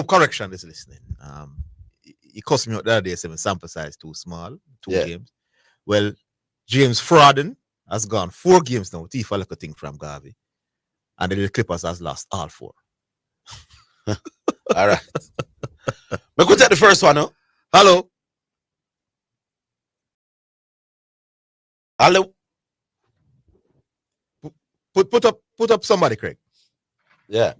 correction is listening. He cost me out the other day, 7 sample size too small, 2 games. Well, James Frauden has gone 4 games now. Tifa like a thing from Garvey. And the Clippers has lost all 4. All right. We could take the first one, huh? Hello. Hello. Put up somebody, Craig. Yeah.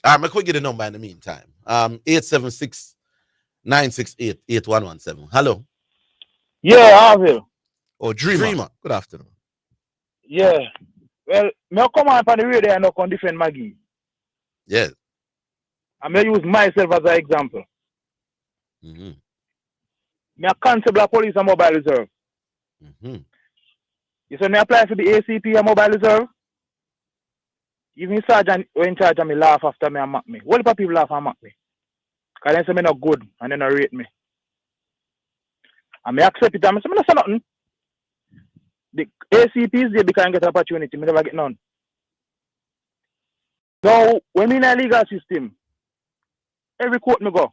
All right, I could get a number in the meantime. 876-968-8117. Hello. Yeah, Orville. Oh, Dreamer. Good afternoon. Yeah. Well, me come on the radio and I can defend Maggie. Yes. I may use myself as an example. Mm-hmm. Me a constable of police and mobile reserve. Mm-hmm. You say me apply for the ACP and mobile reserve? Even sergeant who in charge of me laugh after me and mock me. What if people laugh and mock me? Because they say me not good and they not rate me. And me accept it and I say me not say nothing. The ACP is there because I get opportunity. Me never get none. Now, when me in a legal system, every court me go,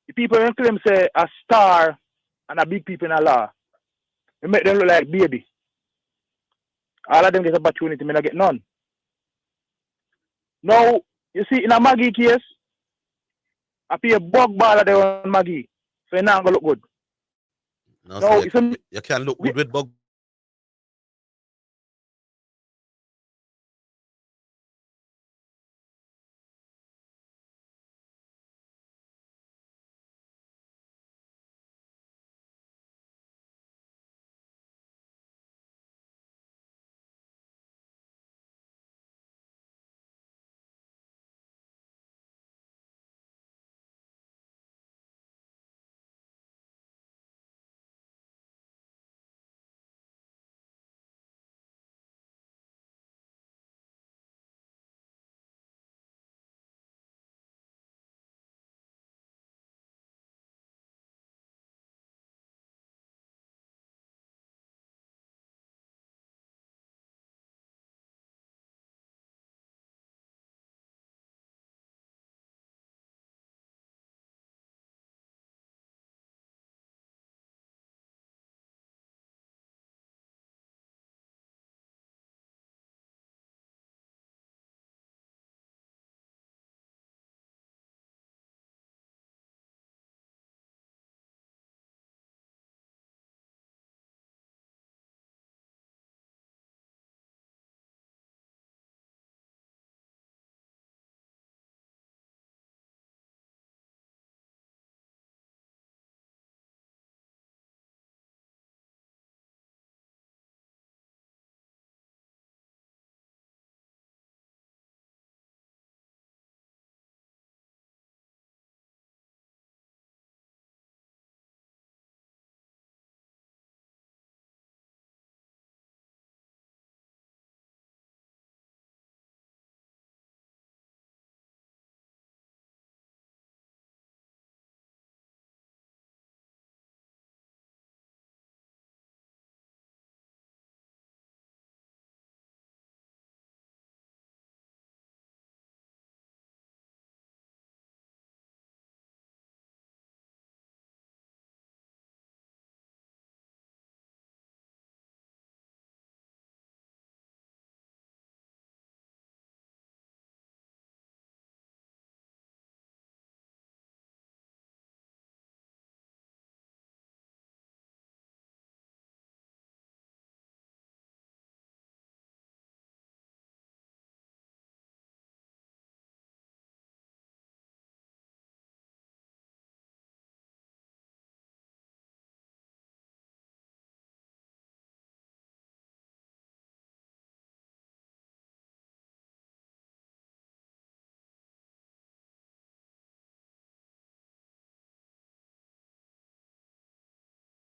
the people when claim say a star and a big people in a law, we make them look like baby. All of them get opportunity, me not get none. Now, you see, in a Maggie case, I pay a bug ball there on Maggie, so it's not going to look good. No, so you can't look good with bug.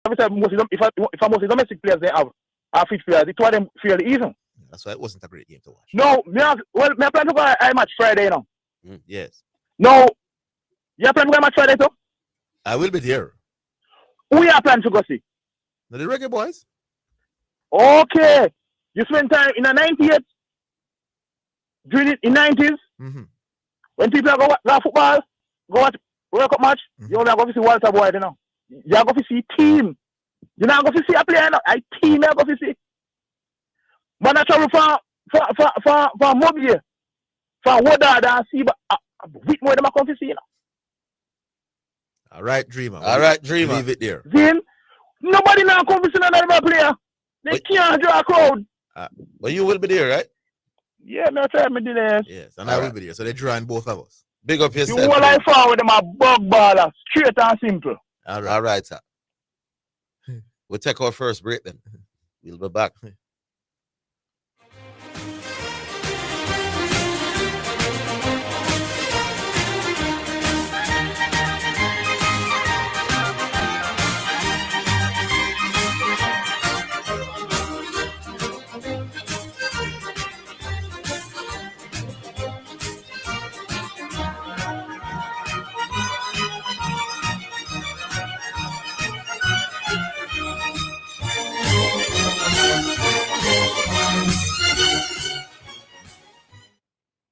If I most domestic players they have, are fit players, the two of them fairly even. That's why it wasn't a great game to watch. No, me plan to go I match Friday, you know. Yes. No, you plan to go match Friday too? I will be there. Who you plan to go see? The Reggae Boys. Okay. You spend time in the 90s, during it in 90s. Mm-hmm. When people go football, go at World Cup match, you only go to see Walter Boy, you know. You go to see team. You not go to see a player, no. I team you go to see. But I travel for Mobile, for Woodard and see, but which more them I come to see, you know. All right, Dreamer. Leave it there. Then, nobody now come to see another player. They can't draw a crowd. But you will be there, right? Yeah, me try me do that. Yes, and I will be there. So they're drawing both of us. Big up The yourself. whole life forward them a bug baller, straight and simple. All right, sir. We'll take our first break then. We'll be back.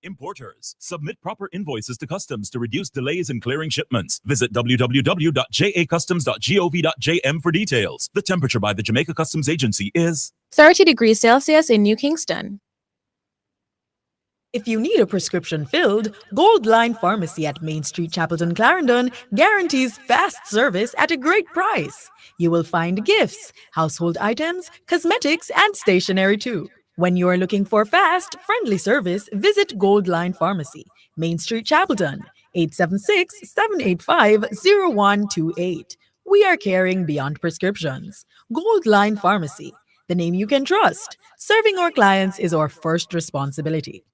Importers, submit proper invoices to customs to reduce delays in clearing shipments. Visit www.jacustoms.gov.jm for details. The temperature by the Jamaica Customs Agency is 30 degrees Celsius in New Kingston. If you need a prescription filled, Gold Line Pharmacy at Main Street, Chapelton, Clarendon guarantees fast service at a great price. You will find gifts, household items, cosmetics, and stationery too. When you are looking for fast, friendly service, visit Gold Line Pharmacy, Main Street, Chapelton, 876-785-0128. We are caring beyond prescriptions. Gold Line Pharmacy, the name you can trust. Serving our clients is our first responsibility.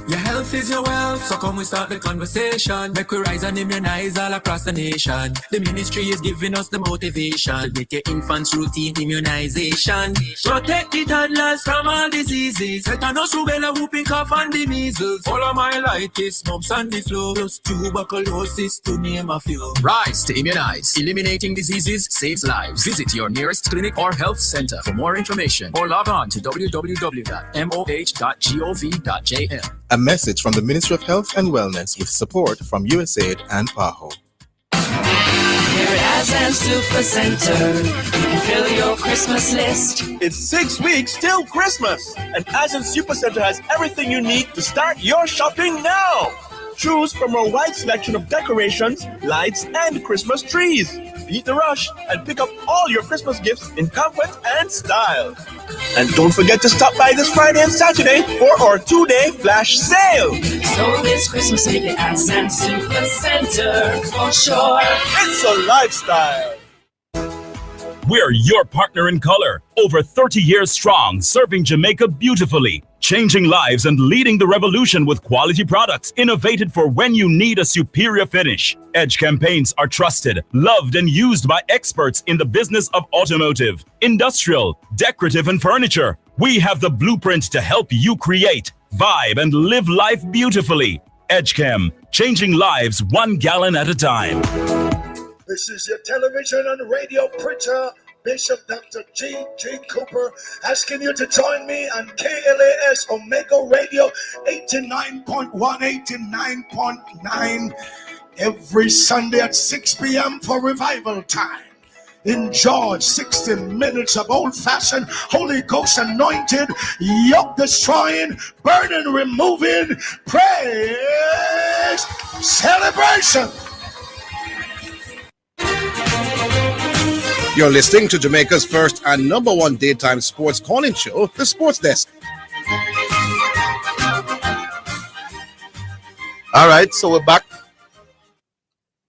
Your health is your wealth, so come we start the conversation. Make we rise and immunize all across the nation. The ministry is giving us the motivation to get your infants routine immunization. Protect the toddlers from all diseases. Tetanus, rubella, whooping cough and the measles. Polymyelitis, mumps and the flu, plus tuberculosis to name a few. Rise to immunize. Eliminating diseases saves lives. Visit your nearest clinic or health center for more information or log on to www.moh.gov.jm. A message from the Ministry of Health and Wellness with support from USAID and PAHO. Here at Azan Super Center, you can fill your Christmas list. It's 6 weeks till Christmas, and Azan Super Center has everything you need to start your shopping now. Choose from our wide selection of decorations, lights, and Christmas trees. Beat the rush and pick up all your Christmas gifts in comfort and style. And don't forget to stop by this Friday and Saturday for our 2-day flash sale. So this Christmas, make it Azan Super Center for sure. It's a lifestyle. We're your partner in color, over 30 years strong, serving Jamaica beautifully, changing lives and leading the revolution with quality products innovated for when you need a superior finish. EdgeChem paints are trusted, loved, and used by experts in the business of automotive, industrial, decorative, and furniture. We have the blueprint to help you create, vibe, and live life beautifully. EdgeChem, changing lives 1 gallon at a time. This is your television and radio preacher, Bishop Dr. G.G. Cooper, asking you to join me on KLAS Omega Radio 89.1, 89.9 every Sunday at 6 p.m. for revival time. Enjoy 60 minutes of old-fashioned, Holy Ghost anointed, yoke-destroying, burden-removing praise celebration. You're listening to Jamaica's first and #1 daytime sports calling show, The Sports Desk. All right, so we're back.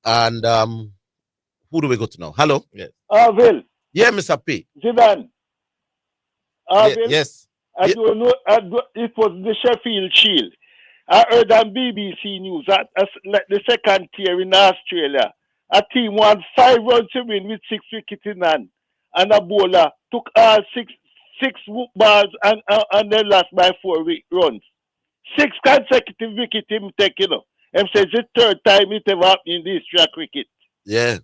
And who do we go to now? Hello? Yes. Orville. Yeah, Mr. P. Zidane. Orville. Yes. I don't know. It was the Sheffield Shield. I heard on BBC News that like the second tier in Australia, a team won 5 runs to win with 6 wickets in hand, and a bowler took all six balls and they lost by 4 runs. 6 consecutive wickets him take, you know. And says the third time it ever happened in the history of cricket. Yeah.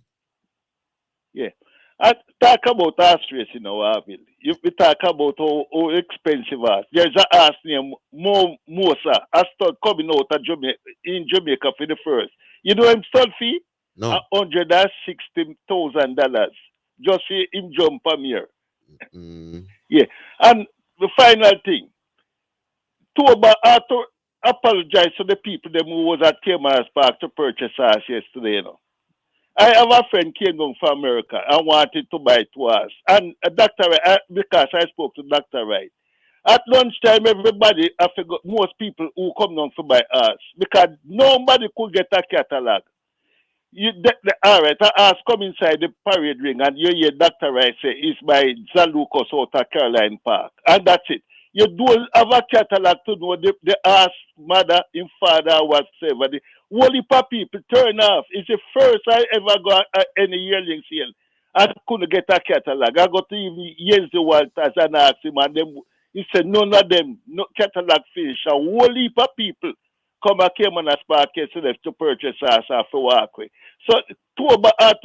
Yeah. I talk about horse race, Harville. We talk about how expensive it. There's a horse named Mosa. I start coming out of Jamaica for the first. You know him start fee? No. $160,000. Just see him jump from here. Mm. Yeah. And the final thing. I to apologize to the people them who was at Kmart Park to purchase us yesterday, I have a friend came down from America and wanted to buy 2 hours. And Dr. Wright, because I spoke to Dr. Wright. At lunchtime, everybody, I forgot most people who come down to buy us because nobody could get a catalog. All right, I ask come inside the parade ring and you hear Dr. Wright say it's by Zalucos out of Caroline Park. And that's it. You don't have a catalog to know the ass mother and father whatsoever. The whole heap of people turn off. It's the first I ever got any yearling sale. I couldn't get a catalog. I got to even Jens the Walters and ask him, and them, he said none of them, no catalog finish. A whole heap of people come and came on a spark yesterday to purchase us after walkway. So to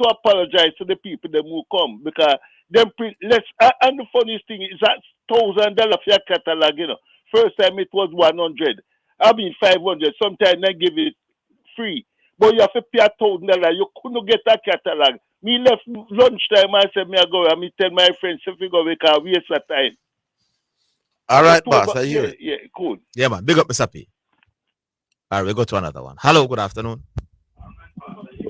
apologize to the people them who come because them and the funniest thing is that $1,000 for your catalog, First time it was 100. I mean 500. Sometimes they give it free. But you have to pay $1,000. You couldn't get a catalog. Me left lunchtime, I said me I go and me tell my friends if we go we can waste of time. All right, boss. I hear it. Yeah, cool. Yeah, man. Big up, Mr. P. All right, we go to another one. Hello, good afternoon.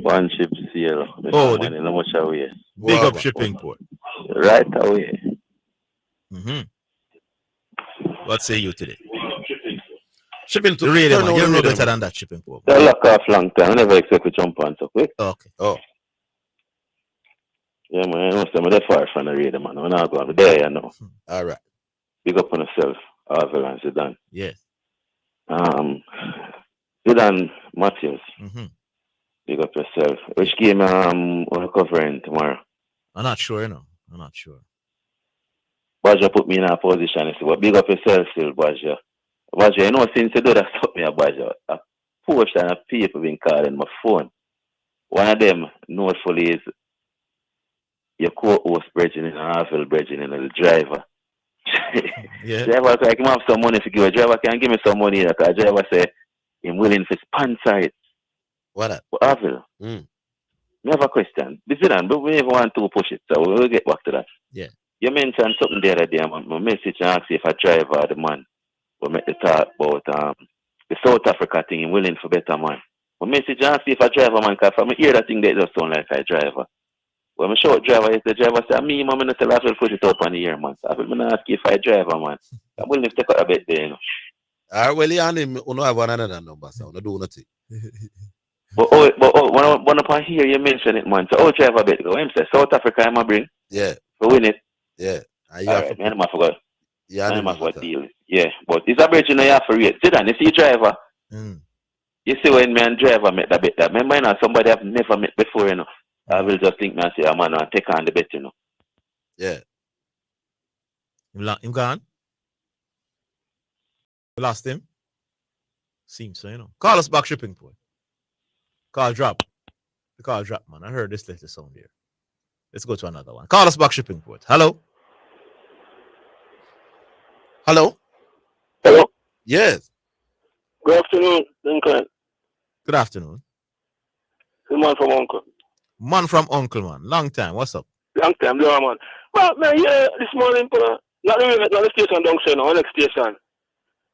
One ship sail. Oh, not much away. Big up shipping port. Right away. Mm-hmm. What say you today? Shipping to really, man. You're no better than that shipping port. They lock off long time. I never expect to jump on so quick. Okay. Oh. Yeah, man. I know they're far from the radar, man. I'm not going there, you know. All right. Big up on yourself, Orville and Zidane. Yes. Zidane Matthews. Mm-hmm. Big up yourself. Which game we're covering tomorrow? I'm not sure, I'm not sure. Baja put me in a position. But big up yourself still, Baja. Baja, since you do that stuff me, Baja, a portion of people been calling my phone. One of them, notably, is your co-host Bridging and Orville Bridging and the driver. Yeah. Driver like him have some money to give. A driver can give me some money because a driver say I'm willing to sponsor it. What? Orville. Mm. We have a question. This is but we never want to push it, so we'll get back to that. Yeah. You mentioned something the other day. My message and ask if a driver the man will make the talk about the South Africa thing and willing for better man. My message and ask if a driver man because from hear that thing that just sound like a driver. When I show driver, the driver say, me, I'm not tell Orville put it up on the ear, man. I will ask if I driver, man. I'm willing to take out a bit there, Well, you and him, you have one another number, so you do nothing. But when upon here, you mention it, man. So, driver bit go. Him say, South Africa, I'm a bring. Yeah. To win it. Yeah. All right, man, I forgot. Yeah, I forgot deal. Yeah, but it's a bridge you have for it. Sit down, you see driver. You see when me and driver met that bit. Remember, somebody I've never met before, I will just think, man, say, man, I'll take on the bet, Yeah. Him gone? We lost him? Seems so, Call us back, shipping port. Call drop. The call drop, man. I heard this little sound here. Let's go to another one. Call us back, shipping port. Hello? Hello? Hello? Yes. Good afternoon, Duncan. Good afternoon. The man from Uncle. Man from Uncle, man. Long time. What's up? Long time, yeah, man. Well, man, yeah, this morning, not the station down there, no, next station.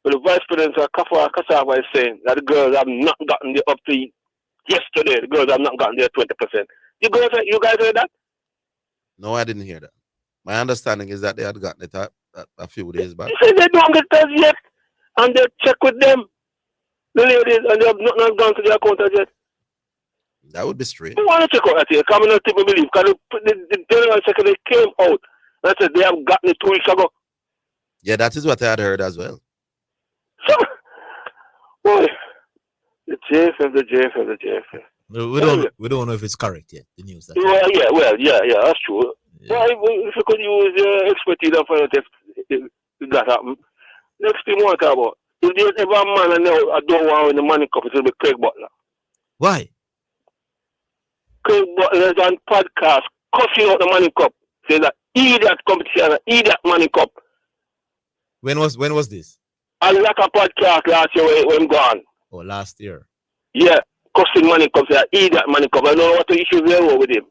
But the vice president of Kasava is saying that the girls have not gotten the up to yesterday. The girls have not gotten their 20%. You guys heard that? No, I didn't hear that. My understanding is that they had gotten it a few days back. They say they don't get it yet, and they check with them, the ladies, and they have not gone to their account as yet. That would be strange. I want to check out that here. Come on, people believe. Because the general secretary came out and said they have gotten it 2 weeks ago. Yeah, that is what I had heard as well. So, boy, the JFF. We don't know if it's correct yet. The news. Yeah, that's true. Yeah. Well, if you could use your expertise and find out if that happened. Next thing we want to talk about. If there's ever a man I know I don't want in the money cup, it will be Craig Butler. Why? Craig Butler is on podcast cussing out the Money Cup. Say that idiot competition, idiot Money Cup. When was this? I like a podcast last year when gone. Oh, last year. Yeah, cussing Money Cup, say idiot Money Cup. I don't know what the issues there were with him.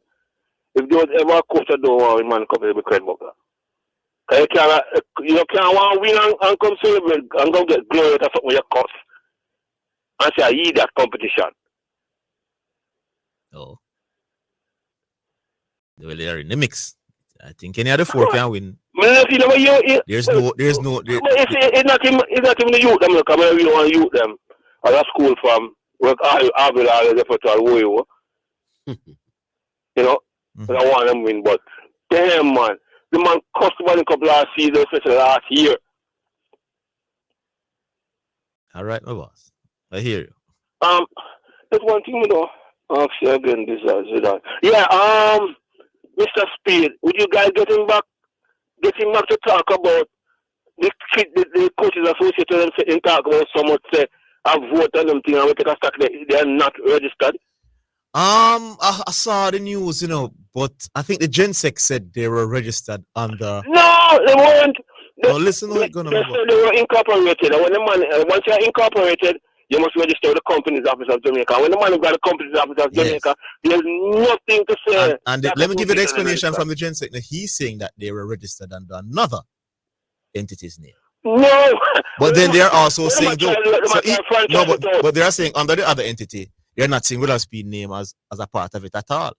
If there was ever a coach that don't want Money Cup, it'll be credit about that. You can't want to win and come celebrate and go get glory out of something with your cuss. And say, I eat that competition. Oh. Well, they are in the mix. I think any other four can win. There's no. It's not even the youth them. Look, I mean, we don't want to youth them. Or a school from work all the repertoire way. You know, I don't want them win, but damn man, the man cost Money Cup last season, especially last year. All right, my boss. I hear you. There's one thing we know. Actually, again, this is that. Yeah, Mr. Speed, would you guys get him back to talk about the coaches associated and talk about so much say I vote on them thing and we take a stock they are not registered? I saw the news, but I think the GenSec said they were registered under. No, they weren't. Listen to they said they were incorporated. And when the money, once you're incorporated, you must register with the Companies Office of Jamaica. When the man got the Companies Office of Jamaica, there's nothing to say. And let me give you the explanation from the GenSec. Now, he's saying that they were registered under another entity's name. No. But then they're also saying, but they are saying under the other entity, they're not seeing Willow Speed name as a part of it at all.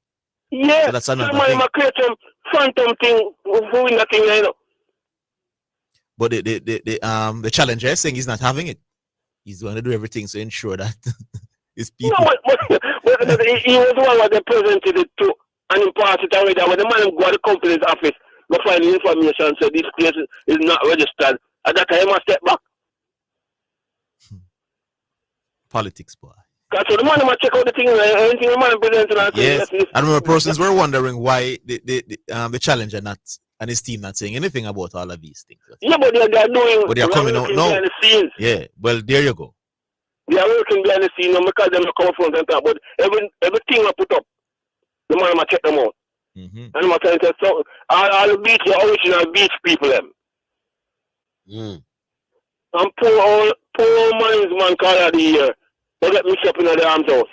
Yeah. So that's another thing. Create some phantom thing, who in that thing, you know. But the challenger is saying he's not having it. He's going to do everything to ensure that his people. No, but he was the one that they presented it to and imparted it already. When the man go to the Company's office, go find the information, so this place is not registered. At that time, I step back. Politics, boy. So the man might check out the thing, anything the man presented. Yes, I remember persons were wondering why the challenger not and his team not saying anything about all of these things. Yeah, but they're doing. But they're coming out now. The scenes. Yeah, well, there you go. They are working behind the scene because they're not coming front and top. But everything I put up, the man might check them out. And I'm trying to so all the beach, the original beach people them. And poor old man call of the year. They get mixed up in the arms house.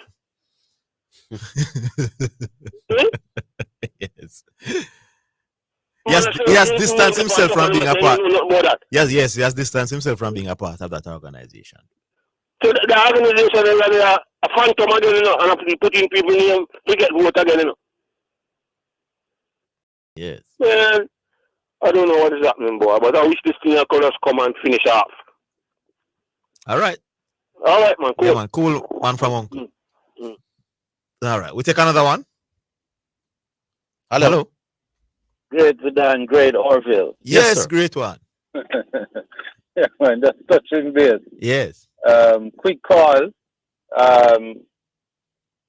Yes. He has distanced himself from being a part. Yes, he has distanced himself from being a part of that organization. So the organization is a phantom again, and putting people in to get vote again, Yes. Man, I don't know what is happening, boy, but I wish this thing could just come and finish off. All right. All right, man. Cool. Yeah, man. Cool one from Uncle. All right. We take another one. Hello. Great Zidane, great Orville. Yes, great one. Yeah, man, that's touching base. Yes. Quick call.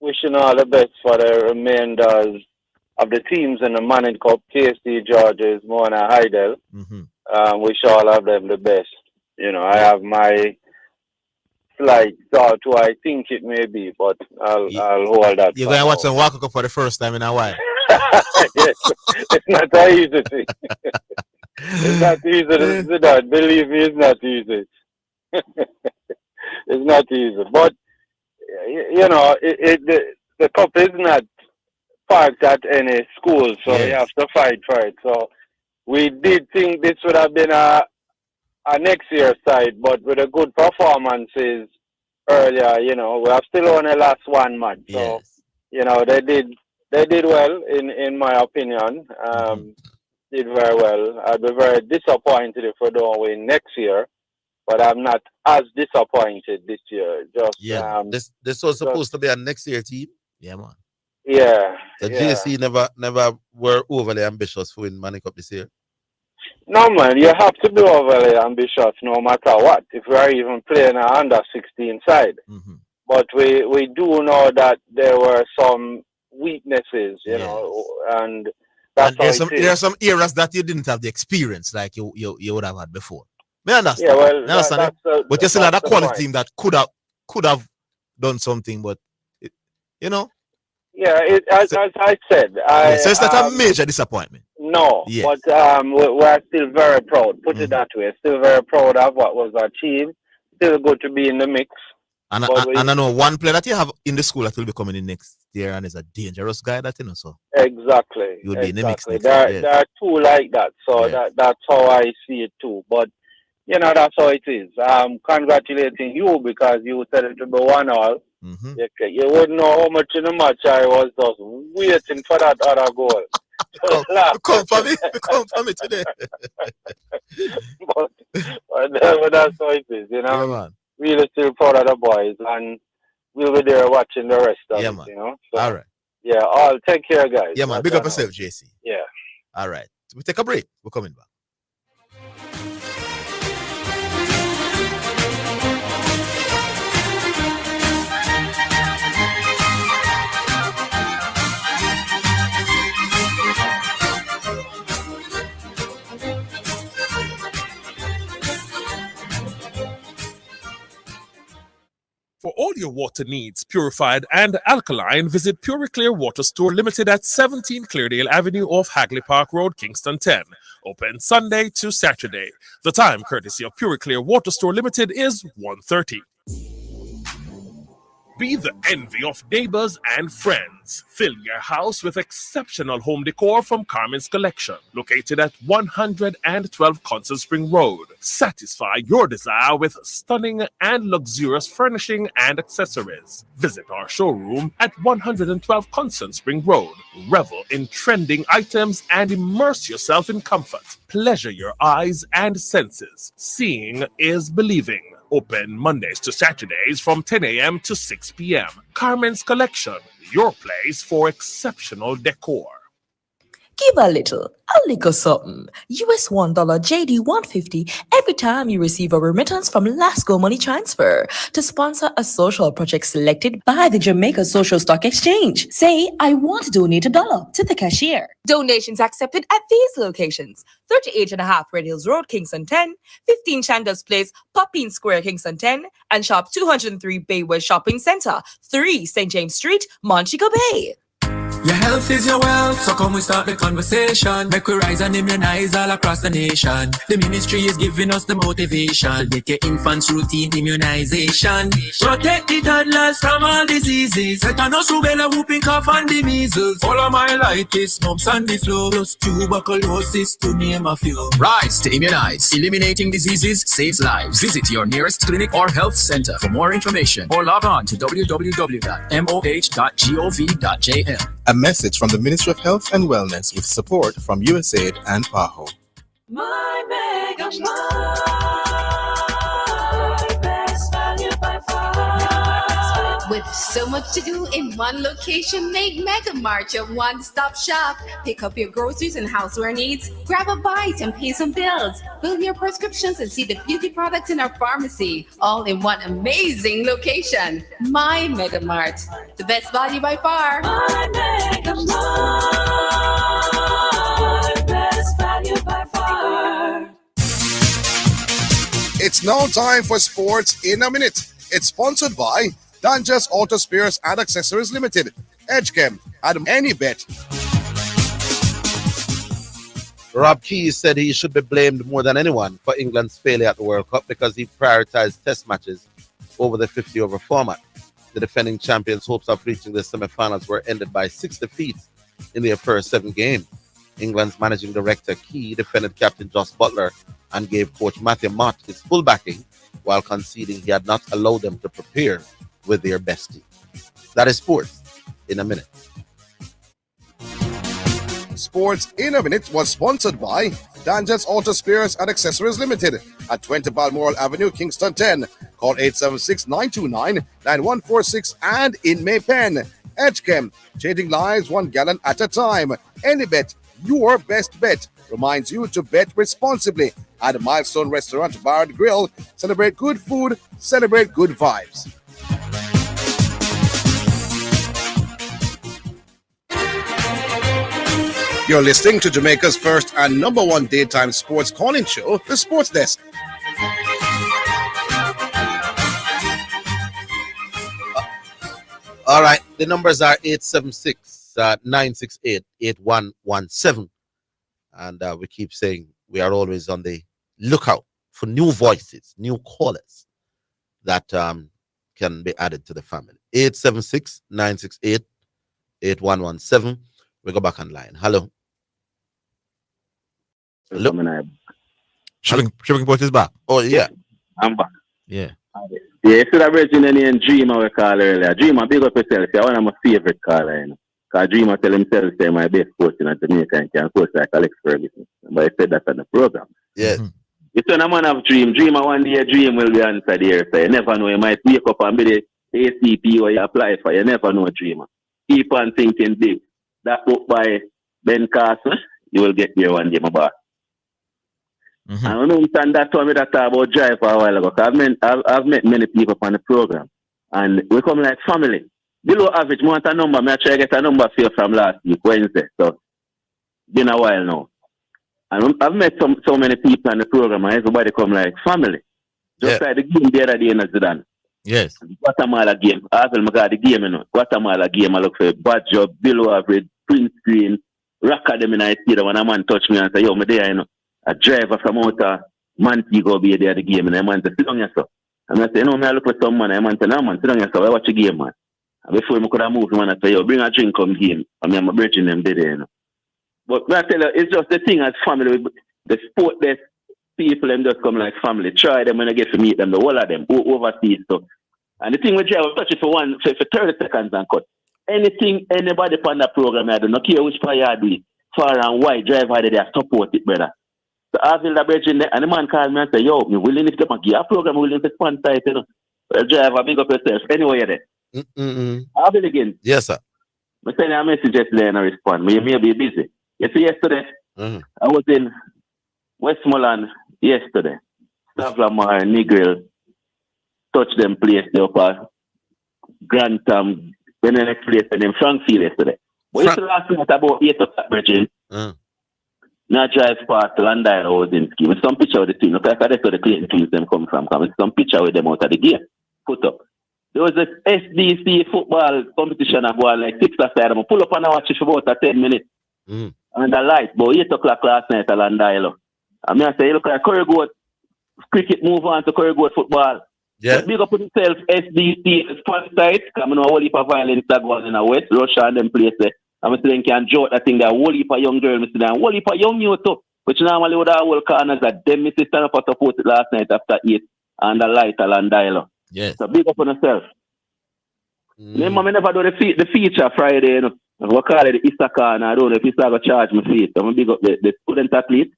Wishing all the best for the remainders of the teams in the Manning Cup, KC Georges, Mona Heidel. Wish all of them the best. I have my slight doubt who I think it may be, but I'll hold that. You're going to watch them walk up for the first time in a while. Yes, it's not that easy thing. It's not easy to do that. Believe me, it's not easy. It's not easy. But, the cup is not parked at any school, so you have to fight for it. So we did think this would have been a next year side, but with the good performances earlier, we have still only lost one match. So, they did well, in my opinion. Did very well. I'd be very disappointed if we don't win next year, but I'm not as disappointed this year. This was supposed to be a next year team. Yeah, man. Yeah. The JC never were overly ambitious for win Manning Cup this year. No, man, you have to be overly ambitious no matter what. If we are even playing an under 16 side, but we do know that there were some weaknesses, and that's there are some areas that you didn't have the experience like you would have had before. I understand. Yeah, well, but you still had a quality team that could have done something, but Yeah, as I said, so it's not a major disappointment. No, Yes. but we're still very proud. Put it that way. Still very proud of what was achieved. Still good to be in the mix. And I know one player that you have in the school that will be coming in next year and is a dangerous guy that you know. So exactly, you'll be in the mix next there, year. there are two like that. So that's how I see it too. But you know, that's how it is. Congratulating you because you said it to be 1-1. You wouldn't know how much in the match I was just waiting for that other goal. Come for me today. but that's how it is, you know. Yeah, man. Really still proud of the boys, and we'll be there watching the rest of it, man. you know. So, all right. Yeah, all take care, guys. Yeah, man. Big up yourself, JC. Yeah. All right. We take a break. We're coming back. For all your water needs, purified and alkaline, visit Puriclear Water Store Limited at 17 Cleardale Avenue off Hagley Park Road, Kingston 10. Open Sunday to Saturday. The time, courtesy of Puriclear Water Store Limited, is 1:30. Be the envy of neighbors and friends. Fill your house with exceptional home decor from Carmen's Collection, located at 112 Constant Spring Road. Satisfy your desire with stunning and luxurious furnishing and accessories. Visit our showroom at 112 Constant Spring Road. Revel in trending items and immerse yourself in comfort. Pleasure your eyes and senses. Seeing is believing. Open Mondays to Saturdays from 10 a.m. to 6 p.m. Carmen's Collection, your place for exceptional decor. Give a little something. US $1 JD 150 every time you receive a remittance from Lasco Money Transfer to sponsor a social project selected by the Jamaica Social Stock Exchange. Say, I want to donate $1 to the cashier. Donations accepted at these locations: 38.5 Red Hills Road, Kingston 10, 15 Chandos Place, Poppin Square, Kingston 10, and Shop 203 Bayway Shopping Center, 3 St. James Street, Montego Bay. Your health is your wealth, so come we start the conversation. Make we rise and immunize all across the nation. The ministry is giving us the motivation. Get your infants routine immunization. Protect the toddlers from all diseases. Tetanus, rubella, whooping cough and the measles. Polymyelitis, mumps and the flu. Plus tuberculosis, to name a few. Rise to immunize. Eliminating diseases saves lives. Visit your nearest clinic or health center for more information or log on to www.moh.gov.jm. A message from the Ministry of Health and Wellness with support from USAID and PAHO. My Mega Mart, best value by far. With so much to do in one location, make Mega Mart your one-stop shop. Pick up your groceries and houseware needs, grab a bite and pay some bills, fill your prescriptions and see the beauty products in our pharmacy, all in one amazing location. My Mega Mart, the best value by far. My Mega Mart, best value by far. It's now time for Sports in a Minute. It's sponsored by Dangerous Auto Spares and Accessories Limited, Edgechem, and Any Bet. Rob Keys said he should be blamed more than anyone for England's failure at the World Cup because he prioritized test matches over the 50-over format. The defending champions' hopes of reaching the semi-finals were ended by 6 defeats in their first 7 games. England's managing director, Key, defended captain Joss Butler and gave coach Matthew Mott his full backing while conceding he had not allowed them to prepare with their best team. That is Sports in a Minute. Sports in a Minute was sponsored by Dangerous Auto Spares and Accessories Limited at 20 Balmoral Avenue, Kingston 10. Call 876-929-9146 and in Maypen. Edgechem, changing lives 1 gallon at a time. Any Bet, your best bet, reminds you to bet responsibly at Milestone Restaurant Bar and Grill. Celebrate good food, celebrate good vibes. You're listening to Jamaica's first and #1 daytime sports calling show, The Sports Desk. All right. The numbers are 876-968-8117. And we keep saying we are always on the lookout for new voices, new callers that can be added to the family. 876-968-8117. We go back online. Hello. Hello. Shipping Port is back. Oh, yeah. I'm back. Yeah. Yeah, you should have mentioned any Dreamer we call earlier. Dreamer, big up yourself. You're one of my favorite caller, you know. Because Dreamer tell himself say my best coach in Jamaica and can coach like Alex Ferguson. But I said that on the program. Yes. It's when a man have dream. Dreamer one day a dream will be answered here. So you never know. You might wake up and be the ACP or you apply for. You never know, Dreamer. Keep on thinking big. That book by Ben Carson, you will get there one day, my boss. I don't understand that told me that about drive for a while ago. I've met many people on the program. And we come like family. Below average, I want a number. I try to get a number for you from last week, Wednesday. So, been a while now. And I've met so many people on the program and everybody come like family. Just like the game the other day in Zidane. Yes. Guatemala game. Orville got the game, you know. Guatemala game, I look for a bad job, below average, print screen, rock at them in I see that when a man touch me and say, yo, me there, you know. A driver from out of Montego be there at the game and I man say, sit down yourself. And I say, you know, I look for some man, I man say, no man, sit down yourself, I watch the game, man. And before I could have moved, man, I say, yo, bring a drink come game. I mean, I'm bridging them there, you know. But I tell you, it's just the thing as family, the sport that people them just come like family. Try them when I get to meet them, the whole of them, overseas stuff. And the thing with you, I will touch it for 30 seconds and cut. Anything, anybody on that program, I don't care which part you do it, far and wide, driver they support it, brother. So I feel that bridge in there, and the man called me and say, yo, me willing to come give a program, willing to sponsor it, you know. Well, driver, big up yourself. Anyway, you're there. I'll be again. Yes, sir. I send you a message yesterday and I respond. Me may be busy. You see, yesterday, I was in Westmoreland yesterday. Stavlamar, Negril, touch them place there up at Grantham, then the next place, and then Frankfield yesterday. But it's the last night about 8 o'clock, Bridget. Now drive past Landile, I was in ski. With some picture of the team. Look like that's where the Clayton teams them come from. With some picture with them out of the game. Put up. There was a SDC football competition I go on like 6 aside. I pull up and I watch it for about 10 minutes. And the light, but 8 o'clock last night at Landile. I mean, I say, look like Curry Goat cricket move on to Curry Goat football. Yeah. But big up on yourself, SDC sponsor it. Come on, a whole heap of violence that goes in the West, Russia and them places. I'm saying can joke that thing that a whole heap of young girl, Mr. Dan, a whole heap of young youth too. Which normally would have whole corners that them Mr. stand up and support it last night after 8 and the light at Landile. Yes. So big up on yourself. Remember, I never do the feature Friday, you know. We call it the Easter corner. I don't know if you start to charge my feet. I'm going to big up the student athlete.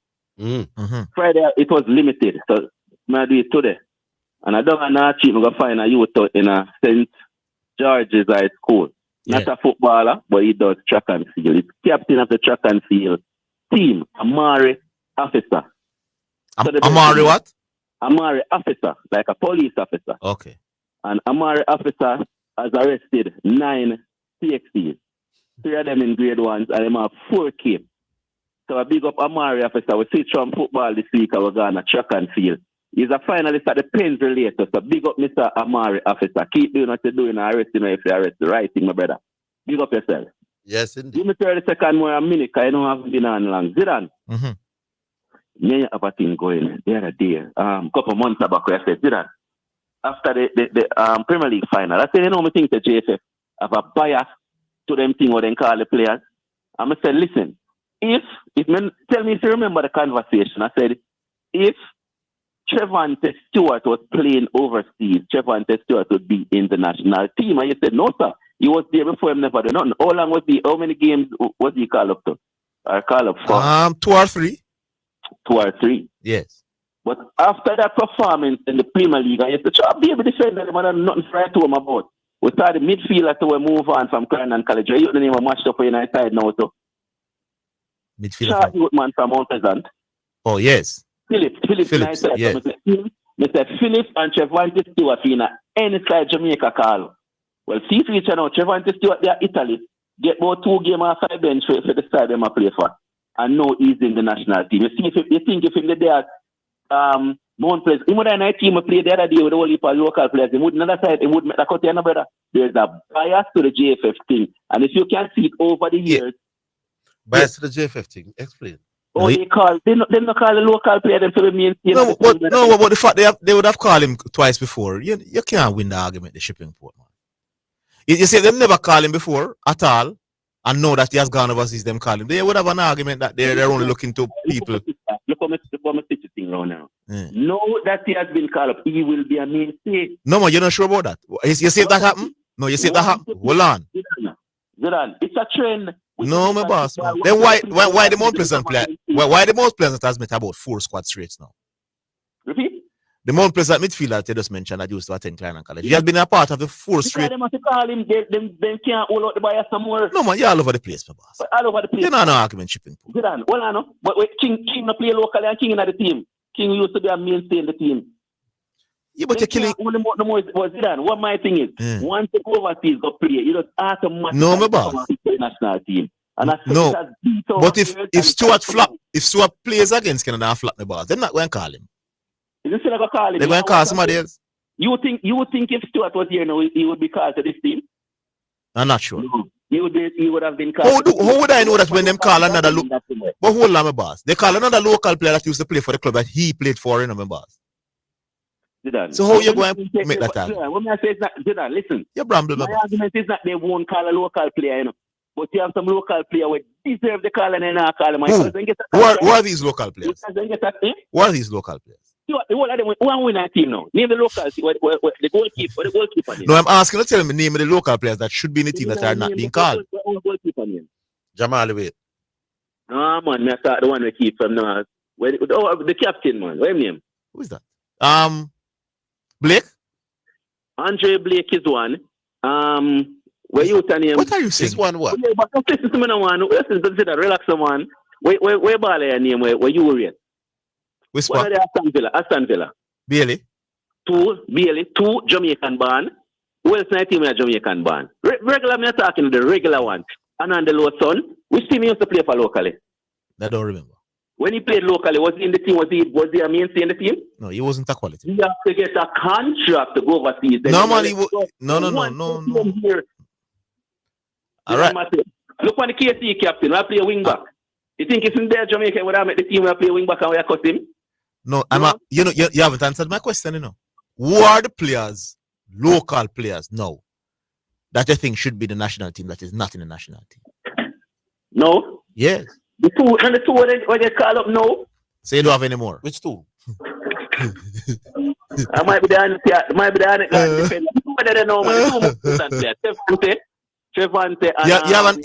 Friday, it was limited. So I do it today. And I don't know cheap. I'm going to find a youth in a St. George's High School. Not a footballer, but he does track and field. He's captain of the track and field team. Amari officer. Amari what? Amari officer, like a police officer. Okay. And Amari officer has arrested 9 CXCs. 3 of them in grade 1s and them have 4 kids. So a big up Amari officer. We see from football this week and we're going to track and field. He's a finalist at the Pens related. So big up Mr. Amari officer. Keep doing what you're doing and arresting if you arrest the right thing, my brother. Big up yourself. Yes, indeed. Give me 30 seconds more a minute because I don't have been on long. Zidane. Me have a thing going the other day. Couple months back I said, Zidane, after the Premier League final, I said, you know, I think the JFF have a bias to them thing what they call the players. I said, listen, tell me if you remember the conversation. I said, if Trevante Stewart was playing overseas, Trevante Stewart would be in the national team. And you said, no, sir. He was there before him never done nothing. How long was he? How many games was he called up to? Or called up for? 2 or 3. 2 or 3. Yes. But after that performance in the Premier League, I used to try to be able to defend them and nothing to write to him about. We started midfielder to move on from Clarendon College. You don't even match up for your side now, too. Midfielder. Charlie Woodman from Mount Pleasant. Oh, yes. Phillips, yes. Mr. Phillips and Trevante Stewart in any side Jamaica call. Well, see feature now, Trevante Stewart, they are Italy. Get about 2 games off the bench for the side them play for. And no he's in the national team. You see, you think if him there Mount Pleasant, even when I team play the other day with the whole heap of local players, he would another side, he would make the cut here, no brother. there's a bias to the JFF thing. And if you can see it over the years. Bias to the JFF thing. Explain. Oh, they call they not call the local player them for the main team. No, but the fact they would have called him twice before. You can't win the argument, the shipping port, man. You see, them never called him before at all, and know that he has gone overseas, them call him. They would have an argument that they're only looking to people. Look how much the thing around now. Know that he has been called up, he will be a mainstay. No, man, you're not sure about that. You see if that happen? No, you see if that happen? Hold on. Zidane, it's a trend. No, my boss, man. Then why the Mount Pleasant player? Why the Mount Pleasant has met about 4 squad straights now? Repeat? The Mount Pleasant midfielder that you just mentioned that used to attend Clarendon College. He has been a part of the 4 straight. They must call him, they can't hold out the bias somewhere. No, man, you're all over the place, my boss. But all over the place. You're not no argument shipping. Zidane, well, I know. But King not play locally and King in the team. King used to be a mainstay in the team. Yeah, but you're killing. Only more Zidane. What my thing is, once you go overseas, go play, you just automatically no, my boss. The national team. And no, but if Stuart plays against Canada and flop, my boss, they're not going to call him. They're going to call him. They're going to call somebody else. You would think if Stuart was here now, he would be called to this team? I'm not sure. No. He would have been called. How would I know that when them call another local? But hold on, my boss. They call another local player that used to play for the club that he played for, my boss. Zidane. So how you going to make that argument? When I say it's not, Zidane, listen. You bramble, my argument is not they won't call a local player, but you have some local player who deserve the call and then not call him. Who are these local players? Who are these local players? Who are winning a team now? Name the local the goalkeeper. No, I'm asking you to tell me name of the local players that should be in the team that are not being called. Jamal Wade. No, man, I thought the one we keep from now. The captain, man. What's his name? Who is that? Blake? Andre Blake is one. Where you tell him? What are you saying? This one what? But listen to me now, man. Listen to that. Relax, man. Where ball your name? Where you were at? Which one? Aston Villa. Bailey? 2 Jamaican born. Who else in the team is Jamaican born? Regular, me talking the regular one. And on the low son. Which team he used to play for locally? I don't remember. When he played locally, was he in the team? Was he a mainstay in the team? No, he wasn't a quality. He have to get a contract to go overseas. No, man, no. All right. Look on the KC captain. I play a wing back. You think it's in there, Jamaica, would I make the team where I play wing back and we cut him? No, you haven't answered my question, Who are the players, local players, now, that you think should be the national team that is not in the national team? No? Yes. The two when they call up now? So you don't have any more? Which two? I might be the honest defender. Whether they know, man. Trevante and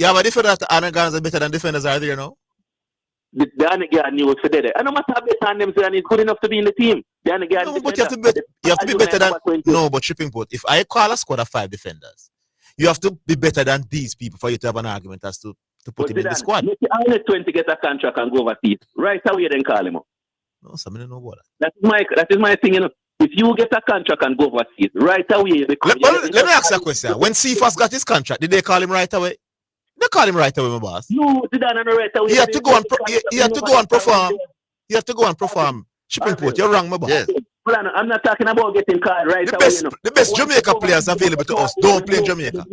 you have a defender that Anna guys are better than defenders are there now? The guy knew for that. And no matter how better them say, and he's good enough to be in the team. The guy no, but you have to be better than but shipping port. If I call a squad of 5 defenders, you have to be better than these people for you to have an argument as to put him in the squad. Make only 20 get a contract and go overseas. Right away, then call him up. No, somebody don't know about that. That is my thing, If you get a contract and go overseas, right away. Let me ask you a question. When Cephas got his contract, did they call him right away? They call him right away, my boss. No, Zidane right away. He had to go and perform. He had to go and perform. Shipping port, you're wrong, my boss. Yes. I'm not talking about getting called right away. The best Jamaica players available to us don't play Jamaica.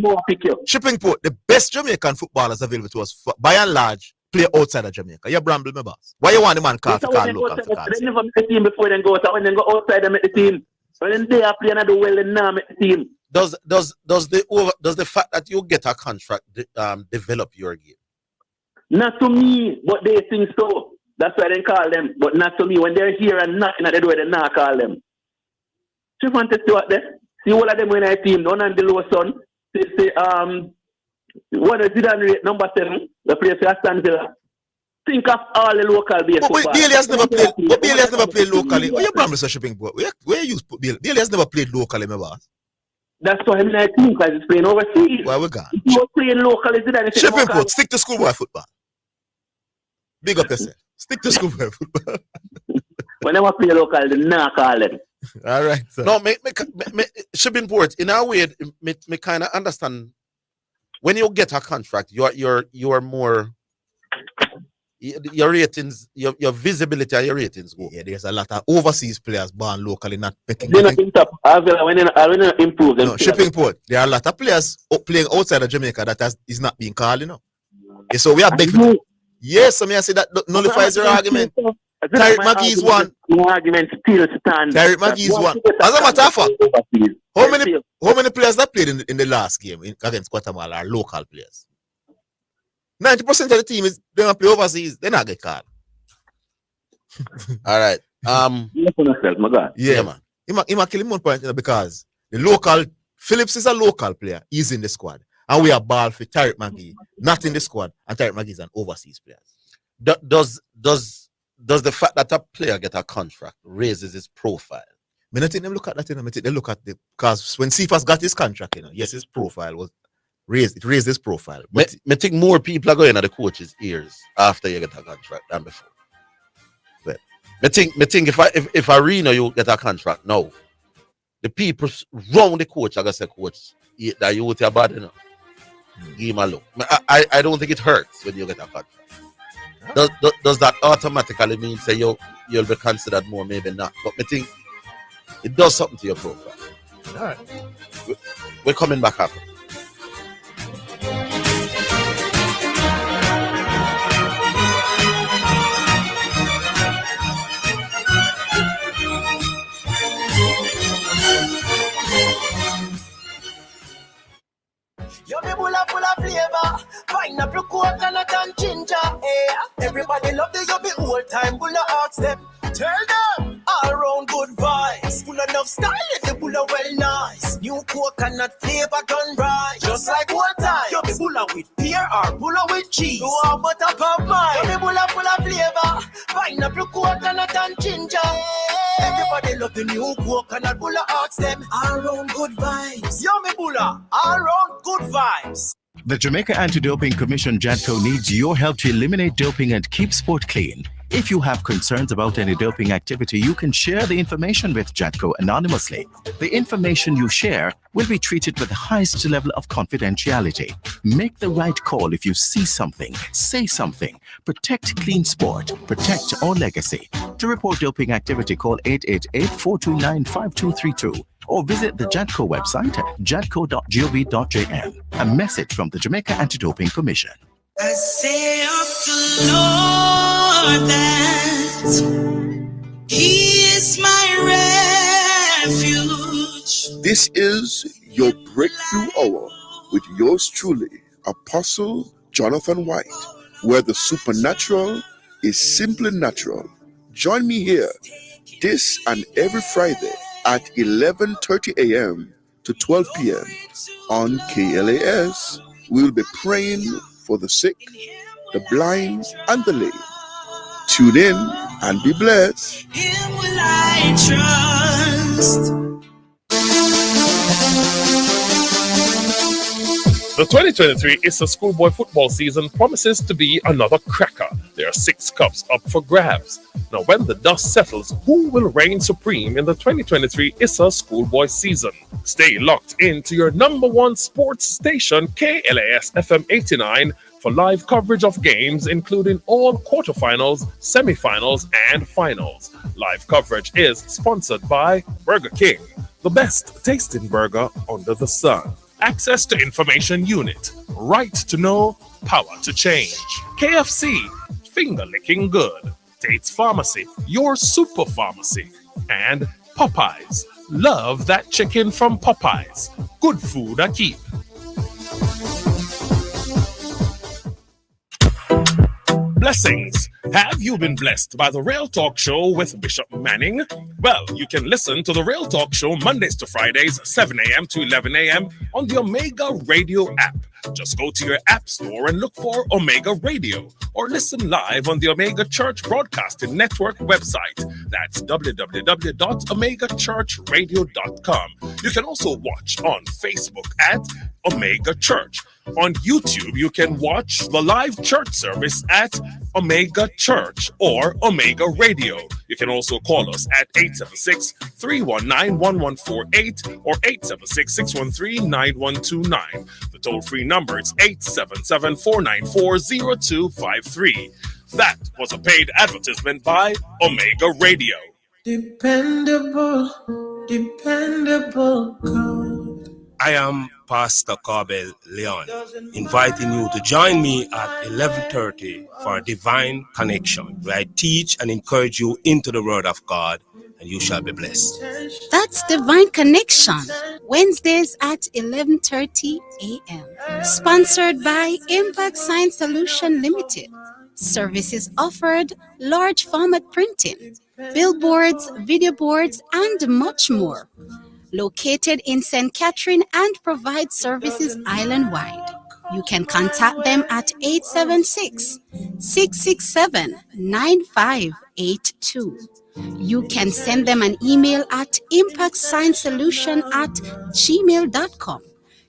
Shipping port, the best Jamaican footballers available to us, by and large, play outside of Jamaica. You bramble, my boss. Why you want the man call local? They never make the team before they go out. When they go outside, they make the team. When they are playing, they do well, they now make the team. Does the fact that you get a contract develop your game? Not to me, but they think so. That's why they call them. But not to me. When they're here and knocking at the door, they not call them. She wanted to what there? See all of them when I team. None on the low son. Say one is Zidane rate number 7. The player for Aston Villa. Think of all the local base. But Bailey has never played locally. Where you promise a shipping port? Where you put Bailey? Bailey has never played locally, my boss. That's why I think because he's playing overseas. Why we gone? You're playing locally. Shipping port, stick to schoolboy football. Big up yourself. Stick to schoolboy football. Whenever play local, they not call them. All right. Sir. No, shipping port, in our way, me kind of understand. When you get a contract, you are more your ratings, your visibility and your ratings go. Yeah, there's a lot of overseas players born locally not picking. They're not in top. When they improve them. No, shipping port. There are a lot of players playing outside of Jamaica that is not being called, you know. Yeah, so we are big. Yes, so I say that nullifies your argument. Tariq McGee's one. My argument still stands. Tariq McGee's one. As a matter of fact, how many players that played in the last game against Guatemala are local players? 90% of the team is they don't play overseas. They're not get called. All right. Yeah, man. He might kill him 1 point, you know, because the local Phillips is a local player. He's in the squad, and we are ball for Tariq McGee, not in the squad, and Tariq McGee is an overseas player. Does the fact that a player get a contract raises his profile? I think them look at that, you know. They look at because when Cephas got his contract, you know, yes, his profile was raised. It raised his profile. But I think more people are going at the coach's ears after you get a contract than before. But I think if Arena you get a contract now, the people round the coach are gonna say, coach, that you with your body, you know. Give him a look. I don't think it hurts when you get a contract. Does that automatically mean say you'll be considered more? Maybe not. But I think it does something to your profile. All right. We're coming back after. You're the bulla full of flavor, pineapple, coconut and ginger. Yeah. Everybody love the you be old time bulla ask them. Tell them all around good vibes, full enough style. The bulla well nice, new coconut flavor done right, just like old time. You be bulla with pear or bulla with cheese. You are butter pop mine. You be bulla full of flavor, pineapple, coconut and ginger. Everybody love the new coconut bulla ask them. All around good vibes, yummy bulla, all around good vibes. The Jamaica Anti-Doping Commission JADCO needs your help to eliminate doping and keep sport clean. If you have concerns about any doping activity, you can share the information with JADCO anonymously. The information you share will be treated with the highest level of confidentiality. Make the right call if you see something, say something. Protect clean sport. Protect our legacy. To report doping activity, call 888-429-5232 or visit the JADCO website at jadco.gov.jm. A message from the Jamaica Anti-Doping Commission. I say of the Lord that He is my refuge. This is your breakthrough hour with yours truly, Apostle Jonathan White, where the supernatural is simply natural. Join me here this and every Friday at 11:30 a.m. to 12 p.m. on KLAS. We'll be praying for the sick, the blind, and the lame. Tune in and be blessed. Him will I trust. The 2023 ISSA schoolboy football season promises to be another cracker. There are 6 cups up for grabs. Now, when the dust settles, who will reign supreme in the 2023 ISSA schoolboy season? Stay locked into your #1 sports station, KLAS FM 89, for live coverage of games, including all quarterfinals, semifinals, and finals. Live coverage is sponsored by Burger King, the best tasting burger under the sun. Access to information unit, right to know, power to change. KFC, finger licking good. Tate's Pharmacy, your super pharmacy. And Popeyes, love that chicken from Popeyes. Good food I keep. Blessings. Have you been blessed by the Real Talk Show with Bishop Manning? Well, you can listen to the Real Talk Show Mondays to Fridays, 7 a.m. to 11 a.m. on the Omega Radio app. Just go to your app store and look for Omega Radio, or listen live on the Omega Church Broadcasting Network website. That's www.omegachurchradio.com. You can also watch on Facebook at Omega Church. On YouTube, you can watch the live church service at Omega Church or Omega Radio. You can also call us at 876-319-1148 or 876-613-9129. The toll-free number is 877-494-0253. That was a paid advertisement by Omega Radio. Dependable, dependable God. I am Pastor Corbel Leon, inviting you to join me at 11:30 for a Divine Connection, where I teach and encourage you into the Word of God, and you shall be blessed. That's Divine Connection, Wednesdays at 11:30 a.m. Sponsored by Impact Science Solution Limited. Services offered, large format printing, billboards, video boards, and much more. Located in St. Catherine and provide services island-wide. You can contact them at 876-667-9582. You can send them an email at impactscience@gmail.com.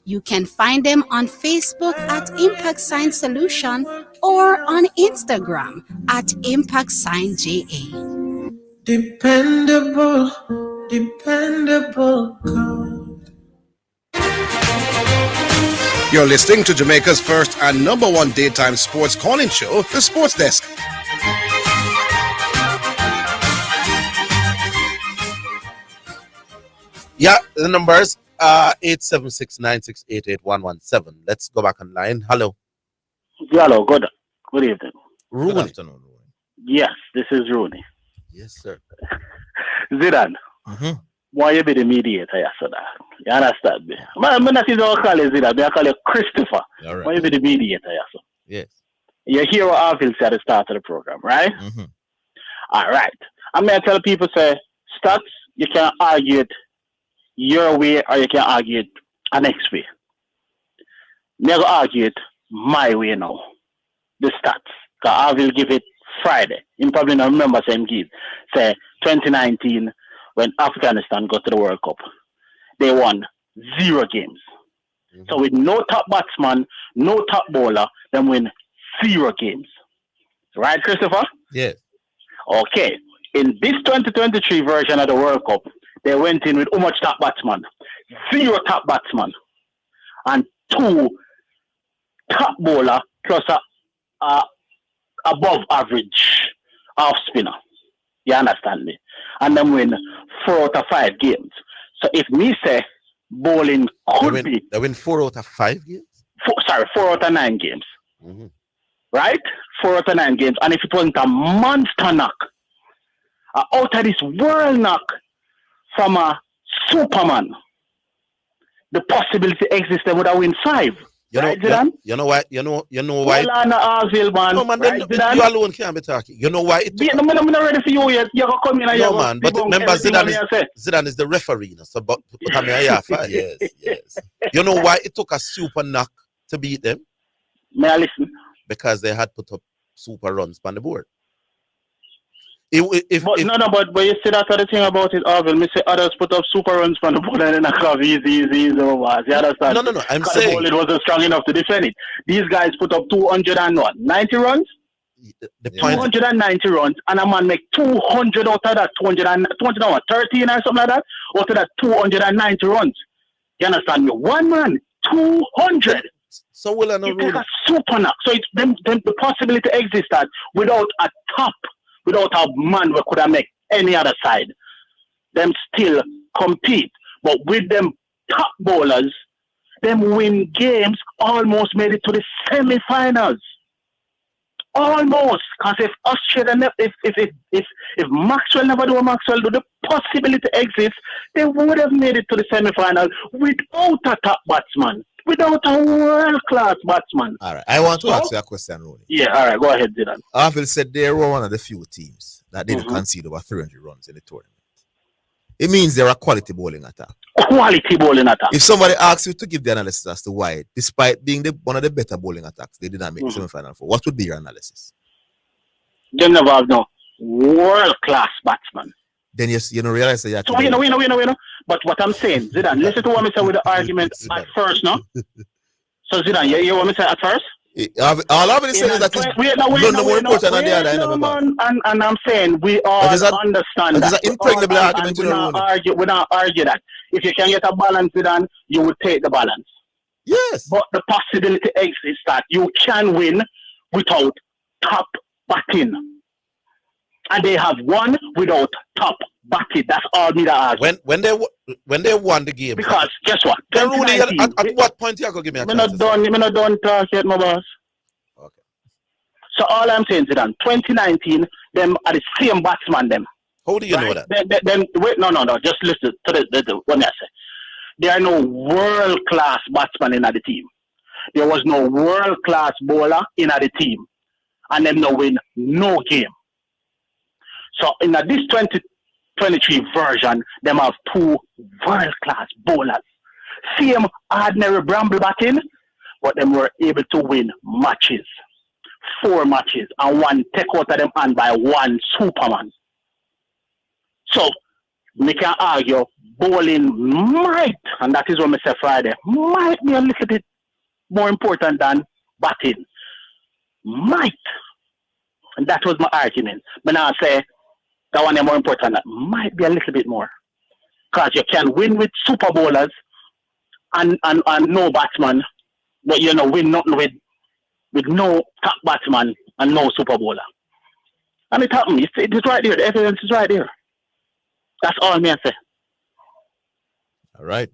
You can find them on Facebook at Impact Science Solution or on Instagram at Impact Science JA. Dependable, dependable God. You're listening to Jamaica's first and number one daytime sports calling show, The Sports Desk. Yeah, the numbers are 876-968-8117. Let's go back online. Hello. Hello, good evening. Rooney. Good afternoon. Yes, this is Rooney. Yes, sir. Zidane, why you be the mediator yesterday? You understand me? I'm not going to call you Zidane, I call you Christopher. Right. Why you be the mediator yesterday? Yes. You hear what Orville said at the start of the program, right? All right. I'm going to tell people, say, stats, you can argue it your way or you can argue it a next way. Never argue it my way now. The stats. Because I will give it Friday. You probably don't remember same give. Say 2019 when Afghanistan got to the World Cup. They won 0 games. So with no top batsman, no top bowler, they win 0 games. Right, Christopher? Yes. Okay. In this 2023 version of the World Cup, they went in with how much top batsman? 0 top batsman. And 2 top bowler plus a above average off spinner. You understand me? And then win 4 out of 5 games. So if me say bowling could be... They win 4 out of 5 games? 4 out of 9 games. Right? 4 out of 9 games. And if it wasn't a monster knock, out of this world knock from a Superman, the possibility exists they would have win 5. You know, right, Zidane? You know why? You know why? Orville, man. No, man, right, you alone can't be talking. You know why? I'm not ready for you yet. You're going to come in and no, man, but remember, Zidane is the referee. So, but come here, yes, yes. You know why it took a super knock to beat them? May I listen? Because they had put up super runs on the board. But you see that other thing about it, Orville. Me say others put up super runs from the ball and then I have easy overs. You understand? No. I'm saying it wasn't strong enough to defend it. These guys put up 290 runs. The point 290 runs, and a man make 200 out of that 13 or something like that. Out of that 290 runs. You understand me? One man, 200. So will I know it's a super knock. So it's the possibility exists that without a man we could have make any other side, them still compete. But with them top bowlers, them win games, almost made it to the semi-finals. Almost. Because if Australia, if Maxwell never do what Maxwell do, the possibility exists, they would have made it to the semi-final without a top batsman. Without a world-class batsman. All right. I want to ask you a question, Ronnie. Yeah, all right. Go ahead, Zidane. Orville said they were one of the few teams that didn't concede over 300 runs in the tournament. It means they're a quality bowling attack. Quality bowling attack. If somebody asks you to give the analysis as to why, despite being one of the better bowling attacks, they did not make the semi-final for, what would be your analysis? They never have no world-class batsman. Then you don't realize that you have to... So we know. But what I'm saying, Zidane, listen to what I said with the argument at first, no? So Zidane, you hear what I said at first? All I'm saying is that it's more important than the other. And I'm saying we all understand that. It's an impregnable argument. We not argue that. If you can get a balance, Zidane, you would take the balance. Yes. But the possibility exists that you can win without top batting. And they have won without top batting. That's all me that argue. When they won the game. Because guess what? Rooney, at what point you going to give me a chance? I'm not done talk yet, my boss. Okay. So all I'm saying is that 2019, them are the same batsman, them. How do you know that? Then wait, no. Just listen to the what I say. There are no world-class batsmen in the team. There was no world-class bowler in the team. And them no win no game. So in this 2023 version, them have 2 world-class bowlers. Same ordinary bramble batting, but them were able to win matches. 4 matches, and 1 take out of them and by 1 Superman. So, we can argue bowling might, and that is what I said Friday, might be a little bit more important than batting. Might. And that was my argument. But now I say that one is more important. That might be a little bit more. Because you can win with super bowlers and no batsman, but you know win nothing with no top batsman and no super bowler. And it happened. It's right there. The evidence is right there. That's all me I say. All right.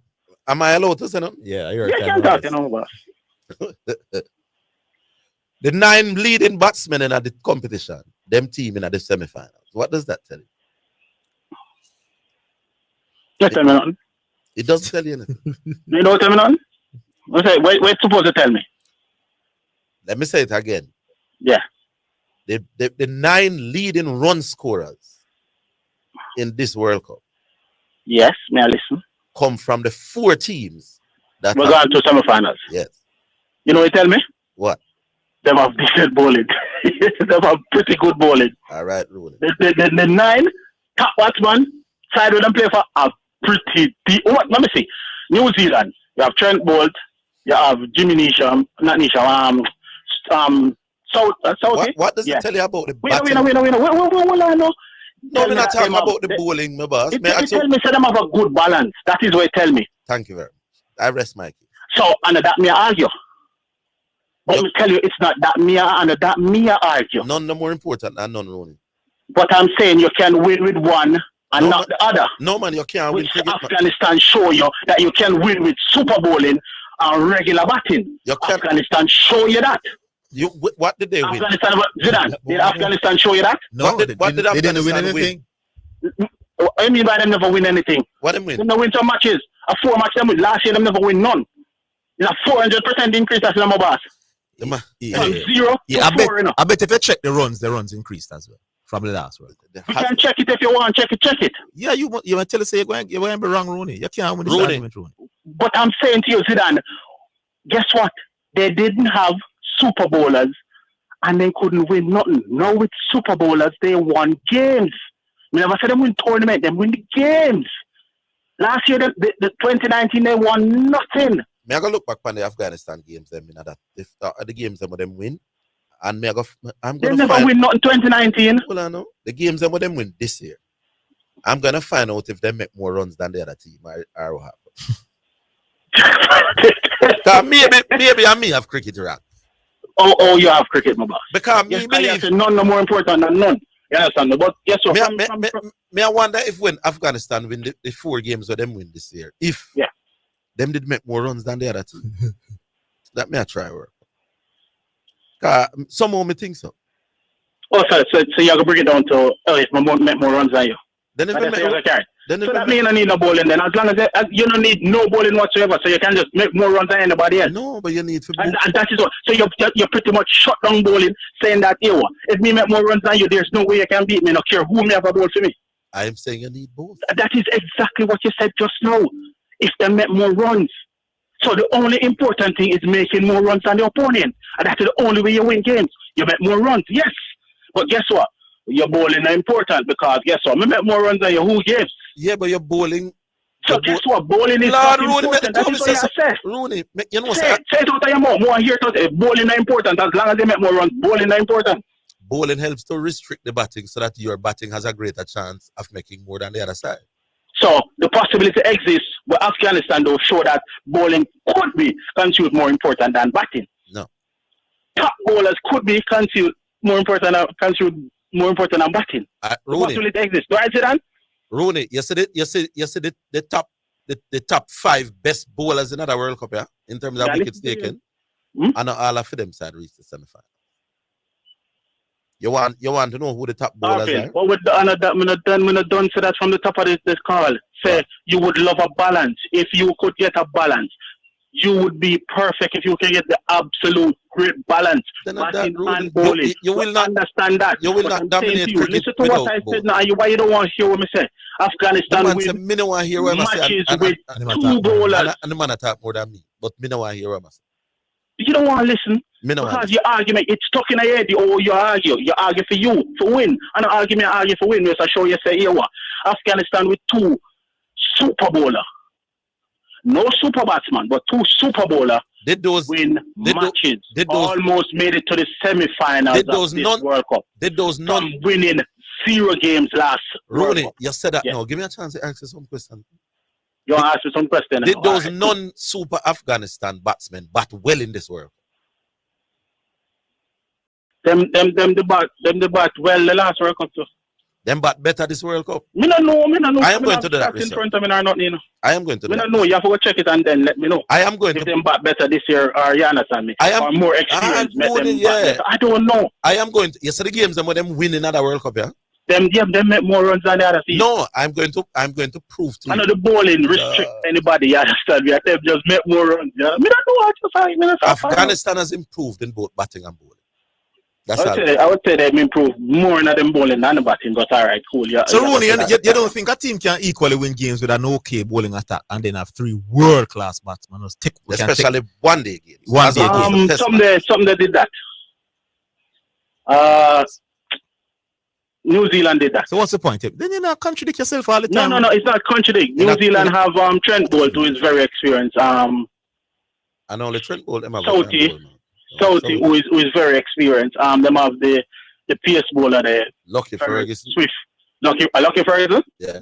Am I allowed to say no? Yeah, you're you can talk, you know, boss. The 9 leading batsmen in the competition, them team in the semi-finals. What does that tell you? Just tell me nothing. It doesn't tell you anything. You don't tell me nothing? Wait, supposed to tell me. Let me say it again. Yeah. The 9 leading run scorers in this World Cup. Yes, may I listen? Come from the 4 teams that we're going to semi-finals. Yes. You know what you tell me? What? Them have decent bowling. Them have pretty good bowling. All right, Rooney. The 9 top batsman side with them play for a pretty deep. Let me see. New Zealand. You have Trent Bolt. You have Jimmy Neesham. Not Neesham. What does it tell you about the batting? Wait. No, we're not talking about the bowling, my boss. It tell me, say them have a good balance. That is what it tell me. Thank you very much. I rest my case. So, and that me argue. But me tell you, it's not that me argue. None more important than none, Rooney. But I'm saying you can win with one and not the other. No, man, you can't win. Afghanistan show you that you can win with super bowling and regular batting. Afghanistan show you that. What did they win? Afghanistan, Zidane, did Afghanistan show you that? No, they didn't win anything. What do you mean by them never win anything? What do you mean? They never win some matches. A 4 match them with last year, them never win none. It's a 400% increase. That's my boss. From 0 to 4. I bet if you check the runs increased as well from the last World Cup. You can check it if you want. Check it. Yeah, you might tell us you're going to be wrong, Rooney. You can't win this argument, Rooney. But I'm saying to you, Zidane, guess what? They didn't have super bowlers and they couldn't win nothing. Now with super bowlers, they won games. I never said they win tournament, they win the games. Last year, the 2019, they won nothing. Me I go look back on the Afghanistan games them in that the games them them win, and me I'm they gonna never win nothing 2019. Well, I know the games them them win this year. I'm gonna find out if they make more runs than the other team or what happens. maybe I may have cricket right. Oh, you have cricket, my boss. Because me believe none no more important than none. You understand? But yes, sir. Me I wonder if when Afghanistan win the 4 games where them win this year, if them did make more runs than the other team. That may I try work. Somehow me think so. Oh, so you have to bring it down to if my make more runs than you. Then if so that means you don't need no bowling then. As long as you don't need no bowling whatsoever, so you can just make more runs than anybody else. No, but you need to. And that is what. So you're pretty much shut down bowling, saying that if me make more runs than you, there's no way you can beat me. No care who me have a bowl for me. I am saying you need both. That is exactly what you said just now. If they make more runs. So the only important thing is making more runs than the opponent. And that is the only way you win games. You make more runs, yes. But guess what? Your bowling is important because guess what? Me make more runs than you. Who gives? Yeah, but your bowling. So guess what? Bowling is Lord, important. That is what I said. Rooney, you know say it out of your mouth. More here to bowling is important. As long as they make more runs, bowling is important. Bowling helps to restrict the batting so that your batting has a greater chance of making more than the other side. So the possibility exists, but Afghanistan though show that bowling could be considered more important than batting. No. Top bowlers could be considered more important than batting. What will it exist? Do I say that? Rooney, you said the top 5 best bowlers in the World Cup, yeah, in terms of wickets taken, and all of them side reached the semi-final. You want to know who the top bowlers are? What would the honor that I'm not done say that from the top of this call? Say you would love a balance. If you could get a balance, you would be perfect if you can get the absolute great balance. Batting and bowling. You will not understand that. You will not dominate cricket. Listen to what I said now. Why you don't want to hear what I say? Afghanistan win matches with 2 bowlers. And the man attack more than me, but me no want to hear what I say. You don't want to listen because your argument, it's stuck in your head. You argue for you, for win. And I argue for win. Yes, I show you say, here what? Afghanistan with 2 super bowler. No super batsman, but 2 super bowler win matches. Almost made it to the semi-finals of this World Cup. From winning 0 games last Rooney, you said that now. Give me a chance to ask you some questions. You want to ask me some questions? Did those non-super Afghanistan batsmen bat well in this World Cup? Them the bat well the last World Cup too. Them bat better this World Cup. Me no know. I am going to do that in front of me or not, you know. I am going to do that. Me no know. You have to go check it and then let me know. I am going if them bat better this year or you understand me. Or more experience. I don't know. I am going to. You see the games them winning at the World Cup, yeah? Them make more runs than the other team. No, I'm going to prove to you. I know the bowling restrict anybody, you understand me. Them just make more runs. Yeah? Me don't know what Afghanistan has improved in both batting and bowling. I would say they've improved more in them bowling than the batting, but all right, cool. Yeah, so, Rooney, you don't think a team can equally win games with an okay bowling attack and then have 3 world-class batsmen? Especially one-day games. Some they did that. New Zealand did that. So what's the point? Then you not contradict yourself all the time. No, it's not contradict. New Zealand have Trent Boult, who is very experienced. And only Trent Boult. Southey, who is very experienced. Them have the pace bowler there. Lucky Ferguson. Swift. Lucky Ferguson? Yeah.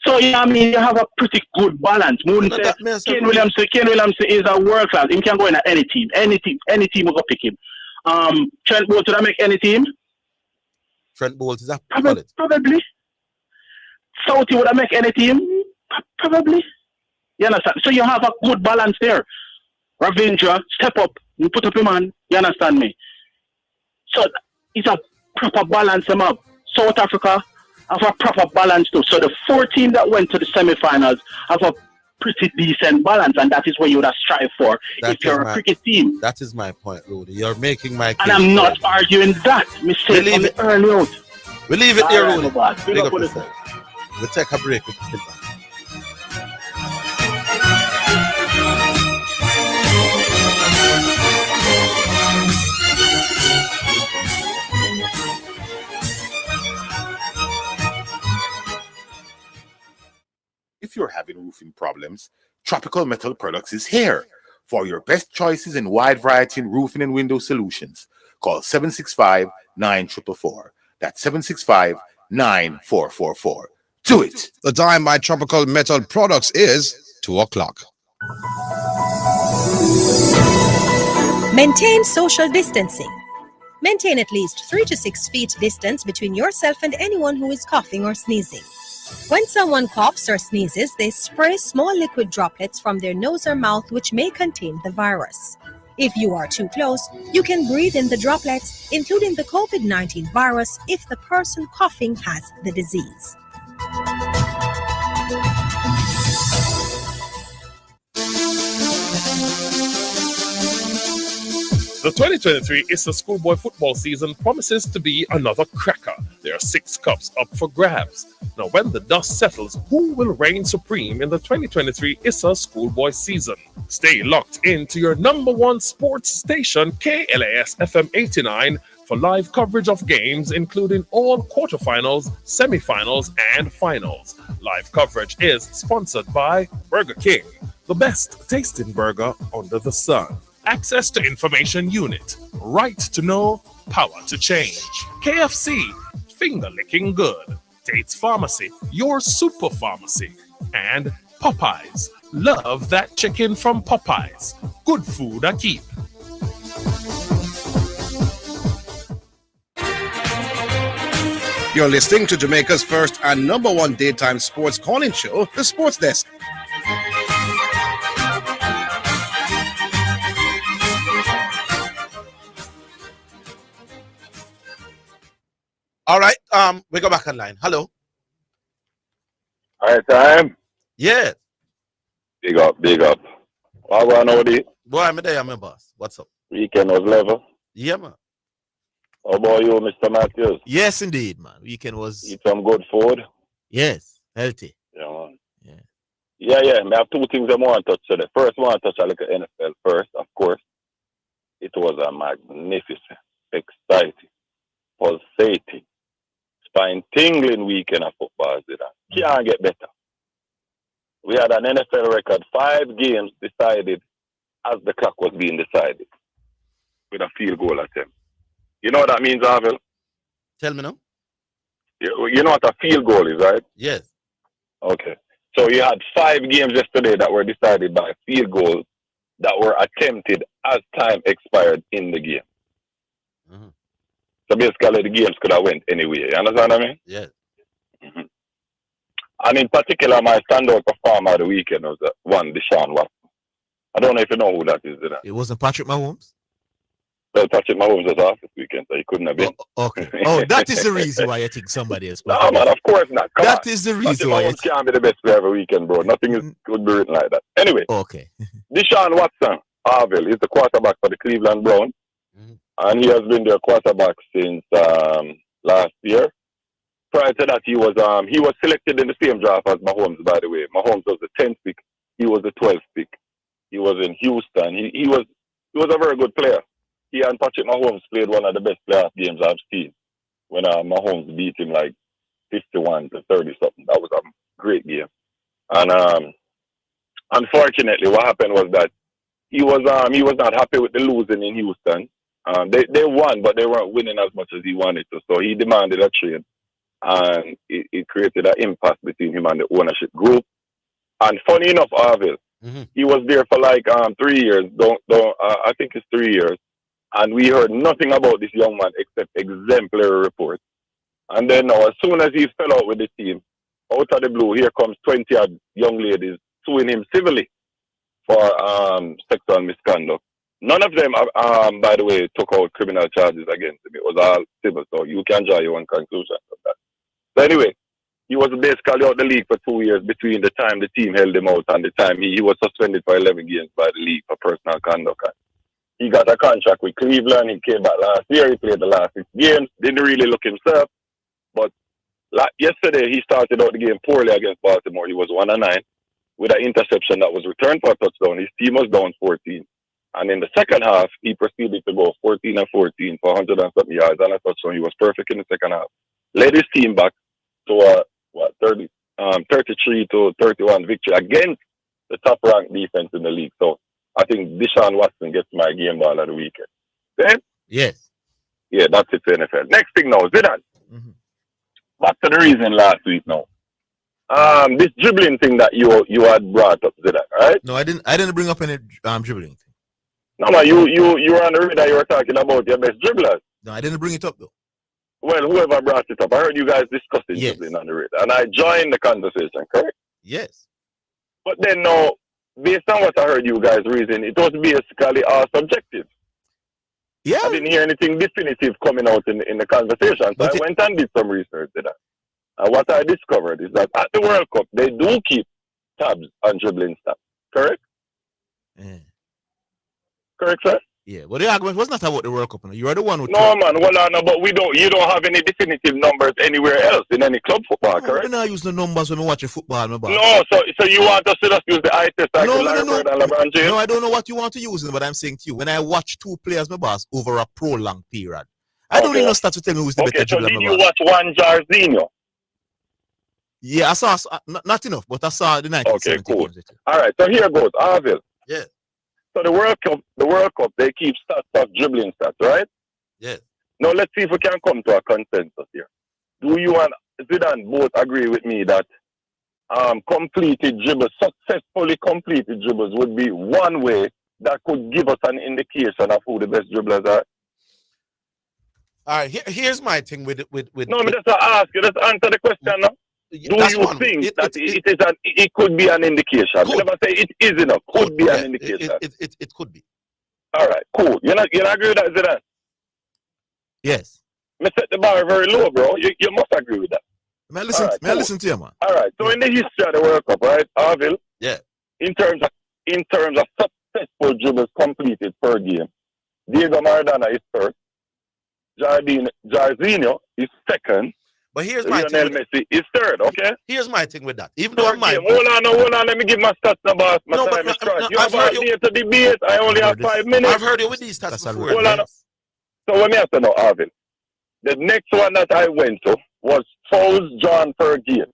So, yeah, I mean, you have a pretty good balance. Ken Williamson is a world class. He can go in any team. Any team will go pick him. Trent Boult, did I make any team? Trent Boult is a probably. Southey, would I make any team? Probably. You understand? So you have a good balance there. Ravindra, step up. You put up your man. You understand me? So it's a proper balance them up. South Africa have a proper balance too. So the 14 that went to the semi-finals have a pretty decent balance, and that is what you would have strive for if you're a cricket team. That is my point, Rudy. You're making my case. And I'm not arguing that. Mistake from the early out. We leave it there, Rudy. We'll take a break. We'll get back. If you're having roofing problems, Tropical Metal Products is here. For your best choices in wide variety in roofing and window solutions, call 765-9444. That's 765-9444. Do it. The time by Tropical Metal Products is 2 o'clock. Maintain social distancing. Maintain at least 3 to 6 feet distance between yourself and anyone who is coughing or sneezing. When someone coughs or sneezes, they spray small liquid droplets from their nose or mouth, which may contain the virus. If you are too close, you can breathe in the droplets, including the COVID-19 virus, if the person coughing has the disease. The 2023 ISSA schoolboy football season promises to be another cracker. There are 6 cups up for grabs. Now, when the dust settles, who will reign supreme in the 2023 ISSA schoolboy season? Stay locked into your #1 sports station, KLAS FM 89, for live coverage of games, including all quarterfinals, semifinals, and finals. Live coverage is sponsored by Burger King, the best tasting burger under the sun. Access to Information Unit. Right to know, power to change. KFC, finger licking good. Tate's Pharmacy, your super pharmacy. And Popeyes, love that chicken from Popeyes. Good food I keep. You're listening to Jamaica's first and number one daytime sports calling show, The Sports Desk. All right, we go back online. Hello. All right, time. Yeah. Big up, big up. What going on with it? Boy, I'm there, my boss. What's up? Weekend was level. Yeah, man. How about you, Mr. Matthews? Yes, indeed, man. Weekend was... Eat some good food? Yes, healthy. Yeah, man. Yeah. I have two things I want to touch today. First, I want to touch a little NFL first, of course. It was a magnificent, exciting, pulsating, spine-tingling weekend of football. Can't get better. We had an NFL record, 5 games decided as the clock was being decided with a field goal attempt. You know what that means, Orville? Tell me now. You know what a field goal is, right? Yes. Okay. So you had 5 games yesterday that were decided by field goals that were attempted as time expired in the game. Mm-hmm. So basically the games could have went anyway. You understand what I mean? Yes. Mm-hmm. And in particular, my standout performer of the weekend was one Deshaun Watson. I don't know if you know who that is. It wasn't Patrick Mahomes? Well, Patrick Mahomes was off this weekend, so he couldn't have been. Okay. Oh, that is the reason why I think somebody else. No, man, of course not. Come That on. is the reason Patrick why. Mahomes can't be the best player every weekend, bro. Nothing could be written like that. Anyway. Okay. Deshaun Watson, Orville, is the quarterback for the Cleveland Browns. And he has been their quarterback since last year. Prior to that, he was selected in the same draft as Mahomes, by the way. Mahomes was the 10th pick. He was the 12th pick. He was in Houston. He was a very good player. He and Patrick Mahomes played one of the best playoff games I've seen when Mahomes beat him like 51-30 something. That was a great game. And unfortunately, what happened was that he was not happy with the losing in Houston. They won, but they weren't winning as much as he wanted to. So he demanded a trade, and it created an impasse between him and the ownership group. And funny enough, Orville, he was there for like 3 years. I think it's 3 years. And we heard nothing about this young man except exemplary reports. And then now, as soon as he fell out with the team, out of the blue, here comes 20-odd young ladies suing him civilly for sexual misconduct. None of them, by the way, took out criminal charges against him. It was all civil, so you can draw your own conclusion from that. So anyway, he was basically out the league for 2 years between the time the team held him out and the time he was suspended for 11 games by the league for personal conduct. He got a contract with Cleveland. He came back last year. He played the last 6 games. Didn't really look himself. But yesterday, he started out the game poorly against Baltimore. He was 1-9 with an interception that was returned for a touchdown. His team was down 14. And in the second half, he proceeded to go 14-14 for 100 and something yards and a touchdown. He was perfect in the second half. Led his team back to 33-31 victory against the top-ranked defense in the league. So I think Deshaun Watson gets my game ball of the weekend. Then? Yes. Yeah, that's it for NFL. Next thing now, Zidane. Back to the reason last week now. This dribbling thing that you had brought up, Zidane, right? No, I didn't bring up any dribbling thing. No, man, you were on the radar. You were talking about your best dribblers. No, I didn't bring it up though. Well, whoever brought it up, I heard you guys discussing dribbling on the radar, and I joined the conversation. Correct? Yes. But then now, based on what I heard you guys reason, it was basically all subjective. Yeah. I didn't hear anything definitive coming out in the conversation, so I went and did some research to that. And what I discovered is that at the World Cup, they do keep tabs on dribbling stats. Correct? Yeah. Correct, sir? Yeah, but the argument was not about the World Cup. You are the one who... No, man. Well, no, but you don't have any definitive numbers anywhere else in any club football, correct? I'm not using the numbers when I watch football, my boy. No, so you want us to just use the eye test like Larry Bird and LeBron James? No, I don't know what you want to use, but I'm saying to you, when I watch 2 players, my boss, over a prolonged period, I don't need no stats to tell me who's the better dribbler, so did you watch one Jarzinho? Yeah, I saw, not enough, but I saw the 1970 Okay, cool. games. All right, so here goes, Orville. Yeah. So the World Cup, they keep stats of dribbling stats, right? Yeah. Now let's see if we can come to a consensus here. Do you and Zidane both agree with me that successfully completed dribbles would be one way that could give us an indication of who the best dribblers All right, here's my thing with. No, me just ask you. Just answer the question now. Do you think that it could be an indication? I never say it is enough. Could be an indication. It could be. All right, cool. You not agree with that, Zidane? Yes. Me set the bar very low, bro. You must agree with that. May I listen to you, man? All right. So in the history of the World Cup, right, Orville? Yeah. In terms of successful dribbles completed per game, Diego Maradona is first. Jairzinho is second. But here's my Lionel Messi is third, okay? Here's my thing with that. Even though Hold on, let me give my stats now, boss. My time is short. You have all day to debate. I only have 5 minutes. I've heard you with these stats before. Hold on. So let me ask you now, Arvin. The next one that I went to was fouls drawn per game.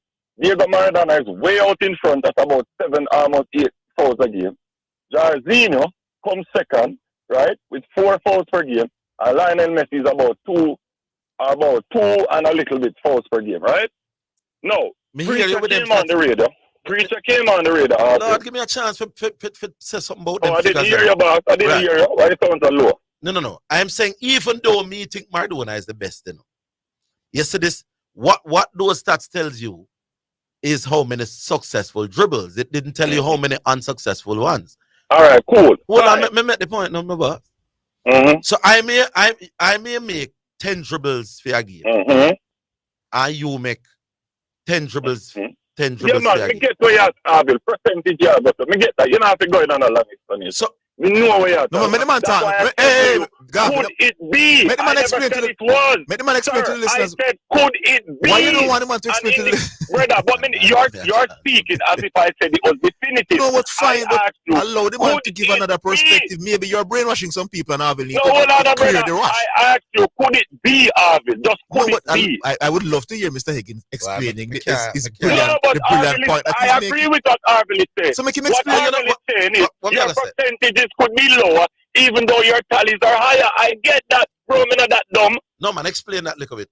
Diego Maradona is way out in front at about 7, almost 8 fouls a game. Jairzinho comes second, right, with 4 fouls per game. And Lionel Messi is about two and a little bit fouls per game, right? No. Preacher came on the radar. Lord, give me a chance to say something about them. I didn't hear you, boss. I didn't hear you. Why the sounds are low? No. I'm saying even though me think Maradona is the best, you know. Yesterday, what those stats tells you is how many successful dribbles. It didn't tell you how many unsuccessful ones. All right, cool. Hold on, let me make the point, no, boss. Mm-hmm. So I may make 10 dribbles for a game. Mm-hmm. And you make 10 dribbles. Mm-hmm. 10 dribbles. Yeah, man, me get where you're at, Bill. Percentage, yeah, but me get that. You don't have to go in on a long explanation. So, we know where you're at. No, man, the man talk. Hey, could it be? Make the man explain to it was. Make the man explain to the listeners. I said, could it be? Why you don't want the man to explain to the listeners? Brother, but you're speaking as if I said it was definitive. No, what's fine, but allow the man to give another perspective. Maybe you're brainwashing some people and Arville need to clear the rush. I asked you, could it be, Arville? Just could it be? I would love to hear Mr. Higgins explaining his brilliant point. I agree with what Arville is saying. So make him explain. What Arville is saying is your percentages could be lower even though your tallies are higher. I get that, bro. Me not that dumb. No, man, explain that a little bit.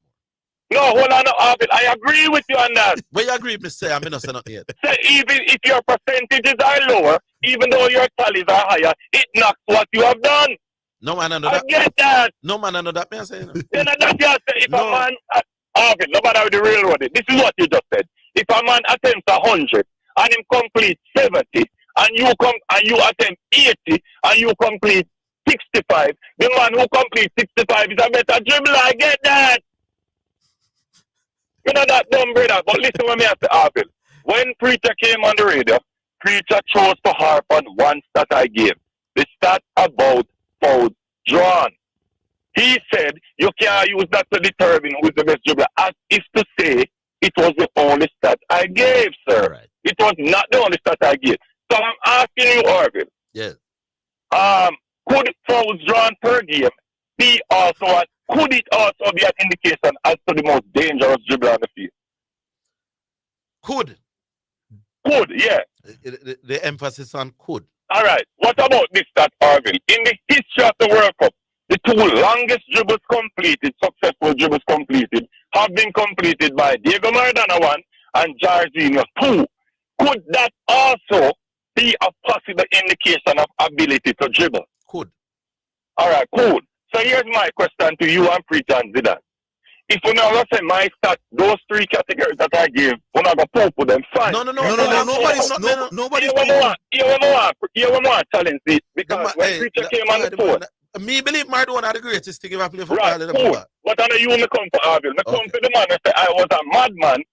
No, hold on, Arville. I agree with you on that. Where you agree, Mr. I'm not saying nothing yet. So even if your percentages are lower, even though your tallies are higher, it knocks what you have done. No, man, I know that. I get that. No, man, I know that. Me I say, then that you say if a man, Arville, nobody with the real word. This is what you just said. If a man attempts 100 and him complete 70, and you attempt 80 and you complete 65, the man who completes 65 is a better dribbler. I get that. You know that dumb, brother. But listen what me have to Arville. When Preacher came on the radio, Preacher chose to harp on one stat I gave. The stat about fouls drawn. He said you can't use that to determine who's the best dribbler, as if to say it was the only stat I gave, sir. Right. It was not the only stat I gave. So I'm asking you, Orville. Yes. Could fouls drawn per game be also could it also be an indication as to the most dangerous dribbler on the field? Could, yeah. The emphasis on could. All right. What about this stat, Orville? In the history of the World Cup, the 2 longest dribbles completed, successful dribbles completed, have been completed by Diego Maradona 1 and Jairzinho 2. Could that also be a possible indication of ability to dribble? Could. All right, cool. So here's my question to you and Preacher and Zidane. If you never say my stats, those 3 categories that I give, we're not going to poop with them, fine. No. Nobody's You want challenge this because when Preacher came on the phone. Me believe Maradona are the greatest thing if I play for right, cool. But I know you me come for Arville. Me come to the man and say I was a madman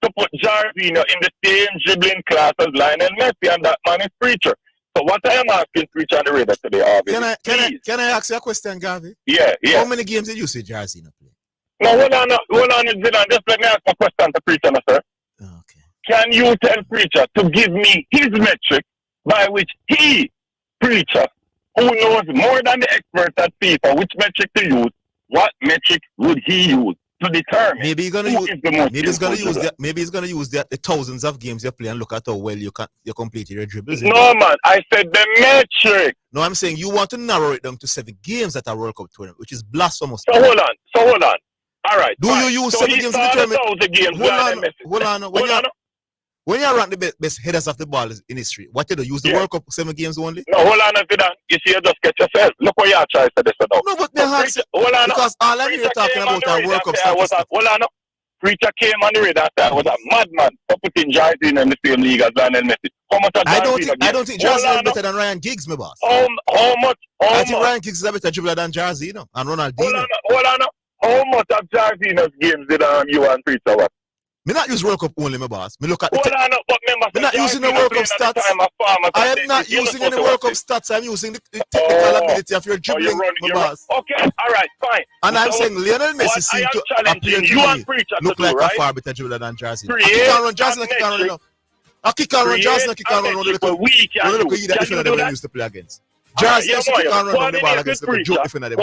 to put Jairzinho in the same dribbling class as Lionel Messi, and that man is Preacher. So what I am asking Preacher on the radar today, Arville. Can I ask you a question, Gavi? Yeah. How many games did you see Jairzinho play? No, hold on, Zidane. Just let me ask a question to Preacher, sir. Okay. Can you tell Preacher to give me his metric by which he, Preacher, who knows more than the experts at FIFA, which metric to use, what metric would he use to determine maybe he's gonna use the thousands of games you play and look at how well you completed your dribbles. No, man, I said the metric. No, I'm saying you want to narrow it down to 7 games at a World Cup tournament, which is blasphemous. So hold on. All right. Do you use 7 games to determine? Hold on. When you rank the best headers of the ball in history, what you do? Use the World Cup 7 games only? No, hold on, Zidane. You see, you just get yourself. Look what you're trying to say now. No, but hold on. Because all I'm here talking about are World Cup statistics. Hold on. Preacher came on the radar. I was a madman for putting Jardine in the same league as Lionel Messi. How much I don't think Jardine is better than Ryan Giggs, my boss. How much? I think Ryan Giggs is a better dribbler than Jardine, you know, and Ronaldinho. Hold on. How much of Jardine's games did you and Preacher watch? Me not use World Cup only, my boss. Me look at the me not using the World Cup stats. I am not using any World Cup stats. I'm using the technical ability of your dribbling, my boss. Okay, all right, fine. And I'm saying Lionel Messi seems to appear to me look like a far better dribbler than Jardine. I kick and run Jardine, I kick and run now. I kick and run Jardine, I kick and run. Look at you that defender that we used to play against. Jardine used to kick and run on the ball against the joke defender.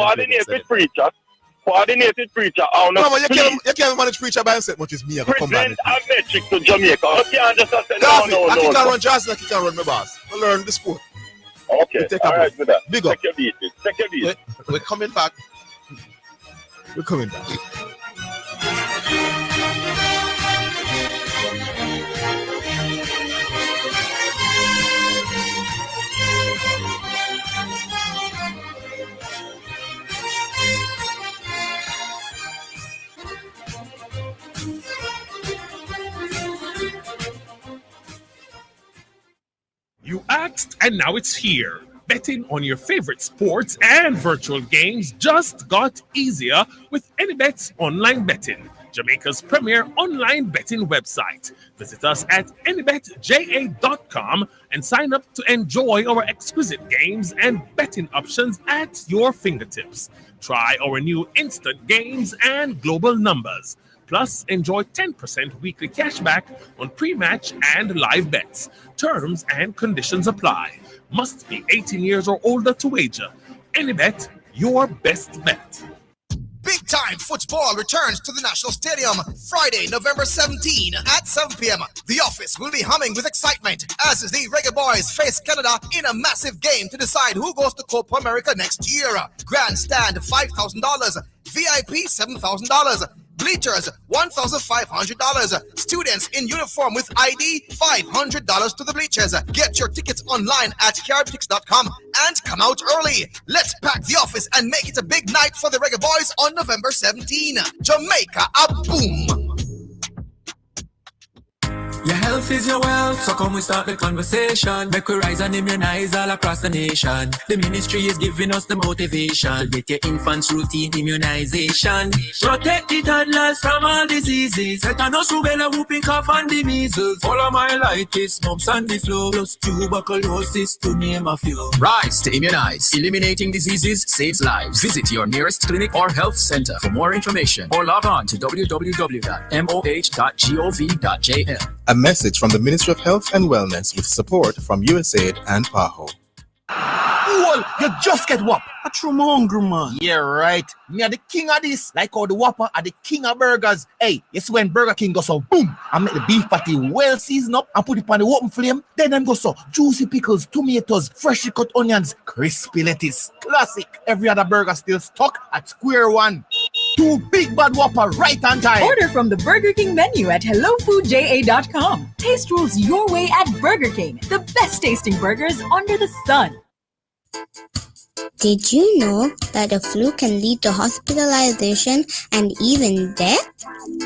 Coordinated Preacher. No, but you can't manage Preacher by himself, much as me. I come back. Present a metric to Jamaica. You can't just say no. I kick and run Jardine, I kick and run my boss. I learn the sport. Okay, all right with that. Big up. Take your beat. We're coming back. We're coming back. You asked, and now it's here. Betting on your favorite sports and virtual games just got easier with AnyBet's online betting, Jamaica's premier online betting website. Visit us at anybetja.com and sign up to enjoy our exquisite games and betting options at your fingertips. Try our new instant games and global numbers. Plus, enjoy 10% weekly cashback on pre-match and live bets. Terms and conditions apply. Must be 18 years or older to wager. AnyBet, your best bet. Big time football returns to the National Stadium Friday, November 17 at 7 p.m. The office will be humming with excitement as the Reggae Boys face Canada in a massive game to decide who goes to Copa America next year. Grandstand $5,000, VIP $7,000. Bleachers, $1,500. Students in uniform with ID, $500 to the bleachers. Get your tickets online at caribtix.com and come out early. Let's pack the office and make it a big night for the Reggae Boys on November 17. Jamaica, a boom. Your health is your wealth, so come we start the conversation. Make we rise and immunize all across the nation. The ministry is giving us the motivation to get your infants routine immunization. Protect the toddlers from all diseases. Tetanus, rubella, whooping cough and the measles. Polymyelitis, mumps and the flu, plus tuberculosis to name a few. Rise to immunize. Eliminating diseases saves lives. Visit your nearest clinic or health center for more information or log on to www.moh.gov.jl. A message from the Ministry of Health and Wellness with support from USAID and PAHO. Fool, you just get whopped. A true hungry man. Yeah, right. Me are the king of this. Like how the Whopper are the king of burgers. Hey, you see when Burger King goes so boom, and make the beef patty well seasoned up and put it on the open flame. Then them go so juicy pickles, tomatoes, freshly cut onions, crispy lettuce. Classic. Every other burger still stuck at square one. Two big bad Whopper right on time. Order from the Burger King menu at HelloFoodJA.com. Taste rules your way at Burger King. The best tasting burgers under the sun. Did you know that the flu can lead to hospitalization and even death?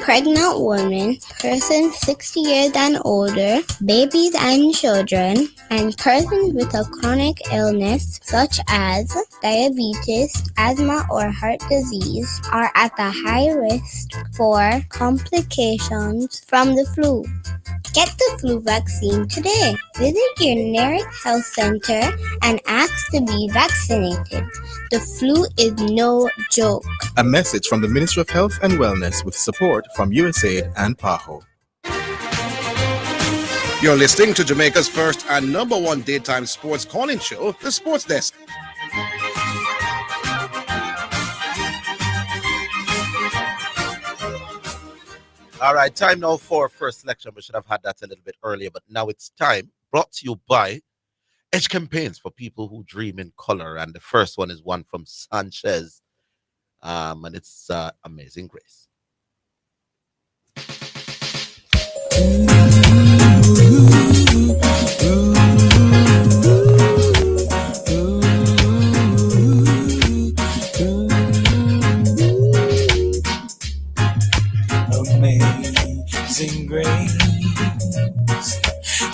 Pregnant women, persons 60 years and older, babies and children, and persons with a chronic illness such as diabetes, asthma, or heart disease are at a high risk for complications from the flu. Get the flu vaccine today. Visit your nearest health center and ask to be vaccinated. The flu is no joke. A message from the Ministry of Health and Wellness with support from USAID and PAHO. You're listening to Jamaica's first and number one daytime sports calling show, The Sports Desk. All right, time now for first selection. We should have had that a little bit earlier, but now it's time. Brought to you by Edge Campaigns for people who dream in color. And the first one is one from Sanchez, and it's Amazing Grace.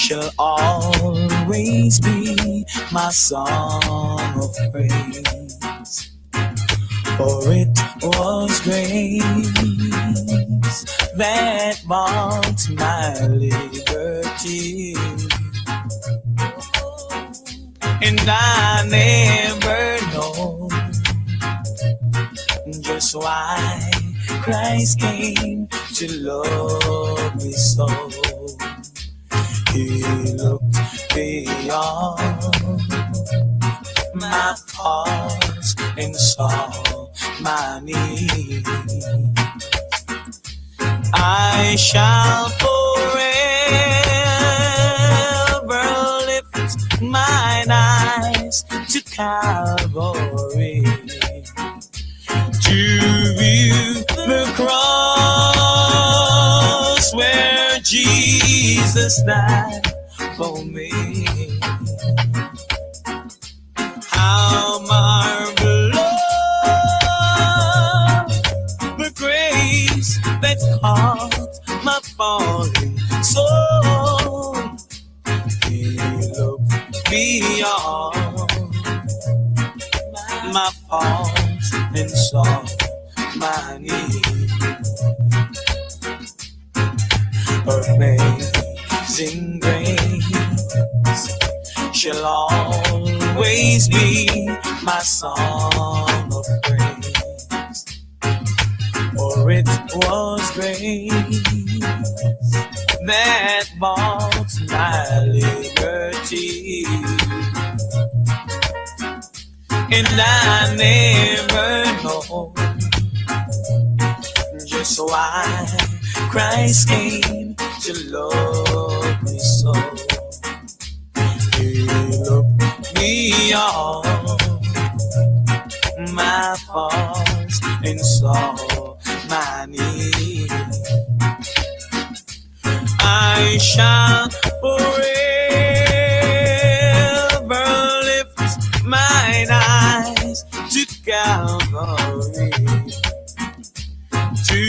shall always be my song of praise. For it was grace that bought my liberty. And I never know just why Christ came to love me so. He looked beyond my faults and saw my need. I shall forever lift mine eyes to Calvary to view the cross where Jesus died for me. How marvelous the grace that caught my falling soul. He looked beyond my faults and saw my need. Amazing grace shall always be my song of praise. For it was grace that bought my liberty. And I never know just why Christ came to love me so. He looked beyond my faults and saw my need. I shall forever lift mine eyes to Calvary to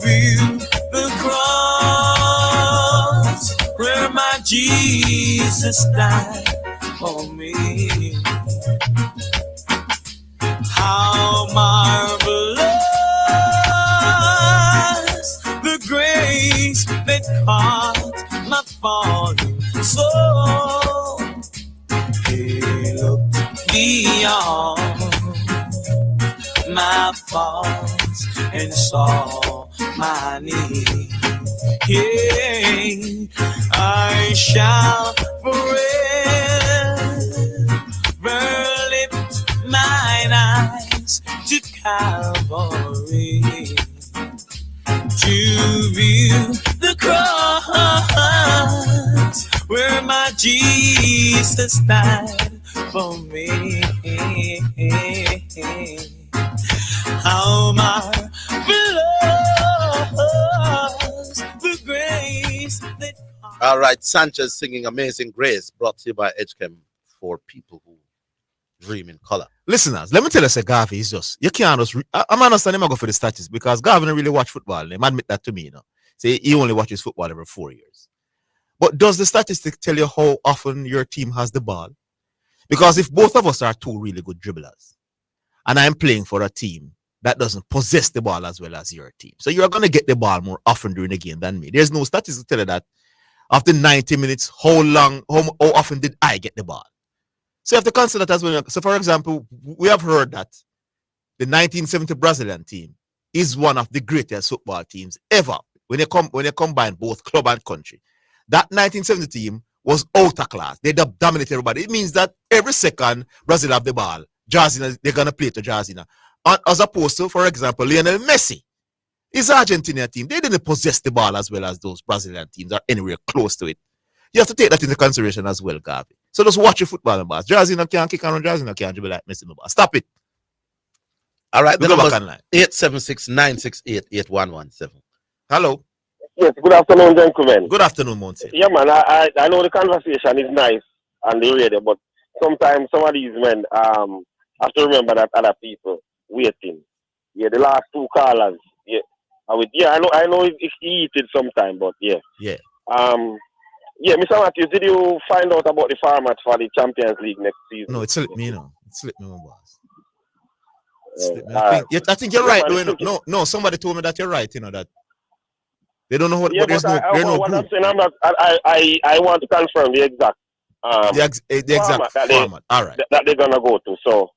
view the cross where my Jesus died for me. How marvelous the grace that caught my falling soul. He looked beyond my faults and saw my need. Yeah, I shall forever lift mine eyes to Calvary to view the cross where my Jesus died for me. How marvelous the grace that. All right, Sanchez singing Amazing Grace, brought to you by Edgechem for people who dream in color. Listeners, let me tell you, say Garvey is just, you can't just, I'm understanding him go for the statistics because Garvey don't really watch football. They admit that to me, you know. Say he only watches football every 4 years. But does the statistics tell you how often your team has the ball? Because if both of us are two really good dribblers, and I'm playing for a team that doesn't possess the ball as well as your team, so you're going to get the ball more often during the game than me. There's no statistics to tell you that after 90 minutes, how often did I get the ball? So you have to consider that as well. So, for example, we have heard that the 1970 Brazilian team is one of the greatest football teams ever when they combine both club and country. That 1970 team was outer class. They dominated everybody. It means that every second Brazil have the ball, Jazina, they're going to play to Jazina. As opposed to, for example, Lionel Messi. His Argentina team, they didn't possess the ball as well as those Brazilian teams or anywhere close to it. You have to take that into consideration as well, Garvey. So just watch your football, boss. Jazina can't kick around, Jazina can't dribble like Messi, boss. Stop it. All right, we the go number back online. 876-968-8117. Hello. Yes, good afternoon, gentlemen. Good afternoon, Monty. Yeah, man, I know the conversation is nice on the radio, but sometimes some of these men have to remember that other people waiting. Yeah, the last two callers. Yeah, I know it's heated sometime, but yeah. Yeah. Yeah, Mr. Matthews, did you find out about the format for the Champions League next season? No, it slipped me, It slipped me, my boss. I think you're right, though. No, somebody told me that you're right, that they don't know what. Yeah, there's but no what group. I'm saying, I'm not. I want to confirm the exact the exact format. All right. That they're gonna go to. So,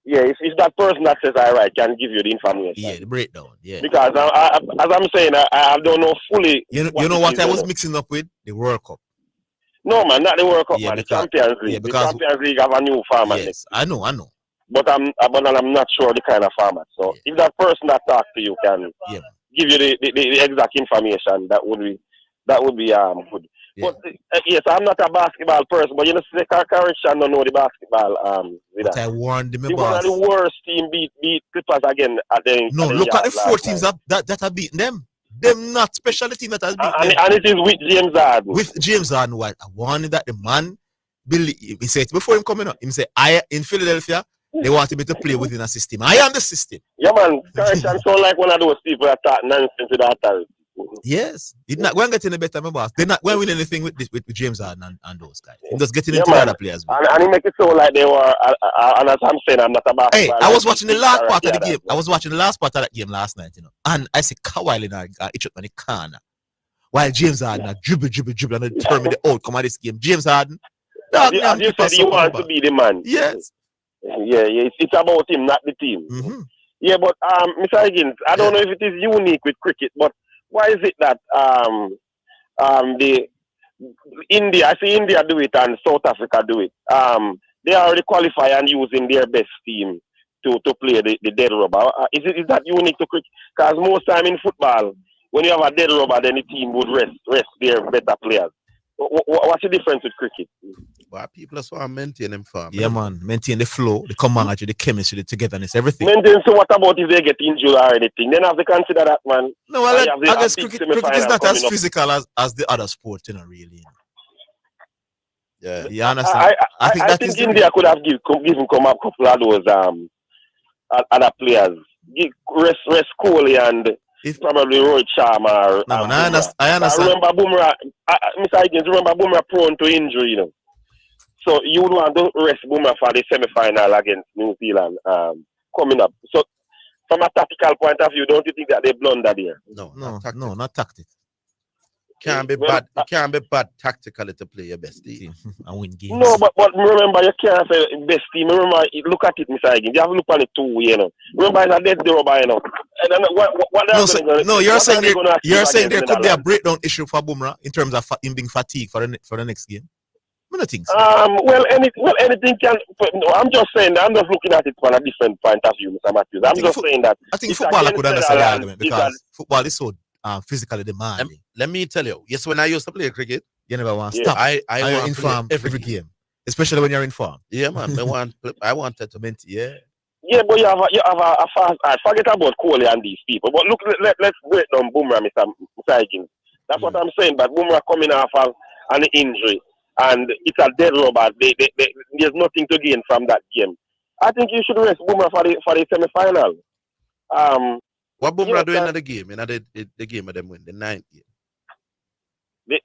yeah, if that person that says I right can give you the information. Yeah, the breakdown. Yeah. Because as I'm saying, I don't know fully. You know what I was mixing up with? The World Cup. No, man, not the World Cup, man. Because, the Champions League. Yeah, because, the Champions League have a new format. Yes, I know. But I'm not sure the kind of format. So if that person that talks to you can give you the exact information, that would be good. Yeah. But yes, I'm not a basketball person, but Correction don't know the basketball. But I warned them about one of the worst team beat Clippers again at the look at the 4 teams that have beaten them. Them not special team that has beaten them. And it is with James Harden. With James Harden, what I wanted that the man believe. He said before him coming up, he said, I in Philadelphia, they wanted me to play within a system. I am the system. Yeah, man. Correction sound like one of those people that talk nonsense with authority. Yes, he's not going to get any better, my boss. They're not going to win anything with James Harden and those guys. He's just getting into other players. And he make it sound like they were. And as I'm saying, I'm not about. Hey, I was watching the last part of the game. I was watching the last part of that game last night, and I see Kawhi Leonard each up on the corner, while James Harden dribble, and determine the outcome of this game. James Harden, as you said, he wants to be the man. Yes. Yeah, it's about him, not the team. Mm-hmm. Yeah, but Mr. Higgins, I don't know if it is unique with cricket, but why is it that India, I see India do it and South Africa do it. They already qualify and using their best team to play the dead rubber. Is that unique to cricket? Because most time in football, when you have a dead rubber, then the team would rest their better players. What's the difference with cricket? Well, people just want to maintain them form. Yeah, man. Maintain the flow, the camaraderie, the chemistry, the togetherness, everything. Maintain. So what about if they get injured or anything? Then have to consider that, man. No, well, I guess cricket is not as physical as the other sport, really. Yeah, you understand? I think India could have given come up a couple of those other players. Rest Kohli and probably Rohit Sharma. No, I understand. I remember Bumrah. Mr. Higgins, remember Bumrah prone to injury, So you would want to rest Bumrah for the semi-final against New Zealand coming up. So from a tactical point of view, don't you think that they blundered here? No, not tactical. Can't be bad. It can't be bad tactically to play your best team and win games. No, but remember, you can't say best team. Remember, look at it, Mr. Higgins. You have to look at it two ways, Remember, it's a dead rubber, And you're saying there could be a breakdown issue for Bumrah in terms of him being fatigued for the next game. I don't think so. Well, anything can. No, I'm just saying. I'm just looking at it from a different point of view, Mr. Matthews. I'm just saying that. I think football could understand the argument because football is so physically demanding. Let me tell you. Yes, when I used to play cricket, you never want to stop. I want in form every game, especially when you're in form. Yeah, man. I wanted to maintain. Yeah. Yeah, but you have a fast. Forget about Kohli and these people. But look, let's break down Bumrah, Mr. Higgins. That's what I'm saying. But Bumrah coming off of an injury, and it's a dead rubber. There's nothing to gain from that game. I think you should rest Bumrah for the semi-final. What Bumrah doing in the game? In the game of them win the 9th game. We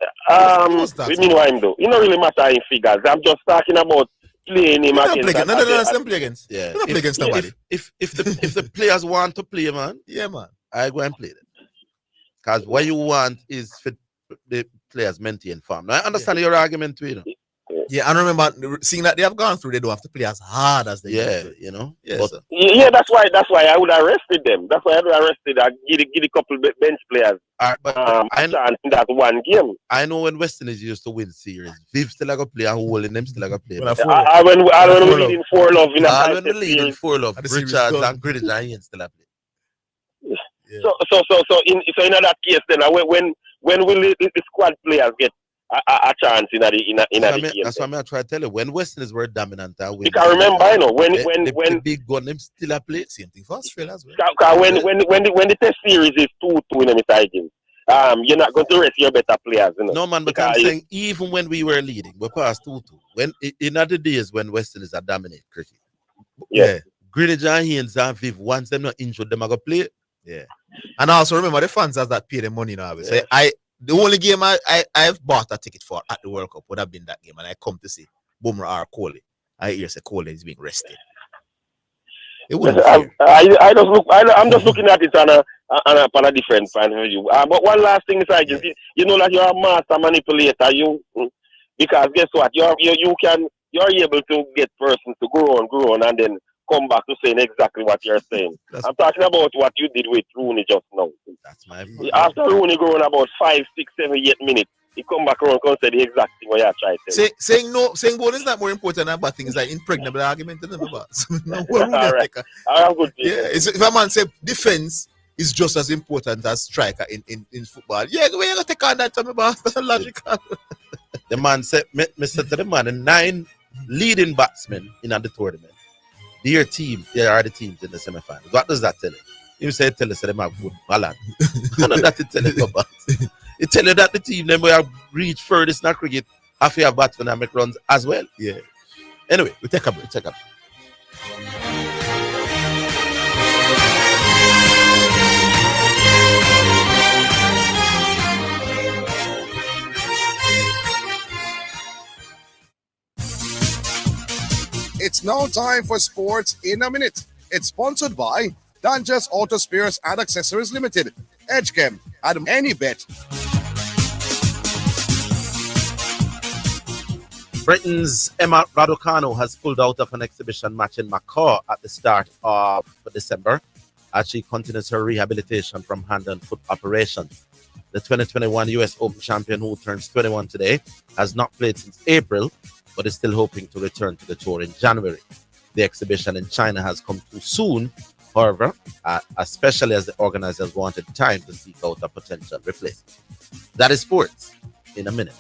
mean what him do? It don't really matter in figures. I'm just talking about playing him against. No, play against. Yeah. Don't play against nobody. If the players want to play, man. Yeah, man. I go and play them. Because what you want is for the players maintain form. Now I understand your argument too, Yeah, and remember seeing that they have gone through, they don't have to play as hard as they used to. Yeah, but, that's why I would have arrested them. That's why I would have arrested give a couple bench players. But in that one game. I know when West Indies used to win series, Viv still got to play and Hole in them still got to play. When we lead in 4-love in a when we lead in 4-love, Richards and Greenwich and Ian still play. Yeah. So in that case then when will the squad players get a chance in the game? That's what I try to tell you. When West Indies were dominant, you can remember, when the big gun them still play. Same thing for Australia as well. Because when the test series is 2-2 in the Higgins, you're not going to rest your better players. No man, but I'm saying even when we were leading, we passed 2-2. When in other days when West Indies are dominate cricket, Greenwich and Haynes and Viv, once them not injured, them are gonna play. Yeah. And also remember the fans has that pay the money now. So The only game I've bought a ticket for at the World Cup would have been that game, and I come to see Bumrah or Kohli. I hear say Kohli is being rested. It wouldn't be fair. I'm just looking at it on a different point of view. But one last thing is, you know that you're a master manipulator. Because guess what? You're able to get persons to grow on, and then come back to saying exactly what you're saying. I'm talking about what you did with Rooney just now. That's my After Rooney growing about 5, 6, 7, 8 minutes, he come back around and say the exact thing what you're trying to say. Saying goal is not more important than bad things like impregnable argument. Alright. Good. If a man say defense is just as important as striker in football, yeah, we're gonna take on that to me, boss. That's logical. The man said, Mr. to the man, the 9 leading batsmen in the tournament. Their team, they are the teams in the semi-finals. What does that tell you? You say tell us them have good balance. I know that it tell you about. It tell you that the team them will have reached furthest in cricket after you have batsmen and make runs as well. Yeah. Anyway, we take a break. It's now time for Sports in a Minute. It's sponsored by Dangerous Auto Spares and Accessories Limited, Edgechem, and Anybet. Britain's Emma Raducanu has pulled out of an exhibition match in Macau at the start of December as she continues her rehabilitation from hand and foot operations. The 2021 US Open champion, who turns 21 today, has not played since April, but is still hoping to return to the tour in January. The exhibition in China has come too soon, however, especially as the organizers wanted time to seek out a potential replacement. That is Sports in a Minute.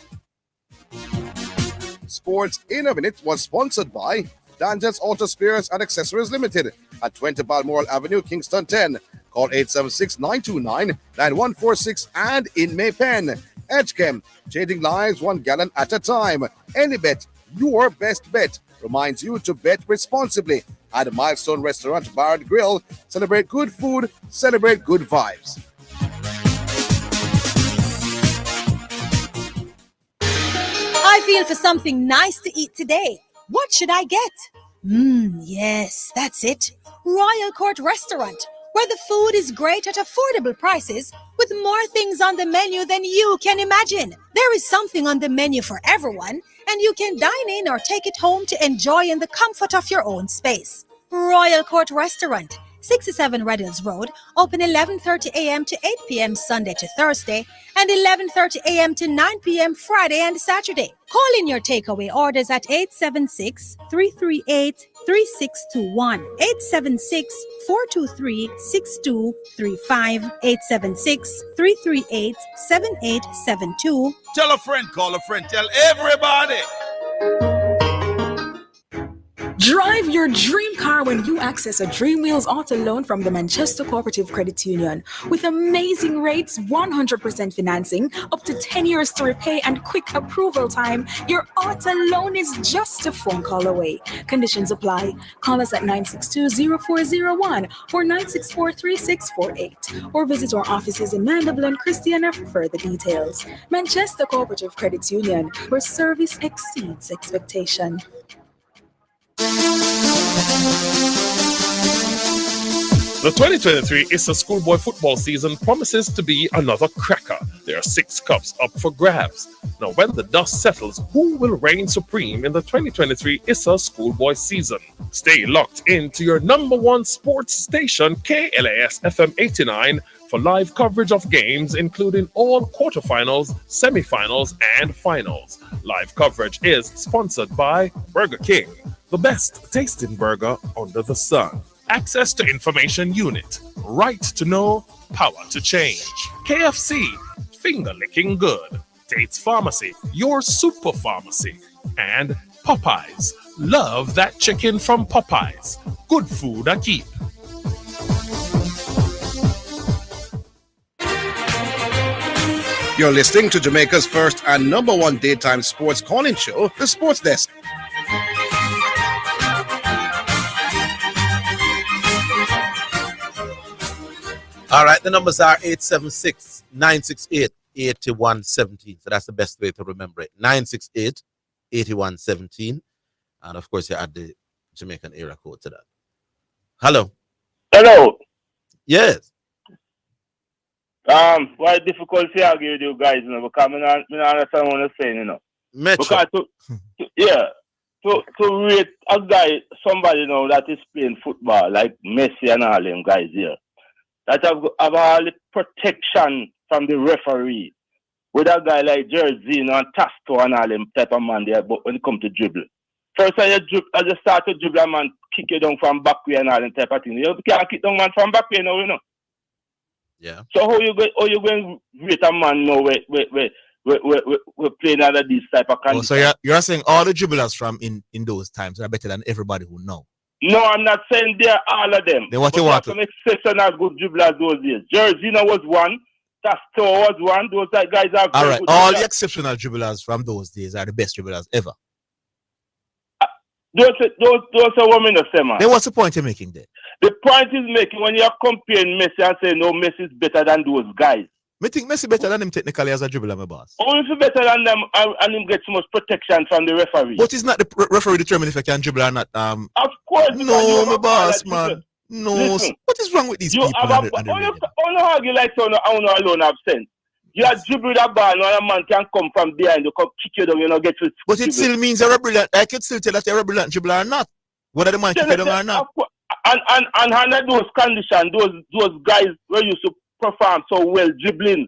Sports in a Minute was sponsored by Dangerous Auto Spares and Accessories Limited at 20 Balmoral Avenue, Kingston 10. Call 876-929-9146 and in Maypen. Edgechem, changing lives 1 gallon at a time. Anybet, your best bet, reminds you to bet responsibly at Milestone Restaurant Bar and Grill. Celebrate good food, celebrate good vibes. I feel for something nice to eat today. What should I get? Yes, that's it. Royal Court Restaurant, where the food is great at affordable prices with more things on the menu than you can imagine. There is something on the menu for everyone, and you can dine in or take it home to enjoy in the comfort of your own space. Royal Court Restaurant, 67 Red Hills Road, open 11:30 a.m. to 8 p.m. Sunday to Thursday and 11:30 a.m. to 9 p.m. Friday and Saturday. Call in your takeaway orders at 876-338-3621, 876-423-6235, 876-338-7872. Tell a friend, call a friend, tell everybody. Drive your dream car when you access a Dream Wheels auto loan from the Manchester Cooperative Credit Union. With amazing rates, 100% financing, up to 10 years to repay, and quick approval time, your auto loan is just a phone call away. Conditions apply. Call us at 962-0401 or 964-3648 or visit our offices in Mandeville and Christiana for further details. Manchester Cooperative Credit Union, where service exceeds expectation. The 2023 ISSA schoolboy football season promises to be another cracker. There are 6 cups up for grabs. Now, when the dust settles, who will reign supreme in the 2023 ISSA schoolboy season? Stay locked into your number one sports station, KLAS FM 89, for live coverage of games, including all quarterfinals, semifinals, and finals. Live coverage is sponsored by Burger King, the best tasting burger under the sun. Access to Information Unit, right to know, power to change. KFC, finger licking good. Tate's Pharmacy, your super pharmacy. And Popeyes, love that chicken from Popeyes. Good food I keep. You're listening to Jamaica's first and number one daytime sports calling show, The Sports Desk. All right, the numbers are 876-968-5652 8117. So that's the best way to remember it. 968-8117. And of course, you add the Jamaican area code to that. Hello. Hello. Yes. Why difficult to argue with you guys, you know, because I don't understand what you're saying, you know. Metro. Because to rate a guy, somebody, you know, that is playing football, like Messi and all them guys here, that have all the protection from the referee, with a guy like Jersey, you know, and Tasto and all them type of man there, but when it comes to dribble. First, I just start to dribble a man, kick you down from back way and all them type of thing. You can't kick down man from back way now, you know. Yeah. So how you going to rate a man now we're playing out of these type of conditions? So you're saying all the dribblers from in those times are better than everybody who know? No, I'm not saying they're all of them. Then what you want? Some exceptional good dribblers those days. Jersino was one. Tasto was one. Those guys are all right. good All dribblers. the exceptional dribblers from those days are the best dribblers ever. Those are women of them, man. Then what's the point you're making there? The point is making when you're comparing Messi and saying no, Messi is better than those guys. Me think Messi better than him technically as a dribbler, my boss. Only if better than them and him get so much protection from the referee. But it's not the referee determine if I can dribble or not. Of course. No, my boss, man. No. Listen, what is wrong with these people? Only argue like so, I don't alone have sense. You are dribbling that ball, no man can come from behind, you come kick you down, you know, get to. But it still means you're a brilliant. I could still tell that you're a brilliant dribbler or not. Whether the man kick you down or not. And under those conditions, those guys were used to perform so well dribbling,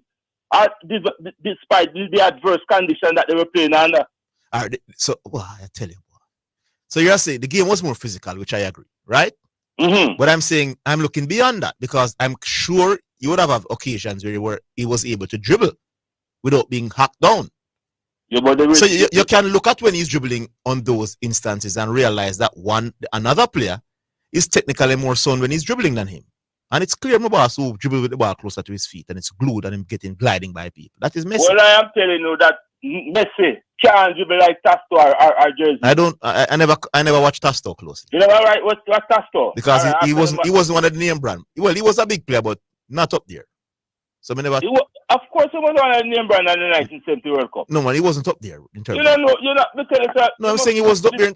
despite the adverse condition that they were playing under. All right, so I tell you, so you're saying the game was more physical, which I agree, right? Mm-hmm. But I'm saying I'm looking beyond that because I'm sure you would have occasions where he was able to dribble without being hacked down. Yeah, but so you can look at when he's dribbling on those instances and realize that another player is technically more sound when he's dribbling than him. And it's clear my boss who dribble with the ball closer to his feet and it's glued and him gliding by people. That is Messi. Well, I am telling you that Messi can't dribble like Tasto or Jersey. I never watched Tasto closely. You never watch Tasto? Because he wasn't one of the name brand. Well, he was a big player, but not up there. So I never. Of course, he was one of the name brand in the 1970 World Cup. No man, he wasn't up there in terms. You don't know. You're not. No, I'm saying he was up there.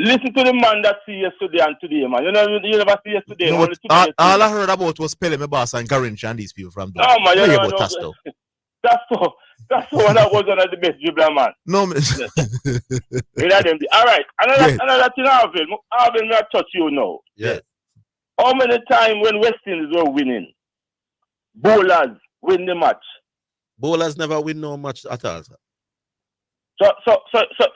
Listen to the man that see yesterday and today, man. You never see yesterday. No, all I heard about was Pele, my boss, and Garinch and these people from there. Oh man, you know about Tasto. That's one that was one of the best dribbler, man. No, man. All right, another thing, Orville, I touch you now. Yes. How many times when West Indies were winning, bowlers win the match? Bowlers never win no match at all, sir. So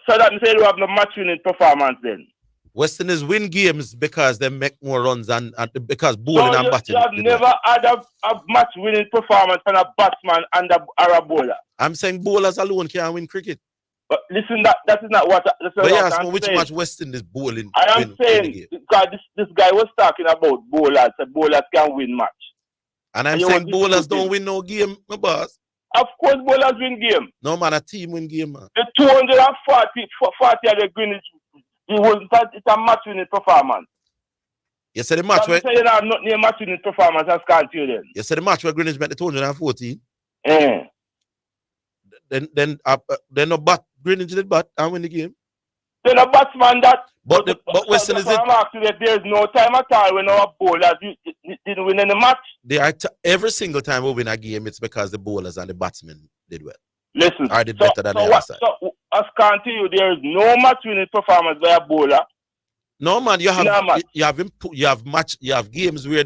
that means you have no match winning performance then. West Indies win games because they make more runs and because bowling and batting. You have never had a match winning performance from a batsman and a bowler. I'm saying bowlers alone can't win cricket. But listen, that is not what. But you ask me which match West Indies bowling. I am saying because this guy was talking about bowlers. So bowlers can win match. And I'm saying bowlers don't win no game, my boss. Of course, bowlers win game. No man, a team win game, man. The 240 of the Greenwich, it's a match winning performance. You said the match where you have not near match winning performance as can't you then. You said the match where Greenwich met the 214. Yeah. Then no bat Greenwich did bat and win the game. Then a batsman that. But Western is it? I'm asking if there's no time at all when our bowlers didn't win any match. They are every single time we win a game, it's because the bowlers and the batsmen did well. Listen, I did better than the other side. So as can't you, there is no match winning performance by a bowler. No man, you have games where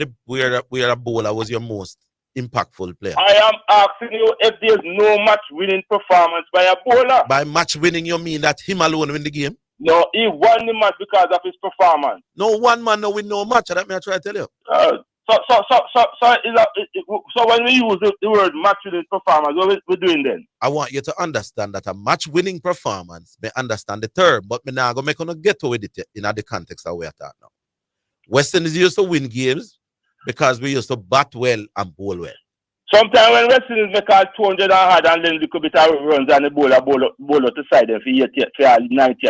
a bowler was your most impactful player. I am asking you if there's no match winning performance by a bowler. By match winning, you mean that him alone win the game? No, he won the match because of his performance. No one man no win no match. That may I try to tell you. So when we use the word match winning performance, what we're doing then? I want you to understand that a match winning performance may understand the term, but me now go make on get to with it in the context of where we are now. West Indies used to win games because we used to bat well and bowl well. Sometimes when West Indies make all 200 hard and then little bit of runs and the bowler to side them for 90,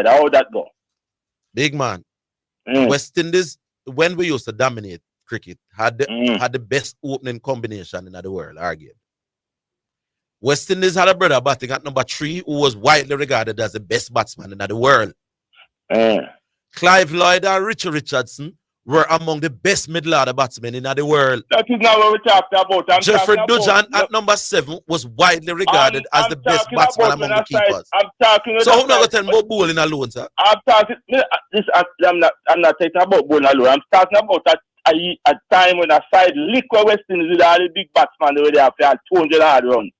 how that go? Big man. West Indies, when we used to dominate cricket, had the best opening combination in the world, argued. West Indies had a brother batting at number 3 who was widely regarded as the best batsman in the world. Clive Lloyd and Richard Richardson were among the best middle order batsmen in the world. That is not what we're talking about. Jeffrey Dudgeon at number 7 was widely regarded as the best batsman among the keepers. I'm talking so I'm not going to tell me about bowling alone, sir. I'm not talking about bowling alone. I'm talking about a time when a side liquor West Indies with all the big batsmen over there had 200 hard runs.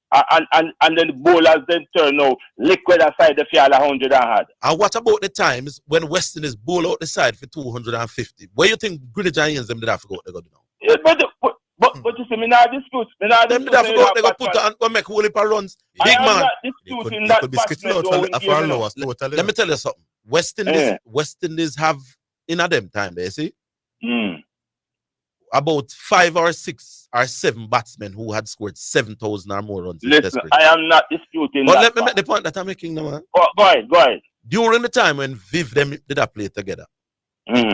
And then the bowlers then turn out liquid aside the field 100 hard. And what about the times when West Indies bowl out the side for 250? Where you think Greenwich Giants them did have to go? They go now. Yeah, but you see, me not dispute. Them did have to go. They go put on go make whole heap of runs. Big man. Let me tell you something. West Indies have in a them time there. See. About 5 or 6 or 7 batsmen who had scored 7,000 or more runs. Listen, I am not disputing but that. Let me make the point that I'm making now. Go ahead. During the time when Viv them did a play together,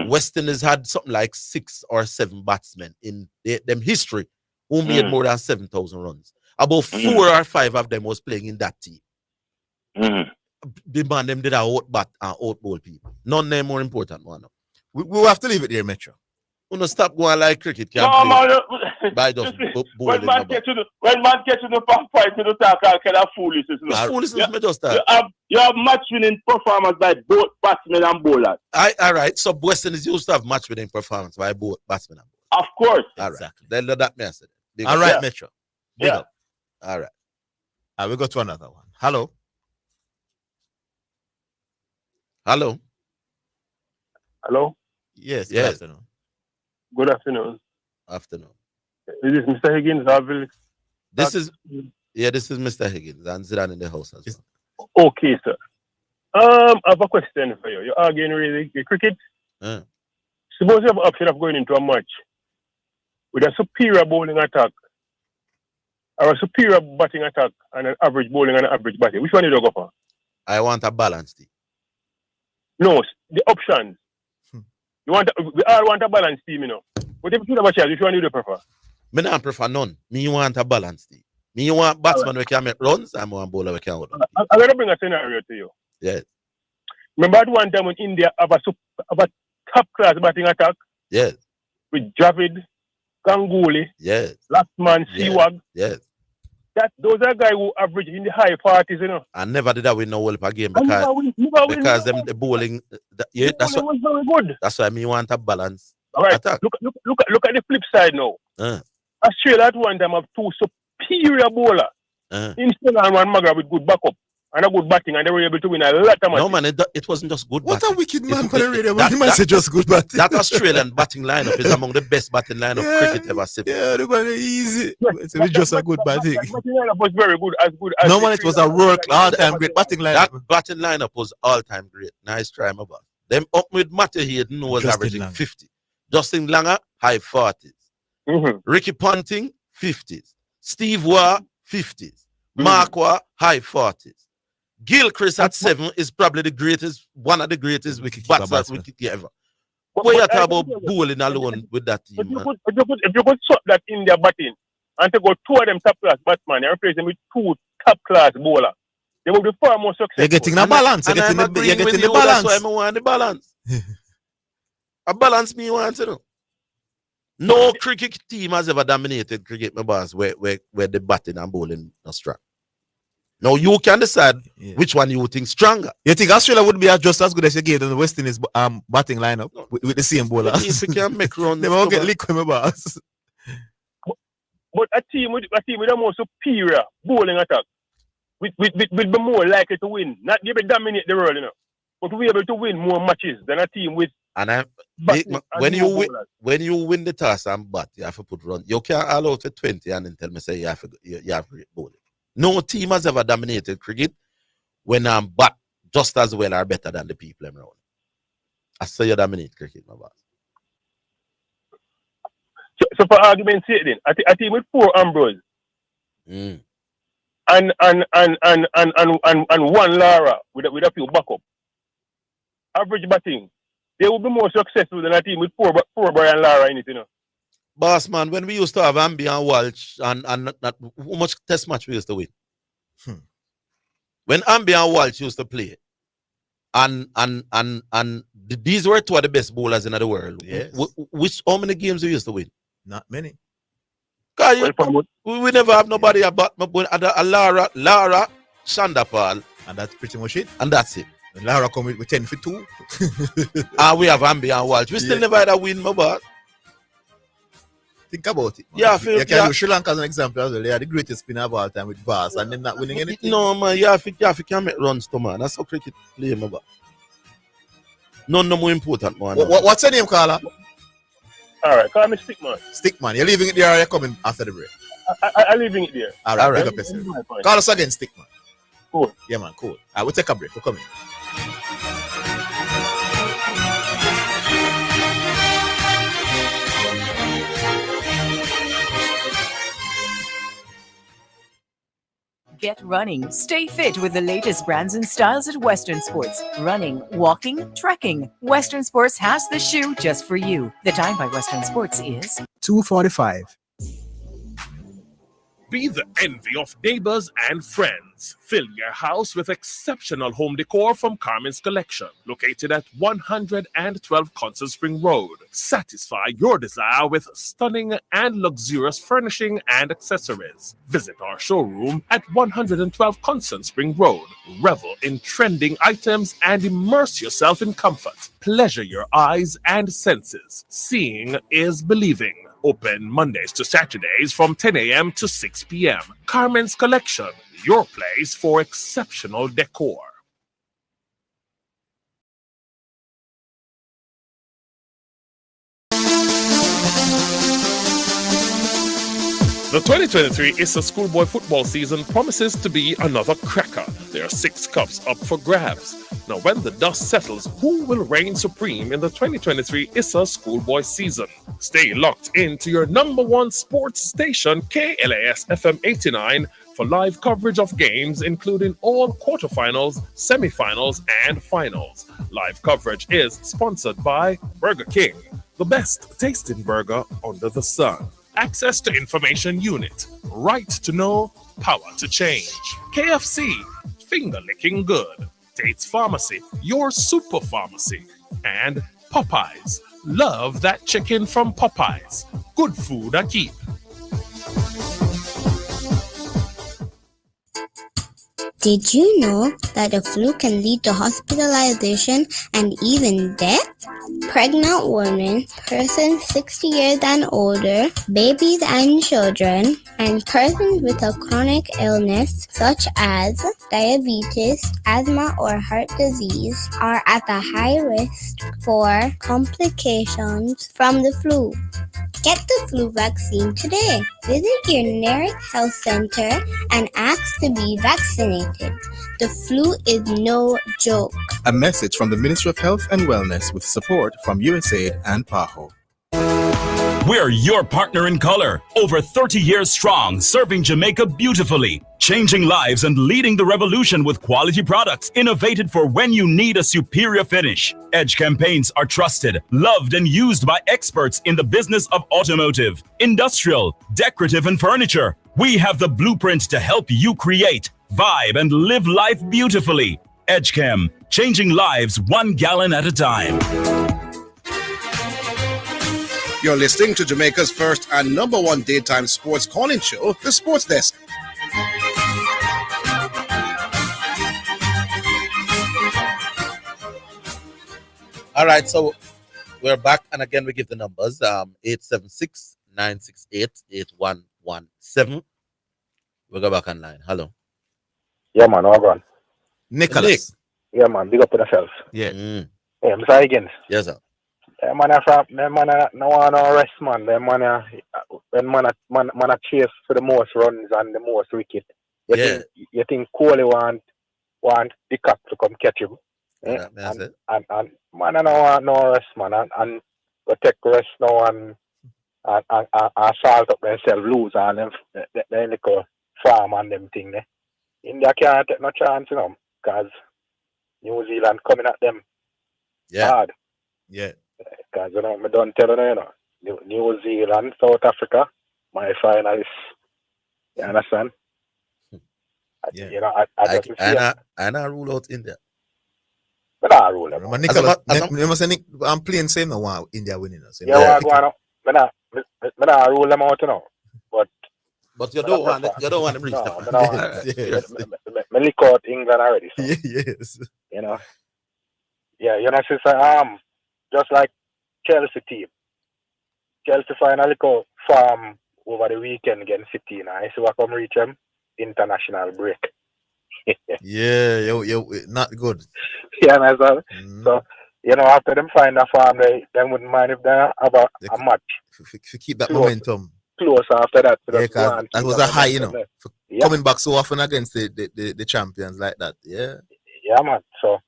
West Indies had something like 6 or 7 batsmen in them history who made more than 7,000 runs. About 4 or 5 of them was playing in that team. The man them did a out bat and out bowl people. None of them more important one. We'll have to leave it here, Metro. No stop going like cricket. No, man. When man get to the pump fight to the tackle, kind of foolishness. Foolishness, you have match winning performance by both batsmen and bowlers. All right. So West Indies used to have match winning performance by both batsmen and bowlers. Of course. All right. Exactly. Then that message. All right, Metro. Yeah. All right. We go to another one. Hello. Hello. Yes. Good afternoon. Good afternoon. Afternoon. Is this Mr. Higgins? Orville? This is Mr. Higgins and Zidane in the house as well. Okay, sir. I have a question for you. You're arguing really the cricket. Suppose you have an option of going into a match with a superior bowling attack or a superior batting attack and an average bowling and an average batting. Which one do you go for? I want a balanced team. No, the options. We all want a balanced team, you know. But if you have a chance, which one do you prefer? Me not prefer none. Me want a balanced team. Me want batsman who can make runs and one bowler who can hold on. I'm going to bring a scenario to you. Yes. Remember at one time when India have a top-class batting attack? Yes. With Javid, Ganguly, yes, Lastman, Sewag. Yes. Those are guys who average in the high 40s, you know. I never did that win no World Cup game because them the bowling. That's what. Was very good. That's why me want a balance. All right. Attack. Look at the flip side now. Australia at one time have 2 superior bowlers. Instead of one Magra with good backup and a good batting, and they were able to win a lot of matches. No man, it wasn't just good what batting. A wicked man for the radio. He might say just good batting. That Australian batting lineup is among the best batting lineup cricket ever seen. Yeah, the man easy. It's just a good batting. That batting lineup was very good, as good as. No man, it was a all-time great batting lineup. That batting lineup was all-time great. Nice try, my boss. Them up with Matthew Hayden was averaging 50. Justin Langer, high 40s. Ricky Ponting, 50s. Steve Waugh, 50s. Mark Waugh, high 40s. Gilchrist at 7 is probably the greatest, one of the greatest batsmen ever. What you talk about bowling alone with that team? If you could sort that India batting and to go 2 of them top-class batsmen and replace them with 2 top-class bowlers, they will be far more successful. You're getting the balance. You're getting the balance. That's why I want the balance. A balance me want to know. No cricket team has ever dominated cricket, my boss, where the batting and bowling are strong. Now you can decide which one you think stronger. You think Australia would be just as good as you gave them the West Indies batting lineup with the same bowlers? If you can make runs, they won't get liquid, my boss. But a team with a more superior bowling attack, will be more likely to win. Not be able to dominate the world, you know, but to be able to win more matches than a team with. When you win the toss and bat, you have to put run. You can't allow to 20 and then tell me say you have great bowling. No team has ever dominated cricket when I'm bat just as well or better than the people around. I say you dominate cricket, my boss. So for argument's sake, then a team with 4 Ambrose and 1 Lara with a few backup, average batting, they will be more successful than a team with 4 Brian Lara in it, you know. Boss man, when we used to have Ambi and Walsh and not how much test match we used to win? When Ambi and Walsh used to play, and these were two of the best bowlers in the world. Yes. Which how many games we used to win? Not many. We never have nobody about a Lara Shandapal. And that's pretty much it. And that's it. And Lara come with 10 for 2. And we have Ambi and Walsh. We still never had a win, my boss. Think about it. Man. Yeah, I feel you can use Sri Lanka as an example as well. They are the greatest spinner of all time with Vars and them not winning anything. No, man, you can make runs to man. That's how cricket play, my boss. None no more important, man. What's your name, caller? All right, call me Stickman. Stickman. You're leaving it there or you're coming after the break? I'm leaving it there. All right, big up yourself. Call us again, Stickman. Cool. Yeah, man, cool. All right, we'll take a break. We're coming. Get running. Stay fit with the latest brands and styles at Western Sports. Running, walking, trekking. Western Sports has the shoe just for you. The time by Western Sports is 2:45. Be the envy of neighbors and friends. Fill your house with exceptional home decor from Carmen's Collection, located at 112 Concert Spring Road. Satisfy your desire with stunning and luxurious furnishing and accessories. Visit our showroom at 112 Concert Spring Road. Revel in trending items and immerse yourself in comfort. Pleasure your eyes and senses. Seeing is believing. Open Mondays to Saturdays from 10 a.m. to 6 p.m. Carmen's Collection, your place for exceptional decor. The 2023 ISSA schoolboy football season promises to be another cracker. There are 6 cups up for grabs. Now, when the dust settles, who will reign supreme in the 2023 ISSA schoolboy season? Stay locked into your #1 sports station, KLAS FM 89, for live coverage of games, including all quarterfinals, semifinals, and finals. Live coverage is sponsored by Burger King, the best tasting burger under the sun. Access to information unit, right to know, power to change. KFC, finger licking good. Tate's Pharmacy, your super pharmacy. And Popeyes, love that chicken from Popeyes. Good food I keep. Did you know that the flu can lead to hospitalization and even death? Pregnant women, persons 60 years and older, babies and children, and persons with a chronic illness such as diabetes, asthma, or heart disease are at a high risk for complications from the flu. Get the flu vaccine today. Visit your nearest health center and ask to be vaccinated. The flu is no joke. A message from the Ministry of Health and Wellness with support from USAID and PAHO. We're your partner in color, over 30 years strong, serving Jamaica beautifully, changing lives and leading the revolution with quality products innovated for when you need a superior finish. Edge campaigns are trusted, loved, and used by experts in the business of automotive, industrial, decorative, and furniture. We have the blueprint to help you create, vibe, and live life beautifully. EdgeChem, changing lives 1 gallon at a time. You're listening to Jamaica's first and #1 daytime sports calling show, The Sports Desk. All right, so we're back, and again we give the numbers 876-968-8117. We'll go back online. Hello. Yeah, man, all gone. Nicholas. Yeah, man, big up to yourself. Yeah. Yeah, Mr. Higgins. Yes, sir. Yeah, man, no one rest, man. Them man, chase for the most runs and the most wicket. You think Kohli want the cup to come catch him? Yeah, that's it. And man, no rest, man, and go take rest now and salt up themselves, lose and them the little farm and them thing there. India can't take no chance, you know, because New Zealand coming at them hard. Yeah. Because, you know, I don't tell you, you know, New Zealand, South Africa, my finalists. You understand? Yeah. You know, I just see it. I rule out India. But I rule them. I'm playing same now. Wow, India winning us. Yeah, well, go on. But I rule them out, you know. But you don't want them reach the final. I lick out England already. So, yes. You know. Yeah, you know, since just like Chelsea team. Chelsea finally go farm over the weekend against City. Now I see what come reach them international break. Yeah, yo, not good. Yeah, understand? So, you know, after them find a farm, they wouldn't mind if they have a match. To keep that momentum. Close after that. Yeah, cause that was a high, you know. Coming back so often against the champions like that. Yeah. Yeah, man. So,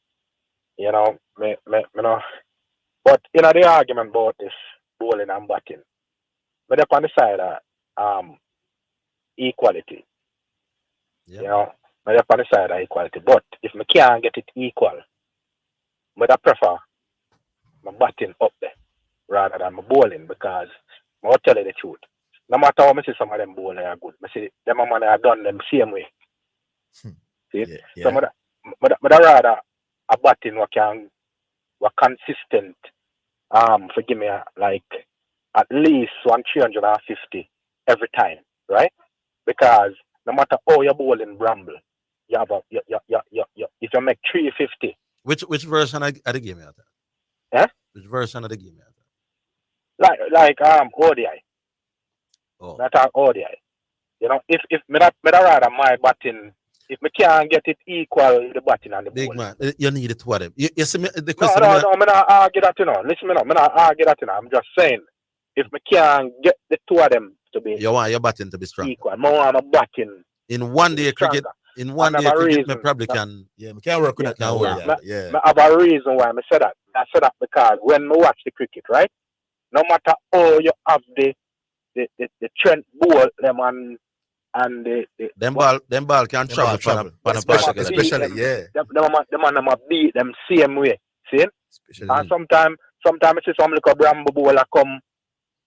you know, me know. But, you know, the argument about this bowling and batting, but up on the side of equality. Yeah. You know, but up on the side of equality. But if me can't get it equal, but I prefer my batting up there rather than my bowling, because I'll tell you the truth. No matter how I see some of them bowling are good, I see them man have done them same way. See? Yeah. So I rather a batting what consistent. Forgive me, like at least 350 every time, right? Because no matter how you bowl in bramble, you have if you make 350. Which version of the game you have? Eh? Which version of the game you have? Like ODI. Oh. Not ODI. You know, if me rather my batting, if me can't get it equal the batting and the bowling. Big man, you need it to them. You see me, the No, question. I'm not argue that, you know. Listen, me not argue that, you know. I'm just saying, if me can't get the two of them to be, you want your batting to be strong. Equal. I want my batting. In one day cricket, me probably can. Yeah, me can work with that now. Yeah. I have a reason why I say that. I say that because when I watch the cricket, right, no matter how you have the trend ball them and them ball can travel. Especially, yeah. The man beat them same way. See? And sometimes I see some little bramble bowler come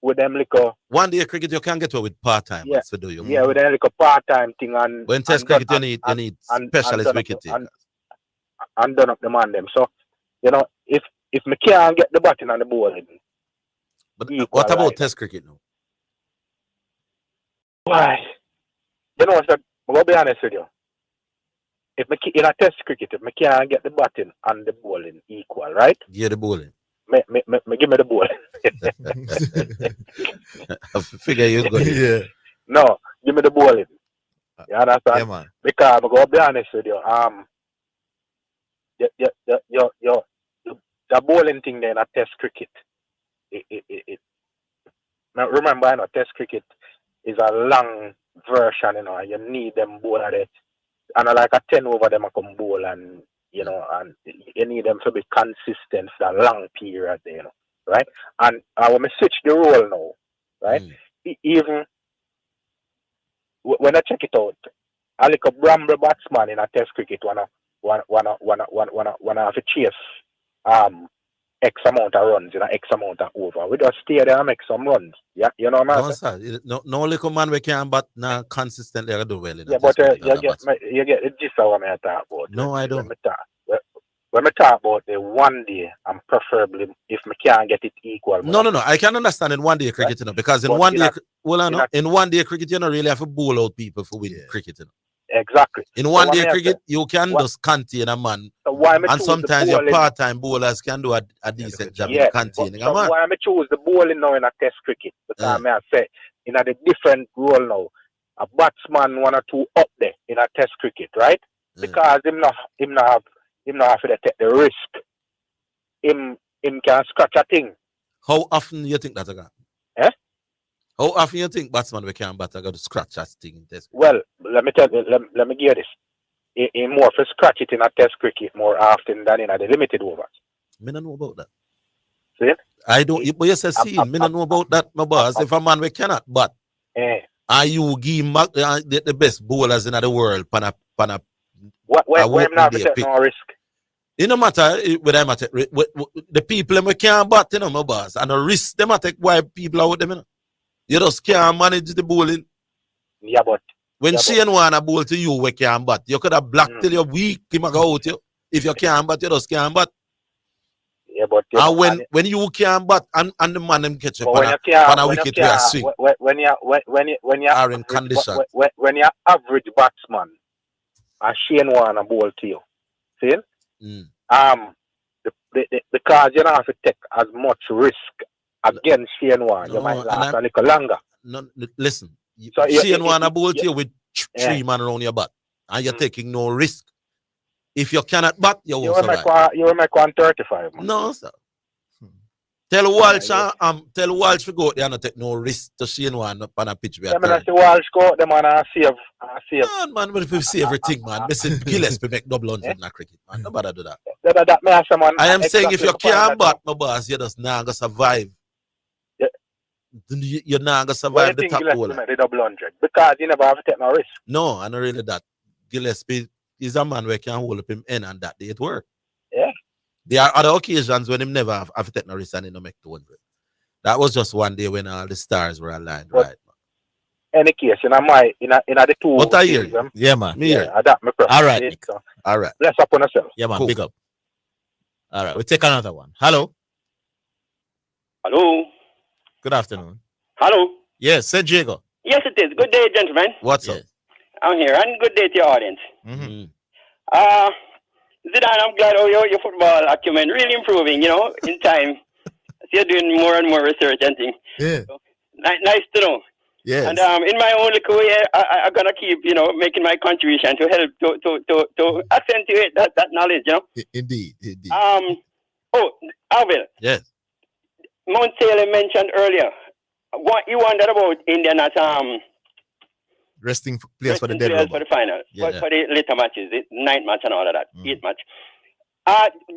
with them little. One day cricket you can get away with part-time. Yeah, so do you? Yeah, with them little part-time thing and. When test cricket you need specialist wicket takers. And done up the man them. So, you know, if me can't get the batting and the bowling. But what about test cricket now? Why? You know, so I'm gonna be honest with you. If me in a test cricket, if me can't get the batting and the bowling equal, right? Yeah, the bowling. Me give me the bowling. I figure you're good. Yeah. No, give me the bowling. You understand? Yeah, man. Because I'm gonna be honest with you. The bowling thing there in a test cricket. Now remember, you know, test cricket is a long version, you know, and you need them bowl at it. And like a 10 over them I come bowl, and you know, and you need them to be consistent for a long period, you know, right? And when I switch the role now, right? Even when I check it out, I like a bramble batsman in a test cricket wanna have to chase X amount of runs, you know, X amount of over. We just stay there and make some runs. Yeah, you know what I mean? No, sir. No little man we can but now consistently do well. Yeah, but you get the gist of what I talk about. No, I don't. When I talk about the one day, and preferably if I can't get it equal. No. I can understand in one day cricket, you know, because in one day cricket, you don't really have to bowl out people for winning cricket, you know. Exactly. In one day cricket, you can just contain a man. And sometimes your part-time bowlers can do a decent job in containing a man. Why I choose the bowling now in a test cricket? Because I say in a different role now, a batsman 1 or 2 up there in a test cricket, right? Because him not have to take the risk. Him can scratch a thing. How often do you think that's a guy? Eh? How often you think batsman we can bat to scratch that thing in test cricket? Well, let me tell you, let me give you this. He more for scratch it in a test cricket more often than in the limited overs. Me don't know about that. See? I don't. But you say, see, me don't know about that, my boss. If a man we cannot bat, are you give the best bowlers in the world? Why not to take no risk? It no matter whether I'm at the people we can't bat, you know, my boss. And the risk them take why people out them, you know. You just can't manage the bowling. Yeah, but when Shane wanna bowl to you, we can't bat. You could have blocked till you're weak, him go out you. If you can't bat, you just can't bat. Yeah, but and when you can't bat and the man them catch you on a wicket where you swing. When you are in condition. When you're average batsman, and Shane wanna bowl to you. See? The cards you don't have to take as much risk against Shane Warne. You might last a little longer. No, listen. So Shane Warne bowl to you with three man around your bat, and you're taking no risk. If you cannot bat, you won't survive. You will make 135. Man. No, sir. Tell Walsh, tell Walsh to go there and take no risk to Shane Warne on a pitch. I mean, see Walsh go them and save. Man, but if we see everything, man. Listen, Gillespie make double 100 in a cricket, man. Nobody do that. I am saying if you can't bat, my boss, you just not gonna survive. You're not gonna survive the top bowler. The double 100 because you never have to take no risk. No, I not really that. Gillespie is a man where can hold up him in, and that day it work. Yeah. There are other occasions when him never have to take no risk and he no make 200. That was just one day when all the stars were aligned, right? Any case, in the two. What I hear? Yeah, man. Me here. Adapt my all right. So. All right. Bless up on yourself. Yeah, man. Cool. Big up. All right. We'll take another one. Hello. Hello. Good afternoon. Hello. Yes, St. Diego. Yes, it is. Good day, gentlemen. What's up? I'm here, and good day to your audience. Zidane, I'm glad your football acumen really improving, you know, in time. So you're doing more and more research and things. Yeah. So, nice to know. Yes. And in my own little way, I'm gonna keep, you know, making my contribution to help to accentuate that knowledge, you know. Indeed. Orville. Yes. Mount Taylor mentioned earlier. What you wondered about India not resting players for the dead for the final, for the later matches, the 9th match and all of that, 8th match.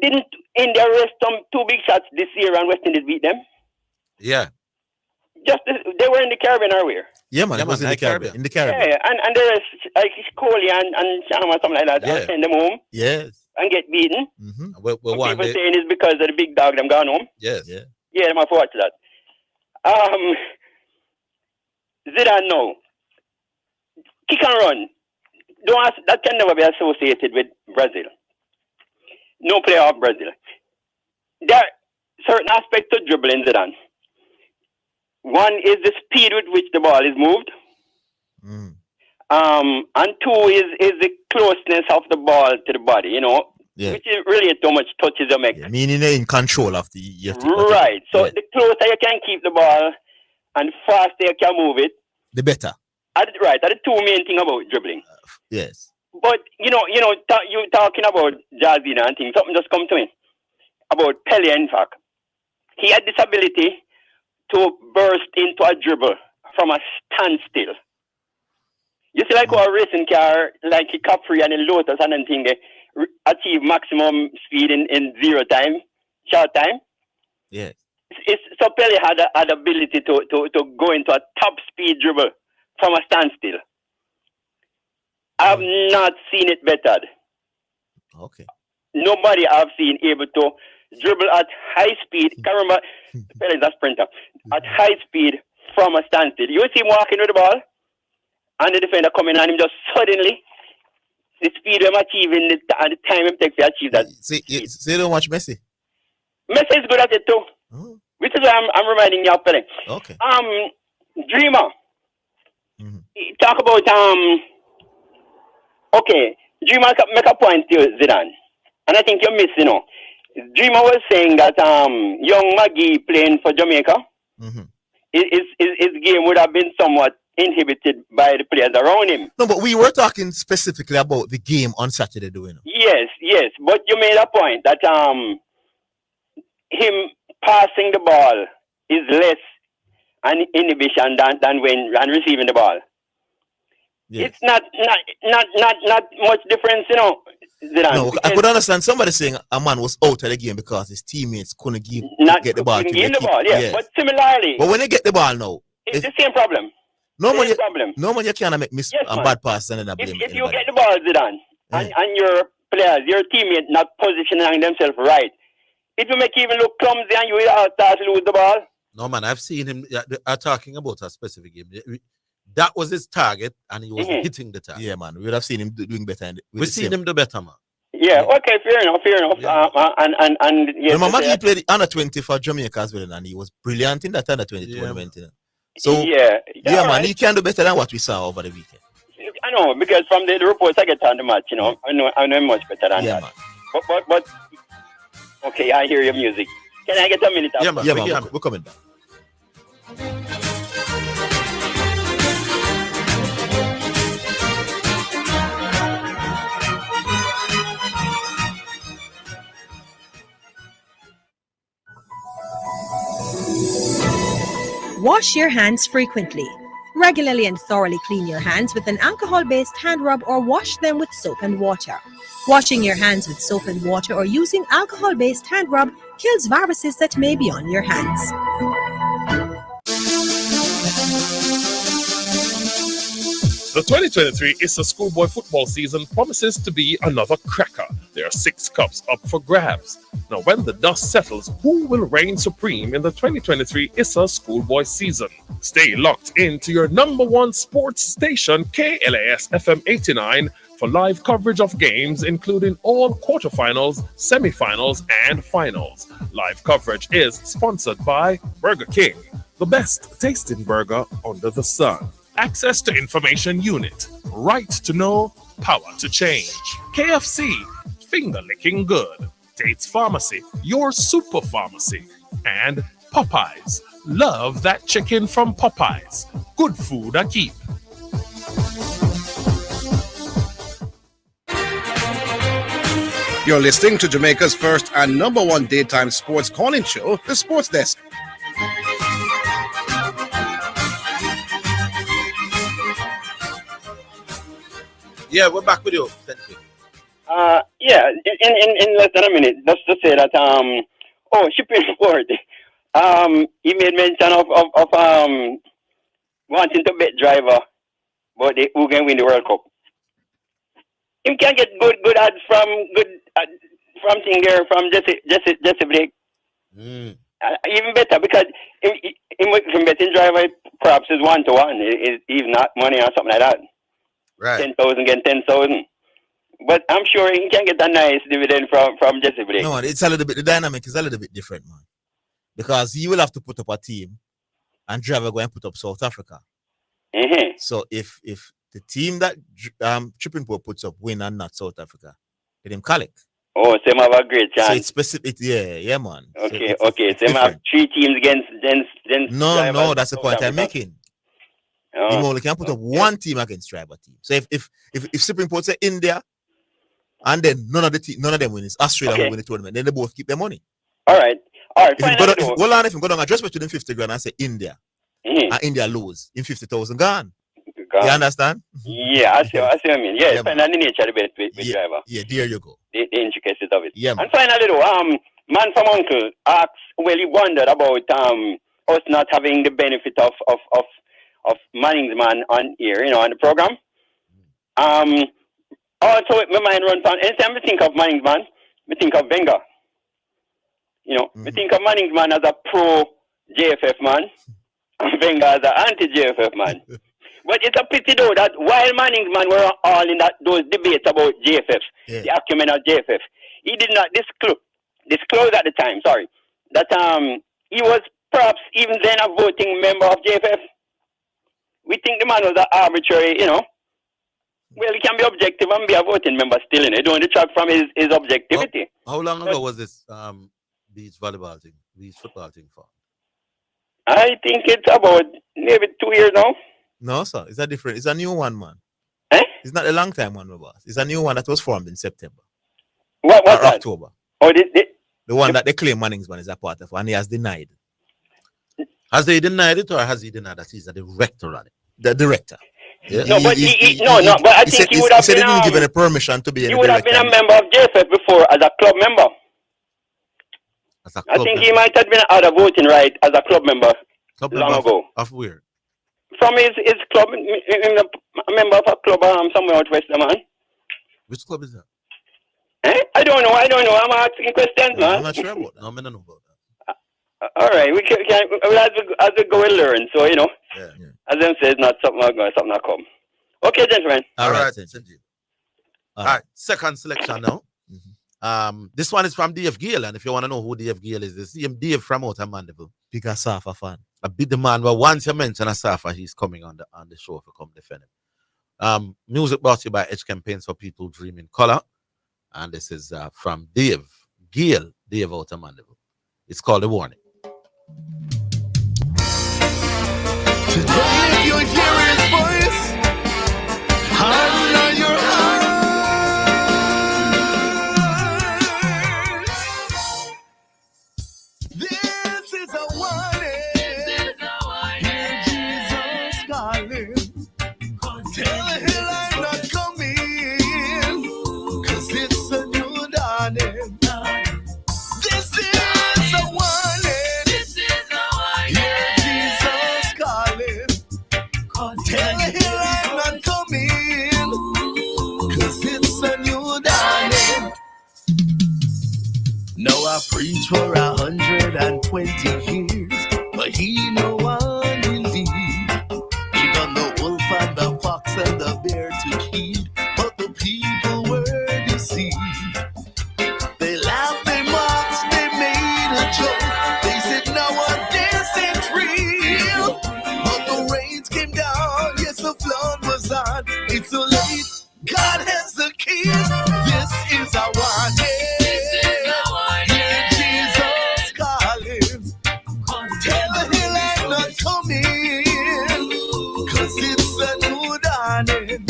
Didn't India rest some 2 big shots this year and West Indies beat them? Yeah. They were in the Caribbean, are we? Yeah, man. It was in the Caribbean. In the Caribbean. Yeah, and there is like Kohli and Sharma, something like that. Yeah. Send them home. Yes. And get beaten. Well, people saying it's because of the big dog them gone home. Yes. Yeah. Yeah, I'm watch that. Zidane, no. Kick and run. That can never be associated with Brazil. No player of Brazil. There are certain aspects to dribbling, Zidane. One is the speed with which the ball is moved. And 2 is the closeness of the ball to the body, you know. Yeah. Which is really how much touches you make. Yeah, meaning they're in control of the right. So the closer you can keep the ball and faster you can move it, the better. Right. That's the 2 main things about dribbling. Yes. But you talking about Jazina and things, something just come to me about Pele. In fact, he had this ability to burst into a dribble from a standstill. You see, like a racing car, like a Capri and a Lotus and anything, they achieve maximum speed in 0 time, short time. Yes. So Pele had the ability to go into a top speed dribble from a standstill. I've not seen it bettered. Okay. Nobody I've seen able to dribble at high speed. Can't remember, Pele is a sprinter. At high speed from a standstill. You see him walking with the ball, and the defender coming on him just suddenly. The speed I'm achieving and the time it takes to achieve that. See, you don't watch Messi? Messi is good at it too. Oh. Which is why I'm reminding you of Pele. Okay. Dreamer. Talk about okay. Dreamer make a point to Zidane. And I think you're missing, you know. Dreamer was saying that young Maggie playing for Jamaica, his game would have been somewhat inhibited by the players around him. No, but we were talking specifically about the game on Saturday, doing it. Yes. But you made a point that him passing the ball is less an inhibition than when receiving the ball. Yes. It's not much difference, you know. Zidane, no, I could understand somebody saying a man was out of the game because his teammates couldn't get the ball. Yes. But similarly, but when they get the ball now, it's the same problem. No one you can't make bad pass and then blame. If you get the ball, Zidane, and you're players, your teammate not positioning themselves right, it will make you even look clumsy and you will start to lose the ball. No, man, I've seen him talking about a specific game. That was his target, and he was hitting the target. Yeah, man. We would have seen him doing better. We've seen him do better, man. Yeah, okay, fair enough. Yeah. And yes, remember, he played under 20 for Jamaica as well, and he was brilliant in that under 20 tournament. You know? So, yeah, man, right. he can do better than what we saw over the weekend. I know, because from the reports I get on the match, you know, I know much better than that. Man. But, okay, I hear your music. Can I get a minute? Yeah, man, we're coming back. Wash your hands frequently. Regularly and thoroughly clean your hands with an alcohol-based hand rub or wash them with soap and water. Washing your hands with soap and water or using alcohol-based hand rub kills viruses that may be on your hands. The 2023 ISA schoolboy football season promises to be another cracker. There are 6 cups up for grabs. Now, when the dust settles, who will reign supreme in the 2023 ISA schoolboy season? Stay locked into your number one sports station, KLAS FM 89, for live coverage of games, including all quarterfinals, semifinals, and finals. Live coverage is sponsored by Burger King, the best tasting burger under the sun. Access to Information Unit, right to know, power to change. KFC, finger licking good. Tate's Pharmacy, your super pharmacy. And Popeyes, love that chicken from Popeyes. Good food I keep. You're listening to Jamaica's first and number one daytime sports calling show, The Sports Desk. Yeah, we're back with you. Yeah, in less than a minute, just to say that Shipping Sport, he made mention of wanting to bet driver, but who can win the World Cup. He can get good ads from Jesse Blake. Even better, because in betting driver perhaps is 1-to-1. It's even not money or something like that. Right. 10,000 get 10,000. But I'm sure he can get a nice dividend from Jesse Blake. No, it's a little bit, the dynamic is a little bit different, man. Because he will have to put up a team and driver go and put up South Africa. Mm-hmm. So if the team that Tripping Poor puts up win and not South Africa, let him collect. Oh, so have a great chance. So it's specific, yeah, man. Okay, so they have 3 teams against No, that's the point I'm making. Oh. You only can put up one team against tribal team. So if Supreme Court say India, and then none of them win, it's Australia who win the tournament, then they both keep their money. All right. If you go down and just bet to them 50 grand and say India, and India lose, in 50,000 gone. You understand? Yeah, I see what I mean. Yeah, find out the nature of the bet with driver. Yeah, there you go. The intricacies of it. Yeah, man. And finally, though, man from Uncle asks, well, he wondered about us not having the benefit of Manning's man on here, on the program. Also, my mind runs on, anytime I think of Manning's man, I think of Wenger. I think of Manning's man as a pro-JFF man, and Wenger as an anti-JFF man. But it's a pity, though, that while Manning's man were all in those debates about JFF, the acumen of JFF, he did not disclose at the time, that he was perhaps even then a voting member of JFF. We think the man was an arbitrary, Well, he can be objective and be a voting member still, Don't detract from his objectivity. How long ago was this beach football thing for? I think it's about maybe 2 years now. No, sir. It's a new one, man. Eh? It's not a long time one, my boss. It's a new one that was formed in September. What was that? October. Oh, the one that they claim Manning's man is a part of, and he has denied. Has he denied it, or has he denied that he's the director of it? The director. Yeah. No, but I think he would have been. He didn't give any permission to be. He would have been a member of JFF before as a club member. I think he might have been had a voting right as a club member long ago. Of where? From his club, a member of a club somewhere out west, man. Which club is that? I don't know. I'm asking questions, man. I'm not sure about that. No, I don't know about that. All right, we can as we go and learn. So as them say, it's not something something that come. Okay, gentlemen. All right. All right. Second selection now. This one is from Dave Gale, and if you want to know who Dave Gale is, the same Dave from Outer Mandeville. Big Safa fan. A bit the man, but once you mention a Safa, he's coming on the show to come defend him. Music brought to you by Edge Campaigns for People Dream in Color. And this is from Dave Gale, Dave Outer Mandeville. It's called The Warning. Today, if you hear his voice, harden on your heart. This is a warning. Hear Jesus calling. Tell him I'm not coming, 'cause it's a new dawning. This is a warning. Hear Jesus calling. Tell him I'm not coming, 'cause it's a new dawning. Now I preach for 120 years, but he no one indeed. Even the wolf and the fox and the bear to heed, but the people were deceived. They laughed, they mocked, they made a joke. They said nowadays it's real, but the rains came down. Yes, the flood was on. It's too late. God has the keys. This is our warning. Hear Jesus calling. Tell him I'm not coming, 'cause it's a new dawning.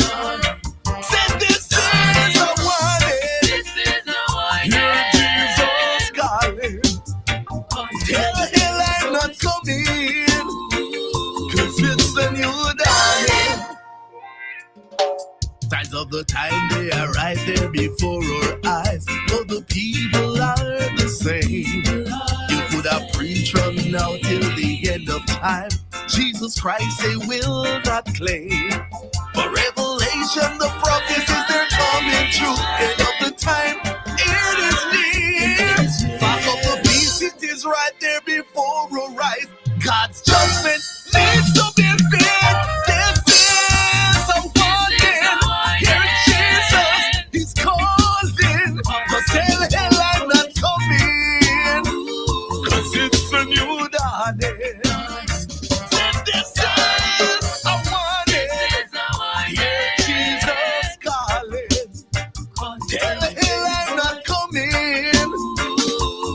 Said this is a warning. Hear Jesus calling. Tell him I'm not coming, 'cause it's a new dawning. Signs of the time, they are right there before our eyes. But the people are the same. You could have preached from now till the end of time. Jesus Christ they will not claim. But Revelation, the prophecies, they're coming true. End of the time, it is near. Back of the beast, it is right there before our eyes. God's judgment needs to be feared. This is a warning. Hear Jesus, he's calling. But tell him I'm not coming, 'cause it's a new dawning. This is a warning. Hear Jesus calling. Tell him I'm not coming,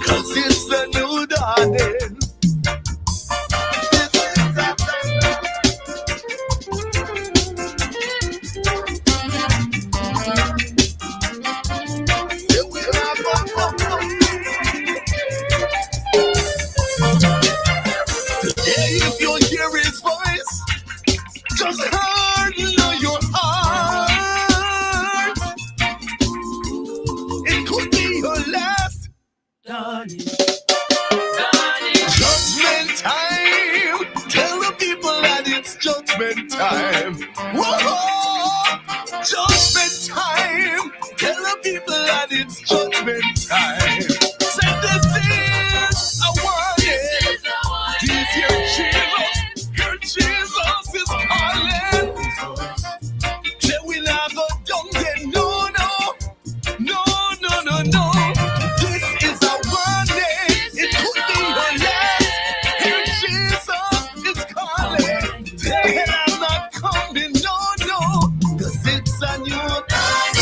'cause it's a new dawning. Today, if you hear his voice, just harden on your heart. It could be your last judgment time. Tell the people that it's judgment time. Whoa, judgment time. Tell the people that it's judgment time. Say this is a warning. This your Jesus, your Jesus is calling. Say we not go down there, no, no, no, no, no, no. This is a warning. It could be your last. Here Jesus is calling. Tell him I'm not coming, no, no, 'cause it's a new time.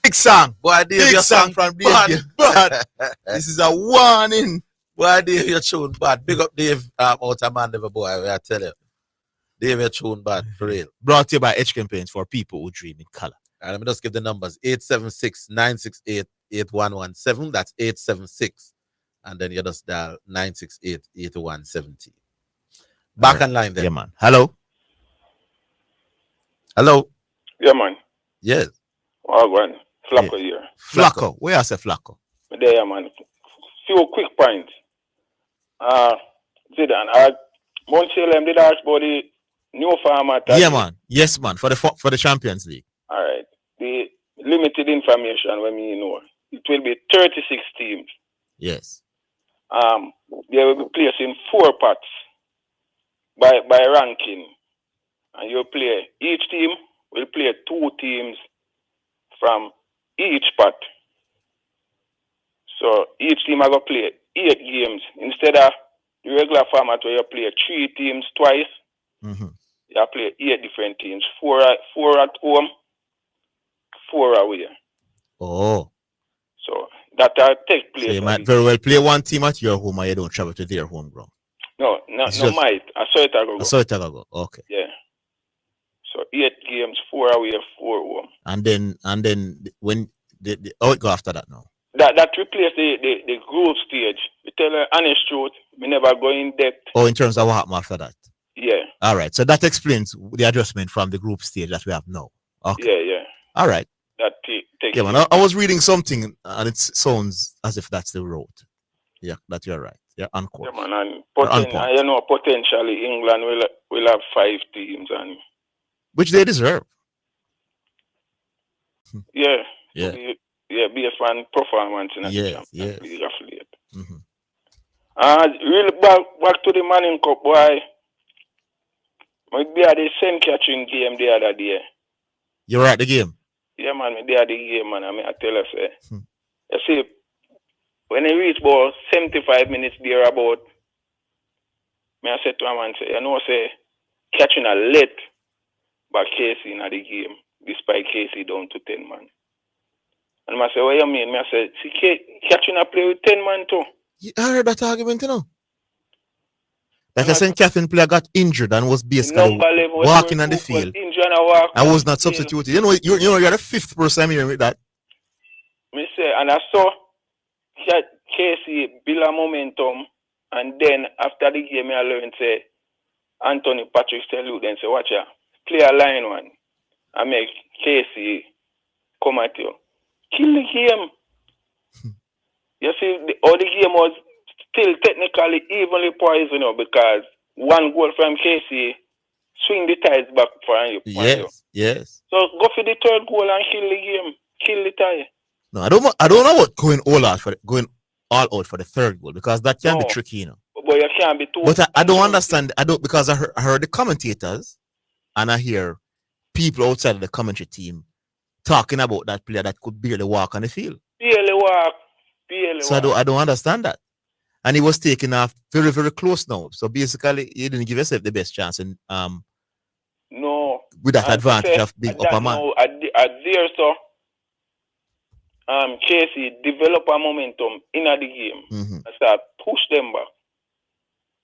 Big song. Boy, Dave, Big your song from Dave. Bad. This is a warning. Boy, Dave, your tune bad. Big up Dave Outer Mandeville, boy, I tell you. Dave, your tune bad, for real. Brought to you by Edge Campaigns for People Who Dream in Color. And let me just give the numbers. 876-968-8117. That's 876. And then you just dial 968-8170. Back Right. online there. Yeah, man. Hello? Hello? Yeah, man. Yes. Oh, man. Flacco here. Flacco. Where I say Flacco? There, man. Few quick points. Zidane, Montreal did ask about the new format. Yeah, man. Yes, man. For the Champions League. All right. The limited information when me know. It will be 36 teams. Yes. They will be placed in 4 pots by ranking. And you play, each team will play 2 teams from each pot. So each team will play 8 games instead of the regular format where you play 3 teams twice. Mm-hmm. You play 8 different teams, 4 at home, 4 away. Oh. So that take place. So you might very well play one team at your home and you don't travel to their home ground. No, might. I saw it ago. I saw it ago. Okay. Yeah. So 8 games, 4 away, 4 home. And then when how it go after that now? That replace the group stage. You tell the honest truth, we never go in depth. Oh, in terms of what happened after that. Yeah. All right. So that explains the adjustment from the group stage that we have now. Okay. Yeah. All right. That takes. Yeah, man. I was reading something and it sounds as if that's the road. Yeah, that you're right. You're on course. Yeah, man. And potentially England will have 5 teams, and which they deserve. Yeah. Yeah. Based on performance in the Yes. League affiliate. Really back to the Manning Cup, boy. Maybe the same catching game the other day. You were at the game? Yeah, man. Me there the game, man. I tell you, say. You see, when he reach about 75 minutes there about, I said to him and say, say, catching a late by Casey in the game, despite Casey down to 10 man. And I say, what you mean? I said, see, catching a play with 10 man too. I heard that argument, Like I said, Catherine player got injured and was basically walking on the field. I was not substituted. You know, you're the 5th person I'm hearing with that. Me say, and I saw Casey build a momentum, and then after the game, I learned say Anthony Patrick salute and say, watch ya, play a line one, and make Casey come at you, kill the game. You see, all the game was still technically evenly poised, because one goal from Casey swing the ties back for you. Yes. So go for the 3rd goal and kill the game, kill the tie. No, I don't know about going all out for the 3rd goal, because that can be tricky, But you can't be too. But I don't understand. Because I heard the commentators, and I hear people outside of the commentary team talking about that player that could barely walk on the field. Barely walk. So I don't understand that. And he was taken off very, very close now. So basically, you didn't give yourself the best chance, and no, with that advantage of being upper man. No, at there, so Casey develop a momentum in the game and start push them back.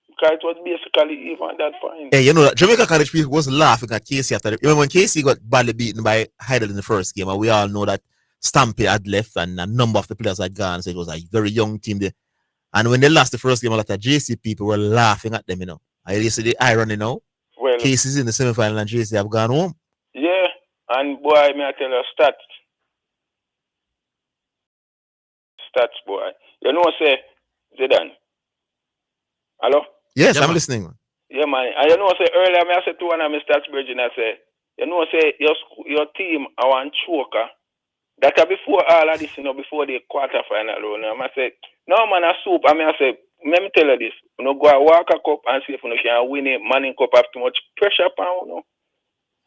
Because it was basically even that point. Hey, Jamaica College people was laughing at Casey after when Casey got badly beaten by Heidel in the first game, and we all know that Stampy had left and a number of the players had gone, so it was a very young team there. And when they lost the first game, a lot of JC people were laughing at them, And you see the irony now. Well, Casey's in the semi-final and JC have gone home. Yeah, and boy, may I tell you, stats, boy. Say, Zidane. Hello? Yes, I'm listening. Yeah, man. And say earlier, I said to one of my stats virgin, I say, say your team, I want choker. That before all of this, before the quarterfinal run. I said, no, man, I soup. I say, let me tell you this. Go a Walker Cup and see if you can win a Manning Cup have too much pressure upon.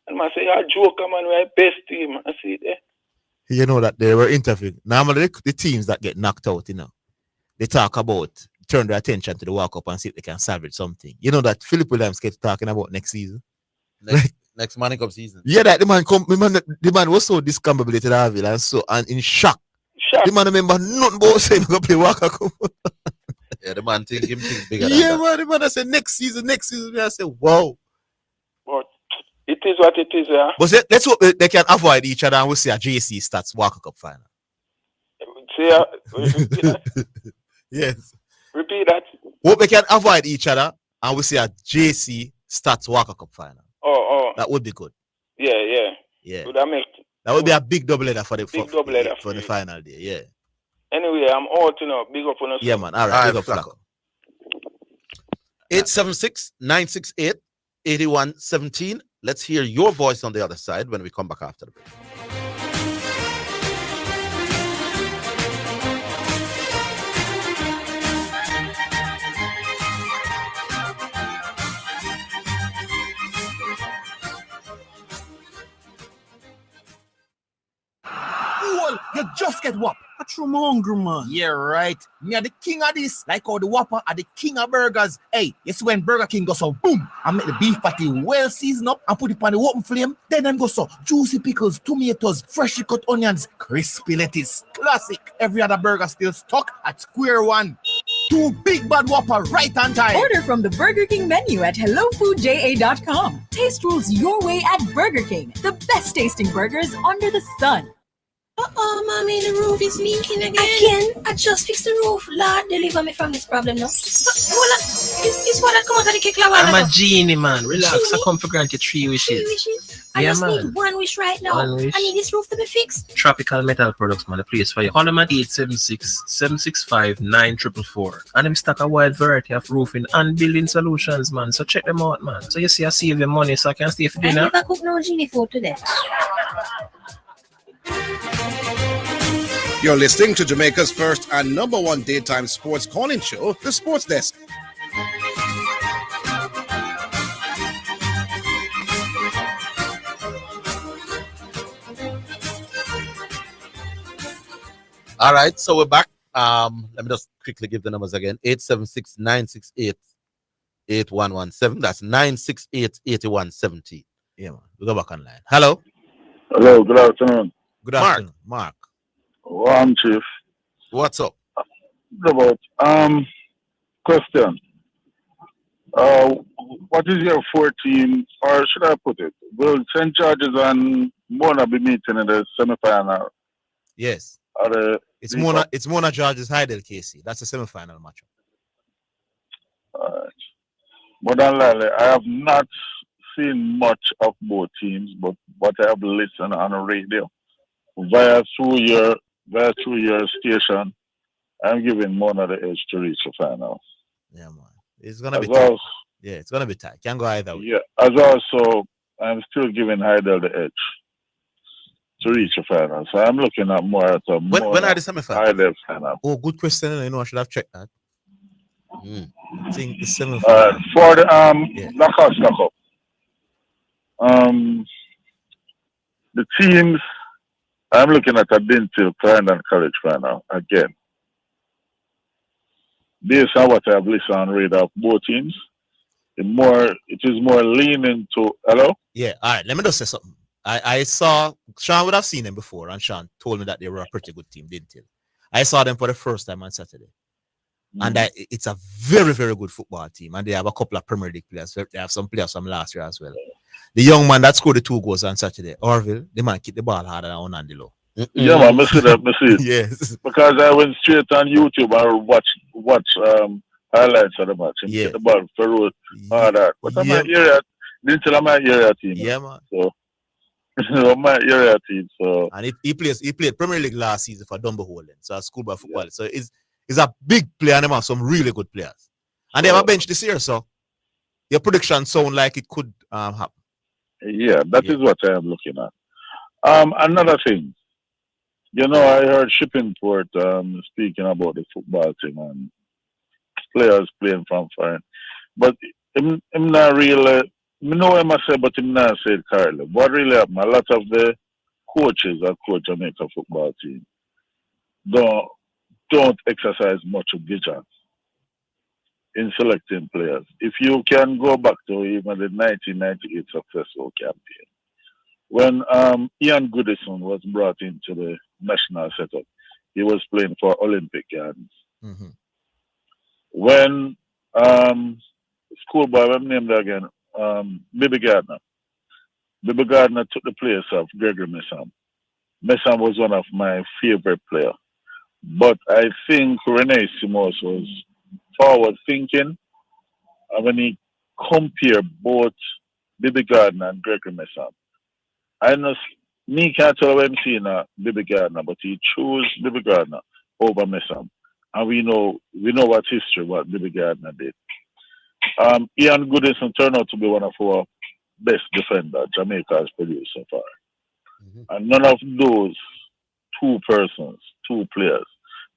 And I say, you're a joker, man. We're the best team. I see it there. You know that they were interviewing. Normally, the teams that get knocked out, they talk about, turn their attention to the World Cup and see if they can salvage something. You know that Philip Williams kept talking about next season. Next Manning Cup season. Yeah, that the man was so discombobulated and in shock. The man remember nothing about saying going to play World Cup. Yeah, the man think bigger than yeah, that. man, the man I said next season. I said, wow. But it is what it is, yeah. But let's hope they can avoid each other and we'll see a JC stats World Cup final. See, repeat that. Yes. Repeat that. Hope they can avoid each other and we'll see a JC stats World Cup final. Oh. That would be good. Yeah. That would be a big doubleheader for the final day. Yeah. Anyway, I'm out, big up on us. Yeah, man. All right, big up, Flacco. 876-968-8117. Let's hear your voice on the other side when we come back after the break. Fool, you just get whopped. A true hungry man. Yeah, right. Me are the king of this. Like how the Whopper are the king of burgers. Hey, you see when Burger King goes so boom, and make the beef patty well seasoned up and put it on the open flame. Then them go so juicy pickles, tomatoes, freshly cut onions, crispy lettuce. Classic. Every other burger still stuck at square one. 2 big bad Whopper right on time. Order from the Burger King menu at HelloFoodJA.com. Taste rules your way at Burger King. The best tasting burgers under the sun. Uh-oh, mommy, the roof is leaking again. I just fixed the roof. Lord, deliver me from this problem now. Hold on. It's what I come out of the cake. I'm a genie, man. Relax. I come for grant you 3 wishes. 3 wishes? I just man. need 1 wish right now. One wish. I need this roof to be fixed. Tropical Metal Products, man. The place for you. Call them at 876-765-9444. And them stock a wide variety of roofing and building solutions, man. So check them out, man. So you see I save your money so I can stay for dinner. I never cook no genie food today. You're listening to Jamaica's first and number 1 daytime sports calling show, The Sports Desk. All right, so we're back. Let me just quickly give the numbers again. 876-968-8117. That's 968-8170. Yeah, man. We go back online. Hello. Hello, good afternoon. Good afternoon, Mark. One Chief. What's up? About question. What is your 14, or should I put it? Will St. George's and Mona be meeting in the semi-final? Yes. It's Mona George's Heidel Casey. That's a semi-final matchup. Alright. More than likely, I have not seen much of both teams, but what I have listened on the radio through your station, I'm giving Mona the edge to reach the final. Yeah, man. It's gonna be tight. Yeah, it's gonna be tight. Can't go either way. Yeah, as also, I'm still giving Heidel the edge to reach the final. So I'm looking at more at a when are the semi-finals? Heidel final. Oh, good question. You know, I should have checked that. I think the semi-final. For the knockout stock up. The teams, I'm looking at a Binfield Clarendon College final again. Based on what I've listened on radar of both teams, it is more leaning to hello? Yeah, all right. Let me just say something. I saw Sean would have seen them before, and Sean told me that they were a pretty good team, didn't he? I saw them for the first time on Saturday. And it's a very, very good football team. And they have a couple of Premier League players. They have some players from last year as well. The young man that scored the 2 goals on Saturday, Orville, the man kicked the ball harder than Onandilo. Yeah, man, I see it. Yes. Because I went straight on YouTube and watch highlights of the match and get the ball for road, all that. But I'm my area, didn't tell my area team. Yeah, man. So, my area team. So, and he played Premier League last season for Dumbarton, so a schoolboy football. Yeah. So it's a big player and they have some really good players. And they have a bench this year, so your prediction sound like it could happen. Yeah, that is what I am looking at. Another thing. You know, I heard Shippingport speaking about the football team and players playing from foreign. But I'm not really, I know what I say, but I'm not saying Carly. What really happened, a lot of the coaches that coach Jamaica football team don't exercise much of vigilance in selecting players. If you can go back to even the 1998 successful campaign, when Ian Goodison was brought into the national setup, he was playing for Olympic Gardens. Mm-hmm. When schoolboy, I'm named again, Bibi Gardner took the place of Gregory Messam. Messam was one of my favorite players. But I think Rene Simos was forward thinking, and when he compared both Bibi Gardner and Gregory Messam, I know me can't tell what I'm seeing Bibi Gardner, but he chose Bibi Gardner over Messam. And we know what history, what Bibi Gardner did. Ian Goodison turned out to be one of our best defenders Jamaica has produced so far. Mm-hmm. And none of those two players,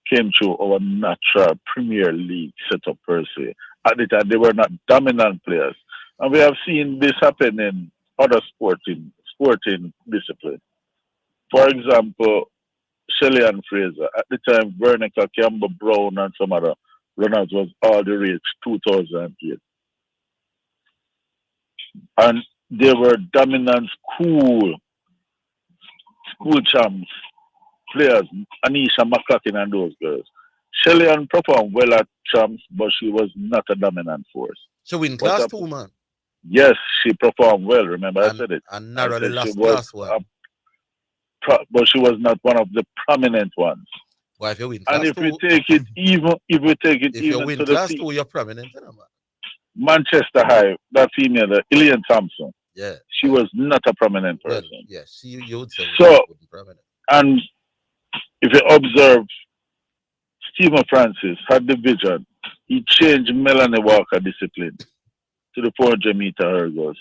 came through our natural Premier League setup per se. At the time, they were not dominant players. And we have seen this happen in other sporting disciplines. For example, Shelley and Fraser. At the time, Veronica, Campbell, Brown, and some other runners was all the rage 2008. And they were dominant school champs players, Anisha McCracken and those girls. Shelley Ann performed well at champs, but she was not a dominant force. She win class 2, man. Yes, she performed well. Remember, I said it. And narrowly lost she was class 1. but she was not one of the prominent ones. Well, if you win class and if 2, we take it even, if we take it if even you win to class the 2, you're prominent. Manchester High, that female, Ilian Thompson. Yeah. She was not a prominent person. Well, yes, you would say so, prominent. And if you observe, Stephen Francis had the vision. He changed Melanie Walker discipline to the 400-meter hurdles.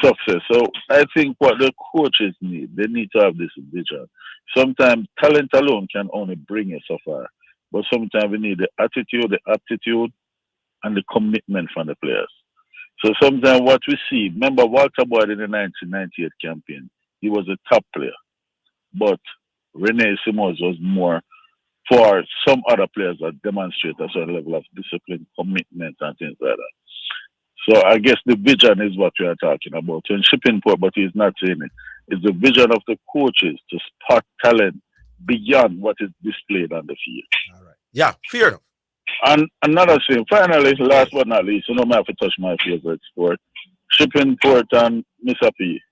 Success. So I think what the coaches need, they need to have this vision. Sometimes talent alone can only bring you so far. But sometimes we need the attitude, the aptitude, and the commitment from the players. So sometimes what we see, remember Walter Boyd in the 1998 campaign, he was a top player. But Rene Simons was more for some other players that demonstrate a certain level of discipline, commitment, and things like that. So I guess the vision is what we are talking about. In Shippingport, but he's not saying it. It's the vision of the coaches to spot talent beyond what is displayed on the field. All right. Yeah, fair enough. And another thing, finally, last but not least, I have to touch my favorite sport. Shippingport and Mississippi.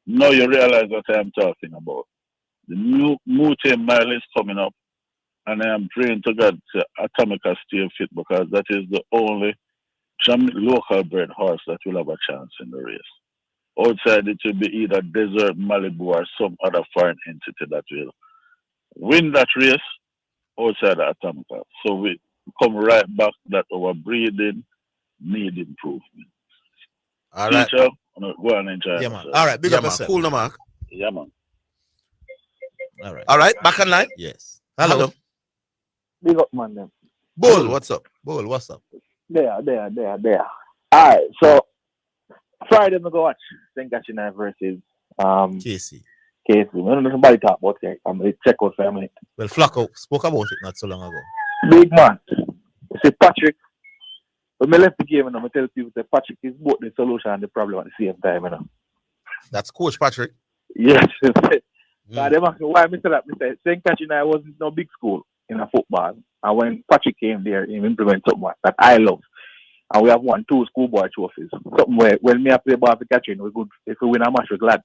Now you realize what I am talking about. The new Mute Mile is coming up, and I am praying to God to Atomica stay fit, because that is the only local bred horse that will have a chance in the race. Outside, it will be either Desert, Malibu, or some other foreign entity that will win that race outside of Atomica. So we come right back that our breeding need improvement. All right. Teacher, go and enjoy. Yeah, man. All right, big up yourself. Cool, no, Mark. Yeah, man. All right, back on line? Yes. Hello. Big up, man. Them. Bull, what's up? Bull, what's up? There. All right, so Friday, I'm going to watch St. Katrina versus Casey. I don't know somebody talk about it. I'm going to check out for a minute. Well, Flacco spoke about it not so long ago. Big man. You see, Patrick, when I left the game, I tell people that Patrick is both the solution and the problem at the same time. That's Coach Patrick. Yes. Now, they ask me why I said that. I said, St. Katrina wasn't no big school in a football. And when Patrick came there, he implemented something that I love. And we have won 2 schoolboy trophies. Something where when me play ball for Katrina, we're good. If we win a match, we're glad.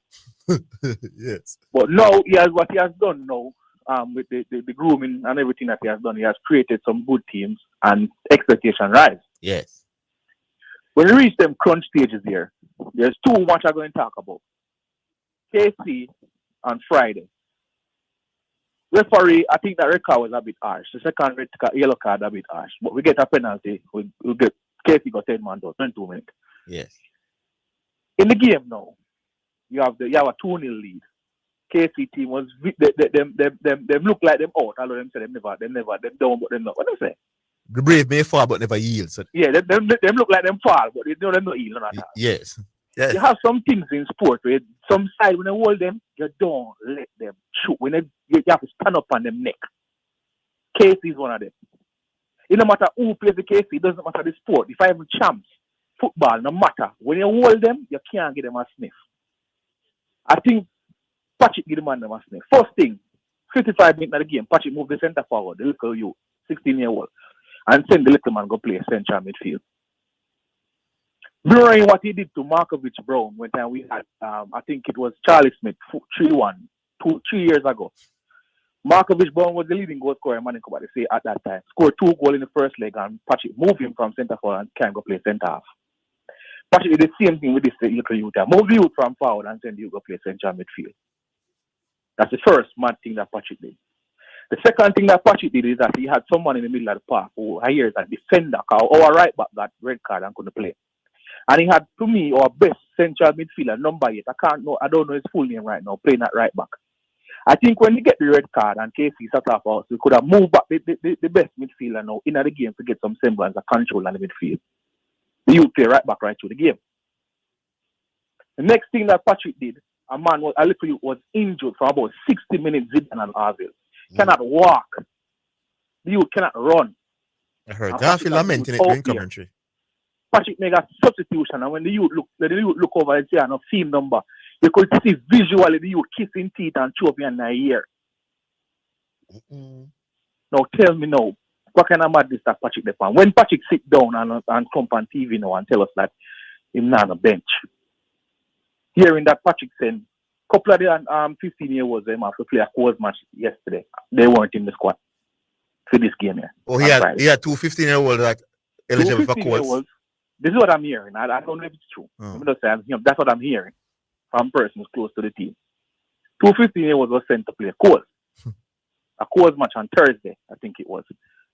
Yes. But now, what he has done now, with the grooming and everything that he has done, he has created some good teams and expectation rise. Yes. When we reach them crunch stages here, there's 2 matches I'm going to talk about. KC on Friday. Referee, I think that red card was a bit harsh. The second yellow card a bit harsh. But we get a penalty. We get KC got 10 man out, 22 minutes. Yes. In the game now, you have a 2-0 lead. KC team was them look like them out. Although them say them down, but them not. What do you say? The brave may fall but never yield. So. Yeah, them look like them fall, but they don't not yield. Yes. You have some things in sport where some side when they hold them, you don't let them shoot. When you have to stand up on them neck. KC is one of them. It no matter who plays the KC, it doesn't matter the sport. If I have champs, football, no matter. When you hold them, you can't get them a sniff. I think Patrick give the man them a sniff. First thing, 55 minutes of the game, Patrick moved the centre forward, the little youth, 16-year-old, and send the little man go play central midfield. Mirroring what he did to Markovich Brown when time we had, I think it was Charlie Smith, 3-1, 3 years ago. Markovich Brown was the leading goal scorer in Manitoba at that time. Scored 2 goals in the first leg, and Patrick moved him from centre forward and can't go play centre half. Patrick did the same thing with this little youth. Move the youth from forward and send you go play central midfield. That's the first mad thing that Patrick did. The second thing that Patrick did is that he had someone in the middle of the park who I hear is a defender, our right back got red card and couldn't play. And he had, to me, our best central midfielder, number 8. I don't know his full name right now, playing at right back. I think when he get the red card and KC sat off us, we could have moved back the best midfielder now in the game to get some semblance of control on the midfield. The youth play right back right through the game. The next thing that Patrick did, a man was injured for about 60 minutes. Zidane and Orville cannot walk. The youth cannot run. I heard Garfield lamenting it during commentary. Patrick made a substitution, and when the youth look over and say, "I no team number," you could see visually the youth kissing teeth and chew up in their ear. Now tell me now, what kind of madness that Patrick depend? When Patrick sit down and come on TV now and tell us that he's not on a bench. Hearing that Patrick said, couple of the 15-year-olds them have to play a close match yesterday. They weren't in the squad for this game here. Oh, he had two 15-year-olds that eligible for calls. This is what I'm hearing. I don't know if it's true. I'm just saying, that's what I'm hearing from persons close to the team. Two 15-year-olds were sent to play a close. A close match on Thursday, I think it was.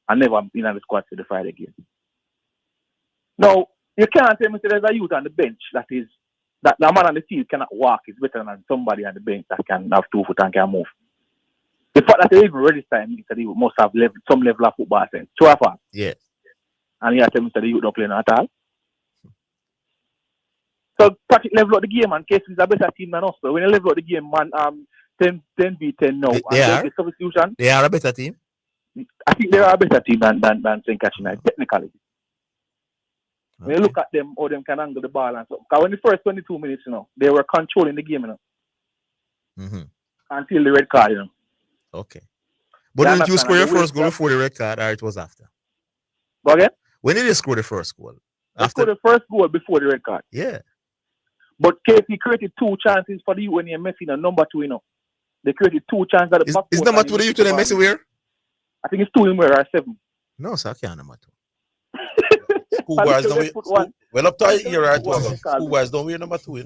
I never been on the squad for the Friday game. Now, you can't tell me there's a youth on the bench that the man on the field cannot walk is better than somebody on the bench that can have 2 foot and can move. The fact that they even register means that he must have some level of football sense. True or false? Yes. And he tell me that the youth don't play at all. So Patrick level up the game and Case is a better team than us. So when you level up the game, man, 10v10 now. They are a better team? I think they are a better team than St. Catherine, technically. When you look at them, how them can angle the ball and so. Because when the first 22 minutes, they were controlling the game, until the red card, Okay. But didn't you score your first goal before the red card, or it was after? Go again? When did you score the first goal? They scored the first goal before the red card. Yeah. But Casey created 2 chances for you when you're messing a number 2, They created 2 chances at the back. Is number 2 the youth and Messi where? I think it's 2 in where or 7. No, sir, I can't number 2. Schoolboys don't wear. Well, up to a year or 2 ago, schoolboys don't wear number 2,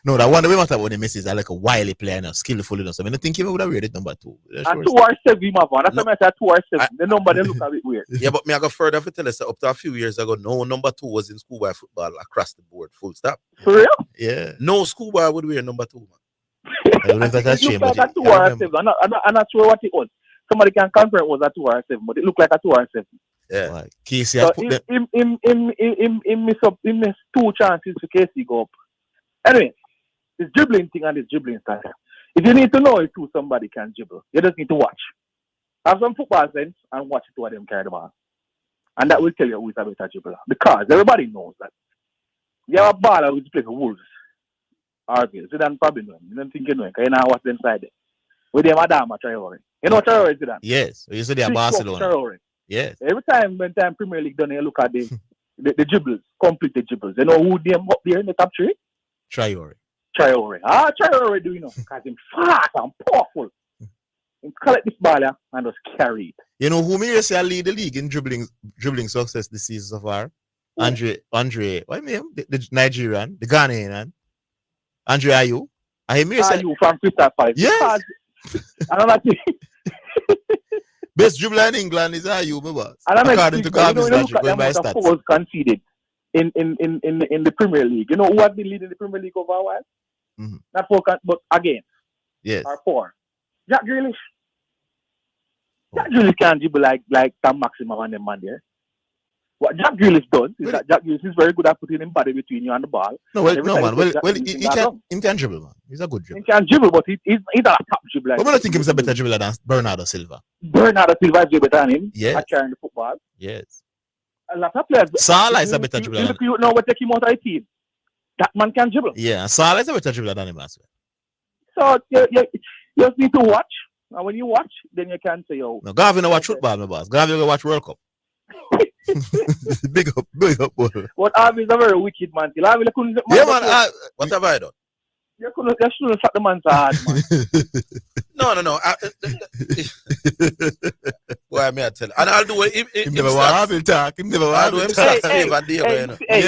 No, that one the way matter when the Messi is like a wily player and skillful, So I think he would have wear it number 2. And 2 or 7, my man. That's why I said 2 or 7. The number they look a bit weird. Yeah, but me I go further to tell us up to a few years ago, no number 2 was in schoolboy football across the board. Full stop. For real? Yeah. No schoolboy would wear number 2, man. I don't know if that's a shame, but like a 2 or 7. I'm not sure what it was. Somebody can confirm it was a 2 or 7, but it looked like a 2 or 7. Yeah. Like, Casey, so in miss 2 chances for Casey go up. Anyway, this dribbling thing and this dribbling style. If you need to know if somebody can dribble, you just need to watch. Have some football sense and watch 2 of them carry the ball. And that will tell you who is a better dribbler. Because everybody knows that. You have a baller who's playing for Wolves. Orville. Zidane probably know him. You don't think you know him because you know what's inside there. With them Adama Traore. You know Traore is Zidane? Yes. You said they are Barcelona. Traore. Yes. Every time when Premier League done, you look at the dribbles, complete the dribbles. You know who them up there in the top 3? Traore. Traore do because he's fast and powerful. He collect this ball and just carry it. You know who may say lead the league in dribbling success this season so far? Andre, what name? The Nigerian, the Ghanaian, Andre Ayew. Ayew from Crystal 5. Yes. Another thing. Best dribbler in England is Ayew, my boss. According to Garvin's logic, going by stats. Goals conceded in the Premier League. You know who has been leading the Premier League over a while? Not 4, but again. Yes. Or 4. Jack Grealish. Jack Grealish can't dribble like Sam Maximum and them man there. What Jack Grealish does is that Jack Grealish is very good at putting him body between you and the ball. He can dribble, man. He's a good dribbler. He can dribble, but he's not a top dribbler. But I think he's a better dribbler than Bernardo Silva. Bernardo Silva is better than him. Yes. At carrying the football. Yes. A lot of players. Salah is a better dribbler. You know what take him out of the team. That man can dribble. Yeah, Salah is a better dribbler than him as well. So you just need to watch. And when you watch, then you can say, oh. No, Garvin don't watch football, my boss. Garvin will watch World Cup. big up, boy. But Harvey is a very wicked man. Yeah, man. What have I done? You shouldn't shut the man so hard, man. No. Boy, may I tell you. And I'll do it. Him never want to talk. Him never want to talk. You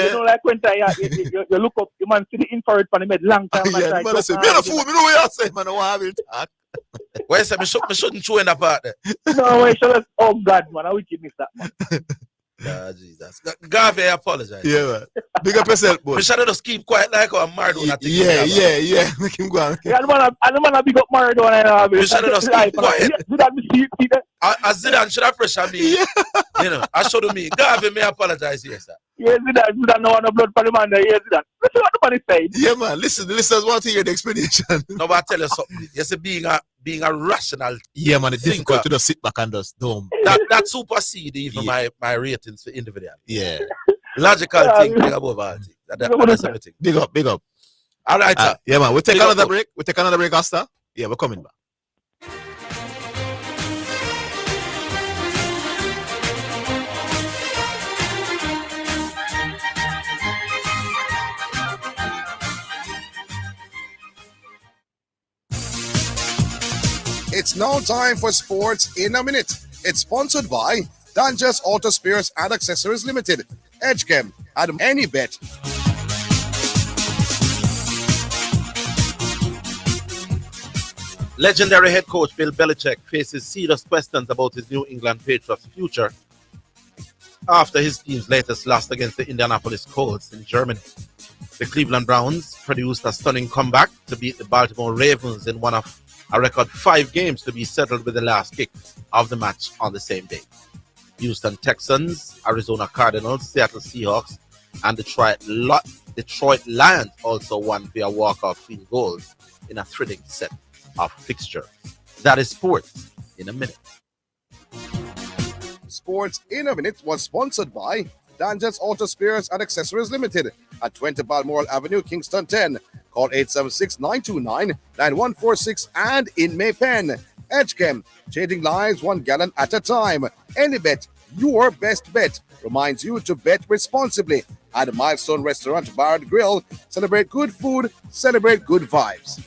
know, like when you look up, you man see the infrared from the med long time. Yeah, man, I say, me a fool. Me know what you say, man. I want to talk. Why say me shouldn't show in that part there? No, I should. Oh God, man, I wickedness that man. Nah, Jesus. Garvey, I apologize. Yeah, man. Big up yourself, boy. Me should just keep quiet like I'm Maradona. Yeah. Make him go on. Yeah, the man big up Maradona. Me should just keep quiet. Do that, me see. As Zidane should have pressure me. You know, I showed me. Garvey, may apologize here, sir. Yes, Zidane no want no blood for the man there. Yes, Zidane. Listen what the man is saying. Yeah, man. Listen, the listeners want to hear the explanation. No, but I tell you something. You see, being a rational Yeah, man, it's thinker, difficult to just sit back and just dumb. that supersede even my ratings for individual. Yeah. Logical thinking above all things. That's everything. Big up, big up. All right, sir. Yeah, man. We'll take Big up, another break. We'll take another break, Asta. Yeah, we're coming back. It's now time for Sports in a Minute. It's sponsored by Dangerous Auto Spares and Accessories Limited, Edgechem, and AnyBet. Legendary head coach Bill Belichick faces serious questions about his New England Patriots' future after his team's latest loss against the Indianapolis Colts in Germany. The Cleveland Browns produced a stunning comeback to beat the Baltimore Ravens in one of a record 5 games to be settled with the last kick of the match on the same day. Houston Texans, Arizona Cardinals, Seattle Seahawks, and Detroit Lions also won via walk-off field goals in a thrilling set of fixtures. That is Sports in a Minute. Sports in a Minute was sponsored by Dangerous Auto Spares and Accessories Limited at 20 Balmoral Avenue, Kingston 10. Call 876-929-9146 and in Maypen. Edgechem, changing lives 1 gallon at a time. AnyBet, your best bet, reminds you to bet responsibly at Milestone Restaurant Bar and Grill. Celebrate good food, celebrate good vibes.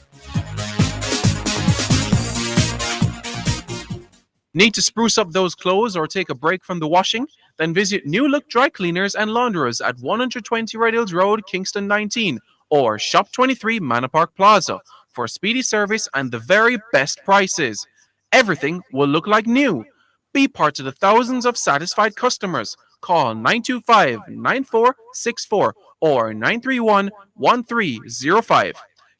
Need to spruce up those clothes or take a break from the washing? Then visit New Look Dry Cleaners and Launderers at 120 Red Hills Road, Kingston 19, or Shop 23 Manor Park Plaza for speedy service and the very best prices. Everything will look like new. Be part of the thousands of satisfied customers. Call 925-9464 or 931-1305.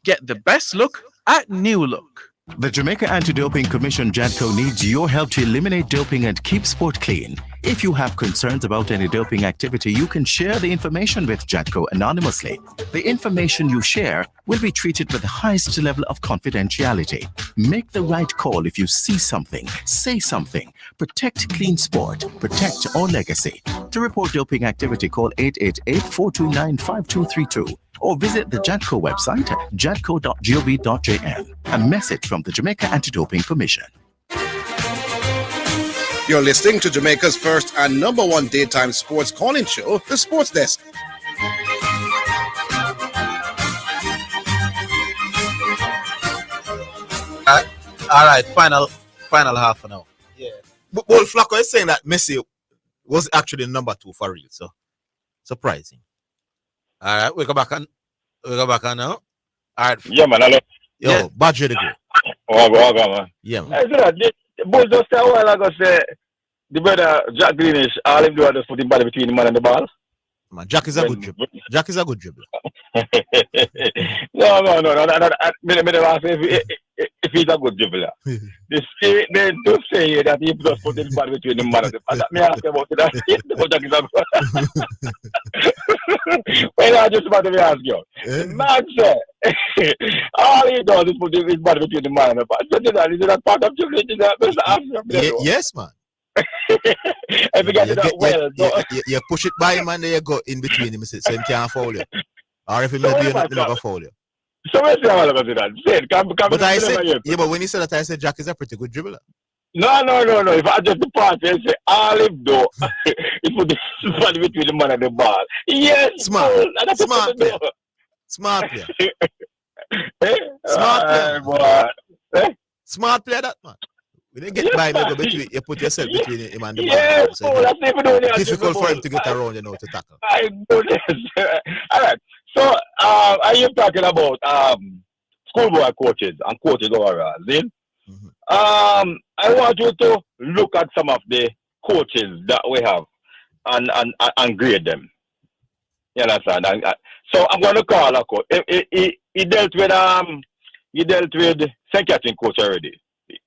Get the best look at New Look. The Jamaica Anti-Doping Commission JADCO needs your help to eliminate doping and keep sport clean. If you have concerns about any doping activity, you can share the information with JADCO anonymously. The information you share will be treated with the highest level of confidentiality. Make the right call if you see something, say something. Protect clean sport. Protect our legacy. To report doping activity, call 888-429-5232 or visit the JADCO website, jadco.gov.jn. A message from the Jamaica Anti-Doping Commission. You're listening to Jamaica's first and #1 daytime sports calling show, The Sports Desk. All right, final half an hour. Yeah. But Bull Flacco is saying that Messi was actually number 2 for real, so surprising. All right, we go back on now. All right. Yeah, man. Hello. Yo, yeah. Badger the great. Oh, man. Yeah, man. I said that. Bull just a while ago say the brother Jack Greenish, all him do is just put the ball between the man and the ball. Man, Jack is a good dribbler. Jack is a good dribbler. No. I never say if he's a good dribbler. They do say that he just put the ball between the man and the ball. That me ask about that. Jack is a good. Well, I just want to ask you. Man say all he does is put his ball between the man and the ball. So is that part of dribbling? Yes, man. If you get it that well, you push it by him and then you go in between him so he can't foul you. Or if he maybe you're not going to foul you. So I say all of that. But I said, yeah, but when he said that, I said Jack is a pretty good dribbler. No. If I just the part, I say all him do is put the ball between the man and the ball. Yes, smart player. Smart player. Smart player, that man. We didn't get by him, you put yourself between him and the ball. So that's even it's difficult for him to get around, to tackle. I do this. All right. So, are you talking about schoolboy coaches and coaches overall? I want you to look at some of the coaches that we have and grade them. You understand? So I'm going to call a coach. He dealt with St. Catherine coach already.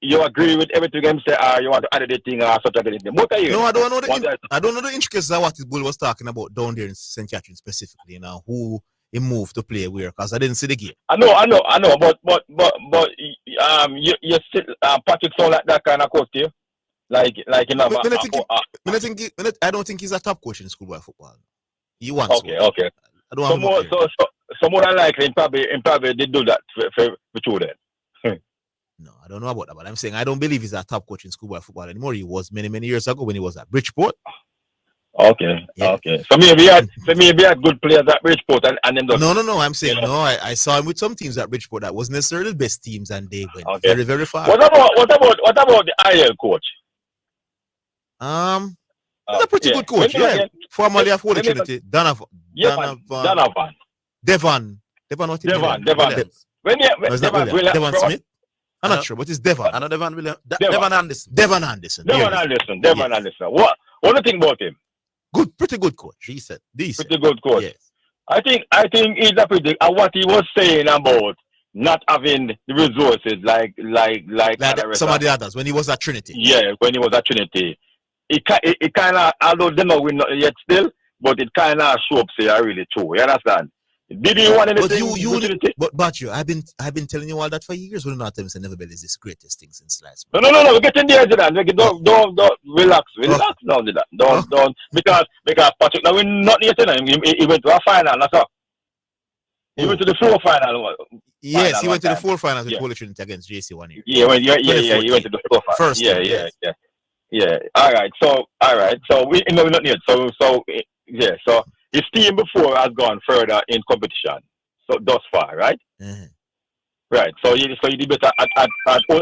you agree with everything I'm saying, or you want to add anything or such a thing? What are you? No, I don't know the intricacies of what Bull was talking about down there in St. Catherine specifically. Who he moved to play where? Because I didn't see the game. I know. But you still Patrick sound like that kind of coach to you, like I don't think he's a top coach in schoolboy football. He wants. Okay. I don't so more than likely, he probably did do that for children. No, I don't know about that, but I'm saying I don't believe he's a top coach in schoolboy football anymore. He was many years ago when he was at Bridgeport. Okay. So maybe he had good players at Bridgeport and them. No. I'm saying no. I saw him with some teams at Bridgeport that wasn't necessarily the best teams, and they went very, very far. What about the IL coach? He's a pretty good coach. Yeah, formerly of Holy Trinity, Donovan. Devon. Devon Smith. I'm not sure, but it's Devon. I know Devon Williams. Devon Anderson. Devon Anderson. What do you think about him? Good, pretty good coach. Decent. Pretty good coach. Yes. I think he's a pretty. What he was saying about not having the resources like some of the others when he was at Trinity. Yeah, when he was at Trinity, it kind of, although they know we're not yet still, but it kind of shows up. Say, really true. You understand? Did you want anything? But I've been telling you all that for years. We're not telling you Never Bell is this greatest thing since sliced. No. We're getting there to that. Don't relax. Don't do that. Don't because Patrick. Now we're not yet to him. He went to a final. That's all. He went to the floor final. Yes, he went to the floor final with Holy Trinity against JC 1 year. Yeah. He went to the floor final. First. Yeah. All right. So we're not yet. So his team before has gone further in competition, so thus far, right? Mm-hmm. Right. So you did better at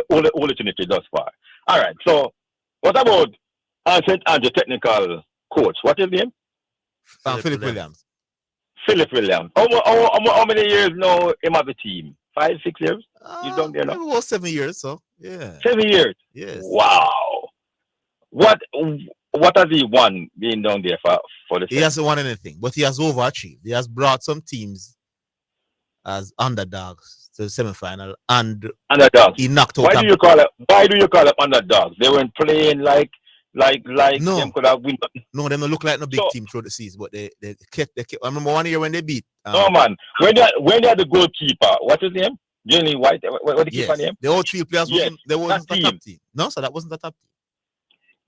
all the Trinity thus far. All right. So what about St. Andrew technical coach? What is his name? Philip Williams. Philip Williams. How many years now him have the team? 5, 6 years? He's done there now? About 7 years, so yeah. 7 years? Yes. Wow. What has he won being down there for the? He hasn't won anything, but he has overachieved. He has brought some teams as underdogs to the semifinal, and underdogs. He knocked out. Why do you call it underdogs? They weren't playing like no. Them could have win. No, they don't look like no big team through the season, but they kept. I remember 1 year when they beat. No man, when they had the goalkeeper, what's his name? Jenny White. What the keeper name? The all three players. They wasn't a top team. No, so that wasn't a top team.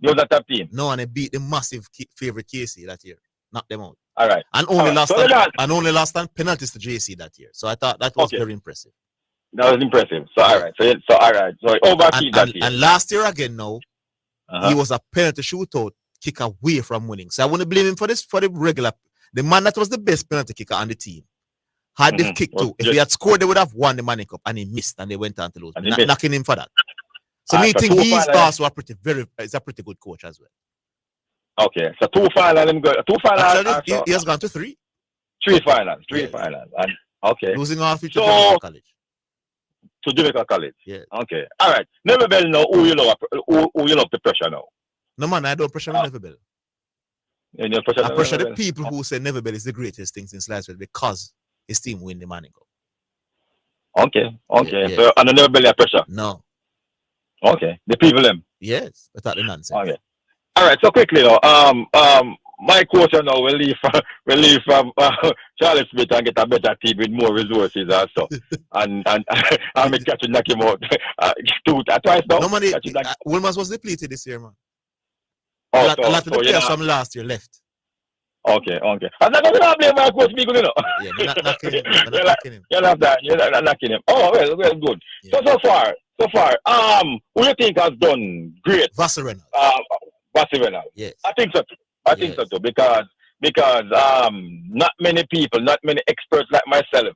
They was a top team. No, and they beat the massive favorite KC that year. Knocked them out. All right. And only lost on penalties to JC that year. So I thought that was very impressive. That was impressive. So all right. So all right. So overachieved that year. And last year again now, he was a penalty shootout kick away from winning. So I wouldn't blame him for the regular. The man that was the best penalty kicker on the team had the kick too. If he had scored, they would have won the Manning Cup, and he missed, and they went on to lose. Knocking him for that. So me think he's also a pretty good coach as well. Okay, so 2 finals. Actually, he has gone to 3. 3 finals. 3 finals. And okay. Losing all 3 to Jamaica College. To Jamaica College. Yeah. Okay. All right. Never Bell now. Who you love the pressure now? No man, I don't pressure Never Bell. I pressure the people who say Never Bell is the greatest thing since last year because his team win the Manning Cup. Okay. So and the Never Bell pressure. No. Okay, the people them. Yes, without the nonsense. Okay. All right. So quickly now, my coach now will leave from Charlie Smith and get a better team with more resources and stuff. and I'll make catch knock him out twice now. No money. Wilmers was depleted this year, man. A lot of the players from last year left. Okay. I'm not gonna blame my coach, you know. Yeah, not knocking him. You're not knocking him. Oh well, good. Yeah. So far, who you think has done great? Vassarena. Yes. I think so too. Because not many people, not many experts like myself,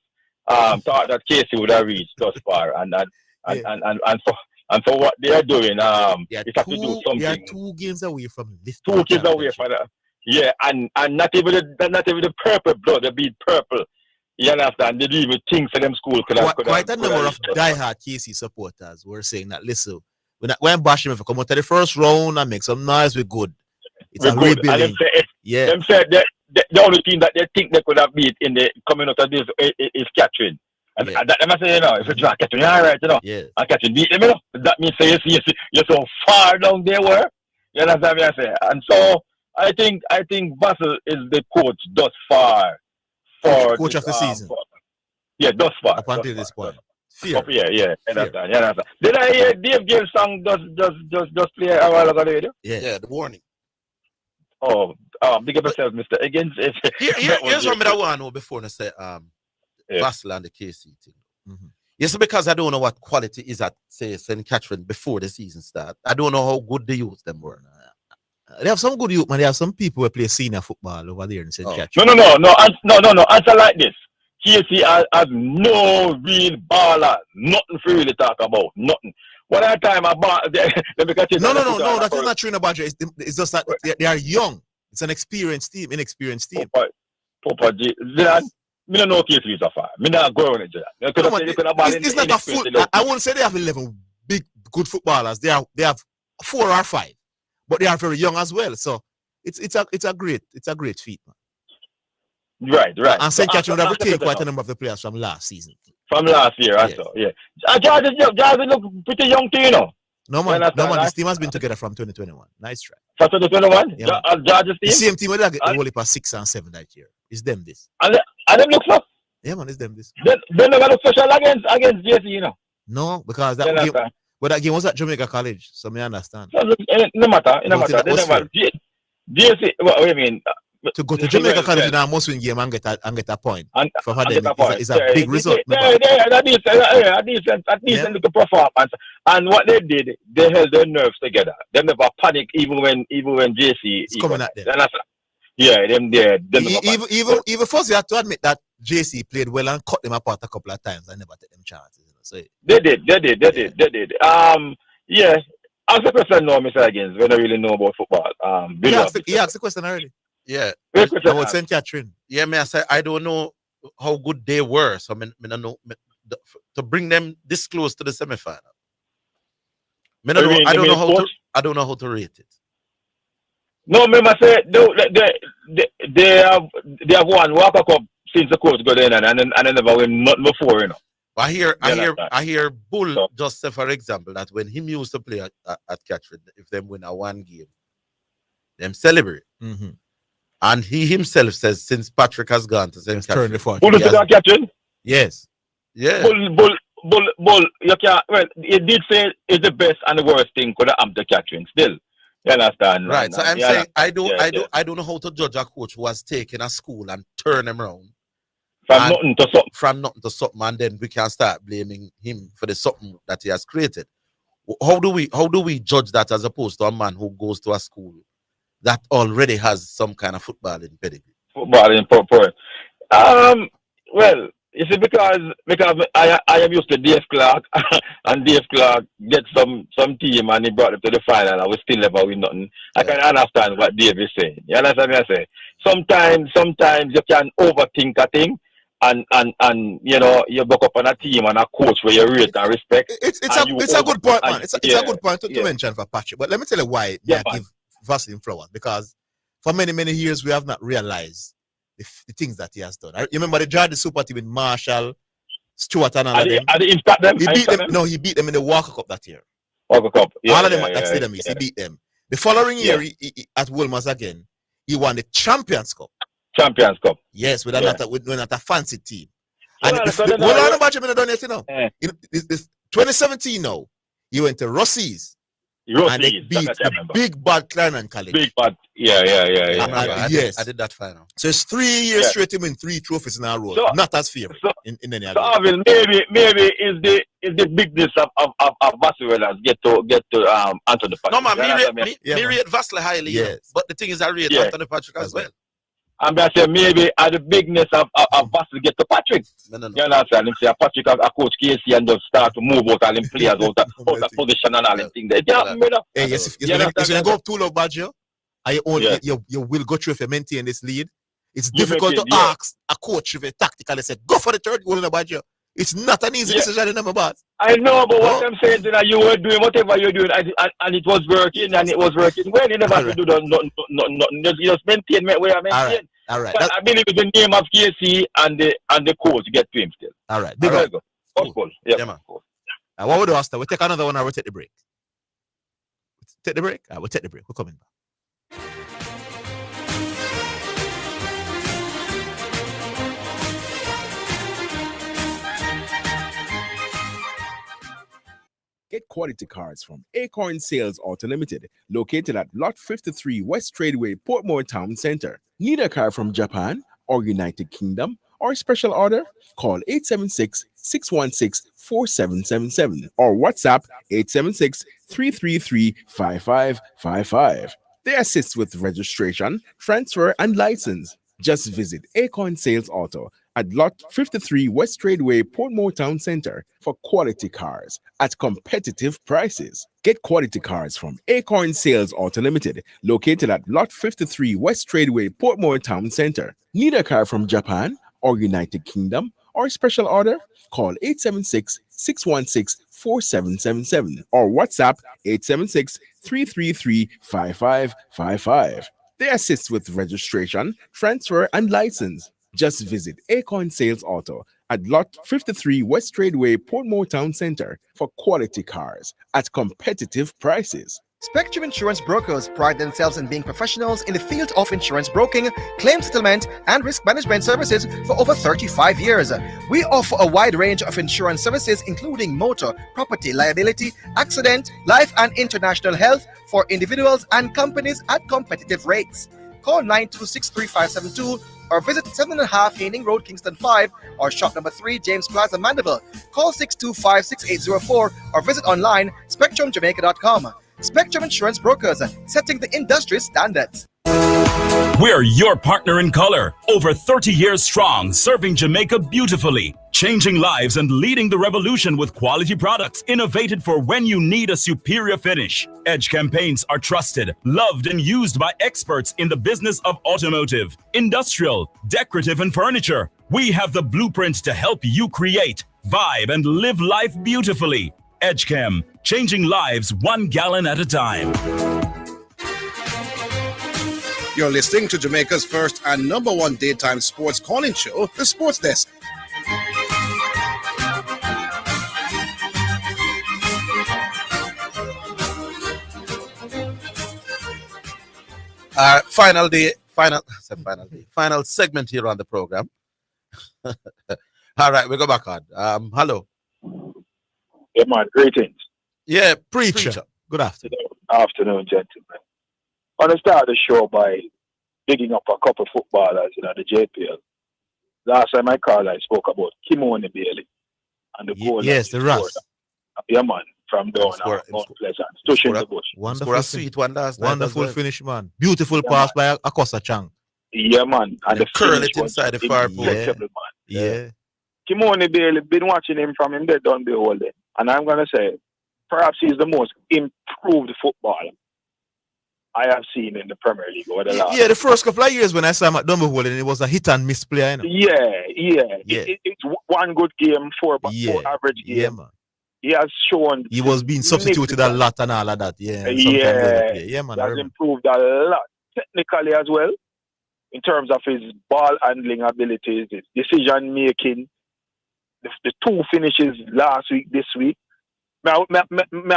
thought that Casey would have reached thus far, and for what they are doing, it has to do something. They are 2 games away from this. 2 games away from that. Yeah, and not even the purple blood, they beat purple. You understand? They didn't even think for them school could have. Quite a number of diehard KC supporters were saying that, listen, when bashing if we come out to the first round and make some noise, we're good. It's a rebuilding. Them said the only team that they think they could have beat in the coming out of this is Catherine. And that them I say, you know, if you try catching, you're all right, you know. Yeah. And catching beat them, you know. That means say you're so far down there where. You understand what I say? And so I think Vassell is the coach thus far for coach of the season. Thus far. Up until this point. Yeah. Understand. Did I hear Dave Gale's song just play a while ago? Yeah, the warning. Oh, big up yourself, Mr. Higgins. Here's what I want to know before I say Vassell and the KC thing. Yes, because I don't know what quality is at, say, St. Catherine before the season start. I don't know how good the youth them were. They have some good youth, man. They have some people who play senior football over there in St. Catherine. No. Answer like this. KC has no real baller. Nothing for really talk about. Nothing. One at a time, No, that is not true in a budget. It's just that they are young. It's an inexperienced team. Papa G. Me don't know KC is a far. Me not go on it. It's not a full. I won't say they have 11 big good footballers. They have 4 or 5, but they are very young as well. So it's a great feat, man. Right. And St. Catherine would have retained quite a number of the players from last season. From last year, I saw. Yeah. George look pretty young too, you know. No man. This team has been together from 2021. Nice try. From 2021? Yeah, George's team? The same team where they get the Wally Pass 6 and 7 that year. It's them this. And them look so? Yeah, man, it's them this. They never look special against JC, you know. No, because that game was at Jamaica College, so me understand. So, no matter. They never. JC, what do you mean? To go to Jamaica College in a must-win game and get a point for them is a big result. A decent little performance. And what they did, they held their nerves together. They never panic even when JC is coming at them. Yeah, them there. Even first, you have to admit that JC played well and cut them apart a couple of times. I never take them chances. So they did. Yeah. Ask the question now, Mr. Higgins, when I really know about football. He asked the question already. Yeah. About St. Catherine. Yeah, I say I don't know how good they were, so I don't know to bring them this close to the semi-final. I don't know how to rate it. No, I say they have won Walker Cup since the coach got in and they never win nothing before, you know. I hear Bull just say, for example, that when him used to play at Catherine, if them win a one game, them celebrate. Mm-hmm. And he himself says since Patrick has gone to St. Catherine. Bull is to Catherine? Yes. Yeah. Bull, you can't, well, he did say it's the best and the worst thing could have happened to Catherine still. You understand? Right. So I'm saying I don't know how to judge a coach who has taken a school and turn them around. From nothing to something, and then we can start blaming him for the something that he has created. How do we judge that as opposed to a man who goes to a school that already has some kind of footballing pedigree? Footballing purpose. Well, you see, because I am used to Dave Clark, and Dave Clark get some team and he brought them to the final and we still never win nothing. I can understand what Dave is saying. You understand what I say? Sometimes you can overthink a thing. And you know, you buck up on a team and a coach where you rate and respect. It's a good point, man. It's a good point to mention for Patrick. But let me tell you why I give Vaseline flowers. Because for many years we have not realized the things that he has done. You remember the Georgia Super Team with Marshall, Stewart and all of them. He beat them in the Walker Cup that year. Walker Cup. All of them at Stadium East, he beat them. The following year he at Wilmers again, he won the Champions Cup. Yes, with a fancy team. And hold on about you, done yet, you know. This 2017 now, he went to Rossi's. And they beat the big bad Clarendon College. Big bad, yeah. Yes. I did that final. So it's 3 years straight to win 3 trophies in a row. Not as fair in any other. So Orville, maybe is the bigness of Vassell get to Anthony Patrick. No man, me rate Vassell highly, yes. But the thing is I rate Anthony Patrick as well. And I say maybe at the bigness of Vassell get to Patrick. No. You understand? Him say Patrick a coach KC and just start to move out all them players out of position and all them things. Hey, yes, if you go up too low, Badger, you will go through if you maintain this lead. It's difficult to ask a coach if you tactically say go for the third goal in the Badger. It's not an easy decision in the boss. I know, but what I'm saying is that you were doing whatever you're doing, and it was working, and it was working well. You never have to do nothing. You just maintain where I maintain. All right. But I believe it's the name of KC and the coach get to him still. All right. Big up. Cool. Yeah, man. What would do, Asta? We'll take another one or we'll take the break. Take the break? We'll take the break. We're coming back. Get quality cars from Acorn Sales Auto Limited, located at Lot 53 West Tradeway, Portmore Town Center. Need a car from Japan or United Kingdom or special order? Call 876-616-4777 or WhatsApp 876-333-5555. They assist with registration, transfer, and license. Just visit Acorn Sales Auto at Lot 53 West Tradeway, Portmore Town Center for quality cars at competitive prices. Get quality cars from Acorn Sales Auto Limited, located at Lot 53 West Tradeway, Portmore Town Center. Need a car from Japan or United Kingdom or special order? Call 876-616-4777 or WhatsApp 876-333-5555. They assist with registration, transfer, and license. Just visit Acorn Sales Auto at Lot 53 West Tradeway, Portmore Town Center for quality cars at competitive prices. Spectrum Insurance Brokers pride themselves in being professionals in the field of insurance broking, claim settlement, and risk management services for over 35 years. We offer a wide range of insurance services, including motor, property, liability, accident, life, and international health for individuals and companies at competitive rates. Call 926-3572 or visit 7.5 Haining Road, Kingston 5, or shop number 3, James Plaza, Mandeville. Call 625-6804 or visit online spectrumjamaica.com. Spectrum Insurance Brokers, setting the industry standards. We're your partner in color, over 30 years strong, serving Jamaica beautifully, changing lives and leading the revolution with quality products innovated for when you need a superior finish. Edge campaigns are trusted, loved, and used by experts in the business of automotive, industrial, decorative, and furniture. We have the blueprint to help you create, vibe, and live life beautifully. EdgeChem, changing lives 1 gallon at a time. You're listening to Jamaica's first and #1 daytime sports calling show, The Sports Desk. Final segment here on the program. All right, we go back on. Hello. Yeah, man, greetings. Yeah, preacher. Good afternoon. Afternoon, gentlemen. I want to start the show by digging up a couple of footballers in the JPL. Last time I called, I spoke about Kimoni Bailey and the goal. Yes, the Ras. Yeah, man, from down Mount Pleasant. Tush in the bush. Wonderful finish, man. Beautiful pass by Akosa Chang. Yeah, man. And the curl it inside the far post. Yeah. Kimoni Bailey, been watching him from him there down the whole day. And I'm going to say, perhaps he's the most improved footballer I have seen in the Premier League over the last. Yeah, the first couple of years when I saw him at Dumberhole, and it was a hit and miss player. You know? It's one good game, four average game. Yeah, man. He has shown. He was being substituted a lot and all of that. Yeah, man. He has improved a lot technically as well, in terms of his ball handling abilities, his decision making. The two finishes last week, this week. May I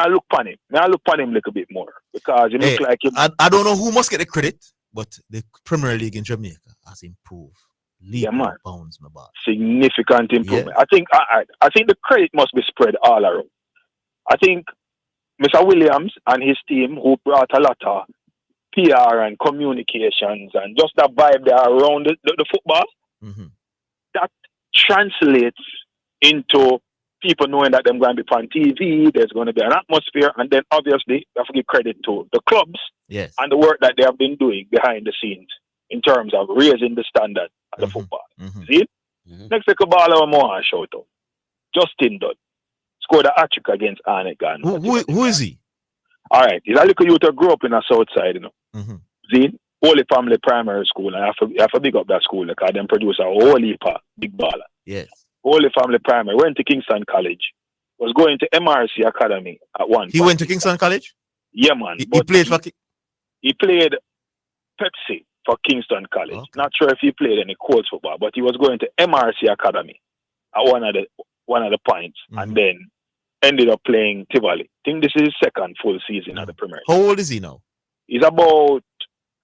look on him? May I look on him a little bit more? Because it looks like him. I don't know who must get the credit, but the Premier League in Jamaica has improved. Man. Pounds, my boss. Significant improvement. I think the credit must be spread all around. I think Mr. Williams and his team, who brought a lot of PR and communications and just that vibe there around the football, that translates into people knowing that they're going to be on TV, there's going to be an atmosphere, and then obviously you have to give credit to the clubs and the work that they have been doing behind the scenes in terms of raising the standard of the football. See? Next take a ball I want to shout out. Justin Dunn scored a hat-trick against Arnegan. Who is he? All right, he's a little youth who grew up in the south side, you know. See? Holy Family Primary School, and I have to big up that school because they produce a whole heap of big baller. Yes. Holy Family Primary, went to Kingston College, was going to MRC Academy at one He went to Kingston College? Yeah, man. He played for... He played Pepsi for Kingston College. Okay. Not sure if he played any coach football, but he was going to MRC Academy at one of the points, and then ended up playing Tivoli. I think this is his second full season at the Premier League. How old is he now? He's about,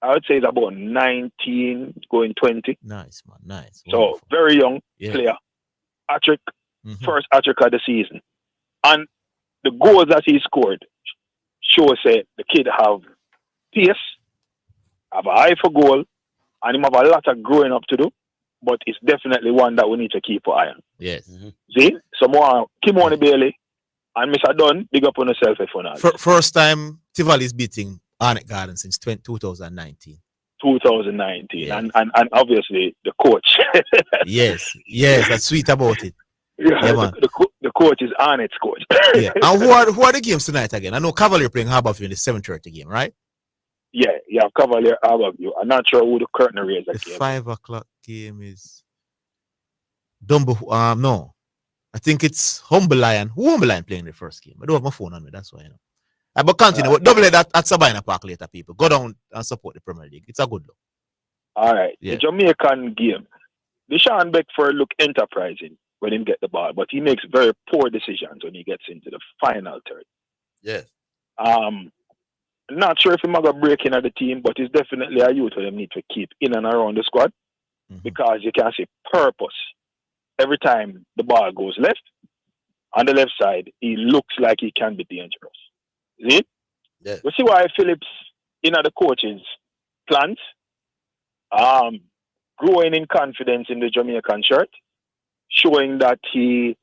I would say, he's about 19, going 20. Nice, man, nice. So Wonderful. very young player. Hat-trick, first hat-trick of the season, and the goals that he scored shows that the kid have pace, have an eye for goal, and him have a lot of growing up to do. But it's definitely one that we need to keep an eye on. Yes. See, some more Kimoni Bailey and Mr. Dunn, big up on yourself if you know. First time Tivoli is beating Arnett Garden since 2019. 2019, and obviously the coach. yes, that's sweet about it. Yeah, man. The coach is Arnett's coach. Yeah. And who are the games tonight again? I know Cavalier playing Harborview in the 7:30 game, right? Yeah, Cavalier Harborview. I'm not sure who the curtain raiser the game. 5 o'clock game is Dumbo. No, I think it's Humble Lion. Who Humble Lion playing the first game? I don't have my phone on me. That's why I know. But continue. Double it at Sabina Park later, people. Go down and support the Premier League. It's a good look. All right. Yeah. The Jamaican game. Deshaun Beckford look enterprising when he get the ball, but he makes very poor decisions when he gets into the final third. Yes. Not sure if he's going to break in at the team, but it's definitely a youth that they need to keep in and around the squad because you can see purpose. Every time the ball goes left, on the left side, he looks like he can be dangerous. See? Yeah. You see why Phillips in the coach's plans, growing in confidence in the Jamaican shirt, showing that he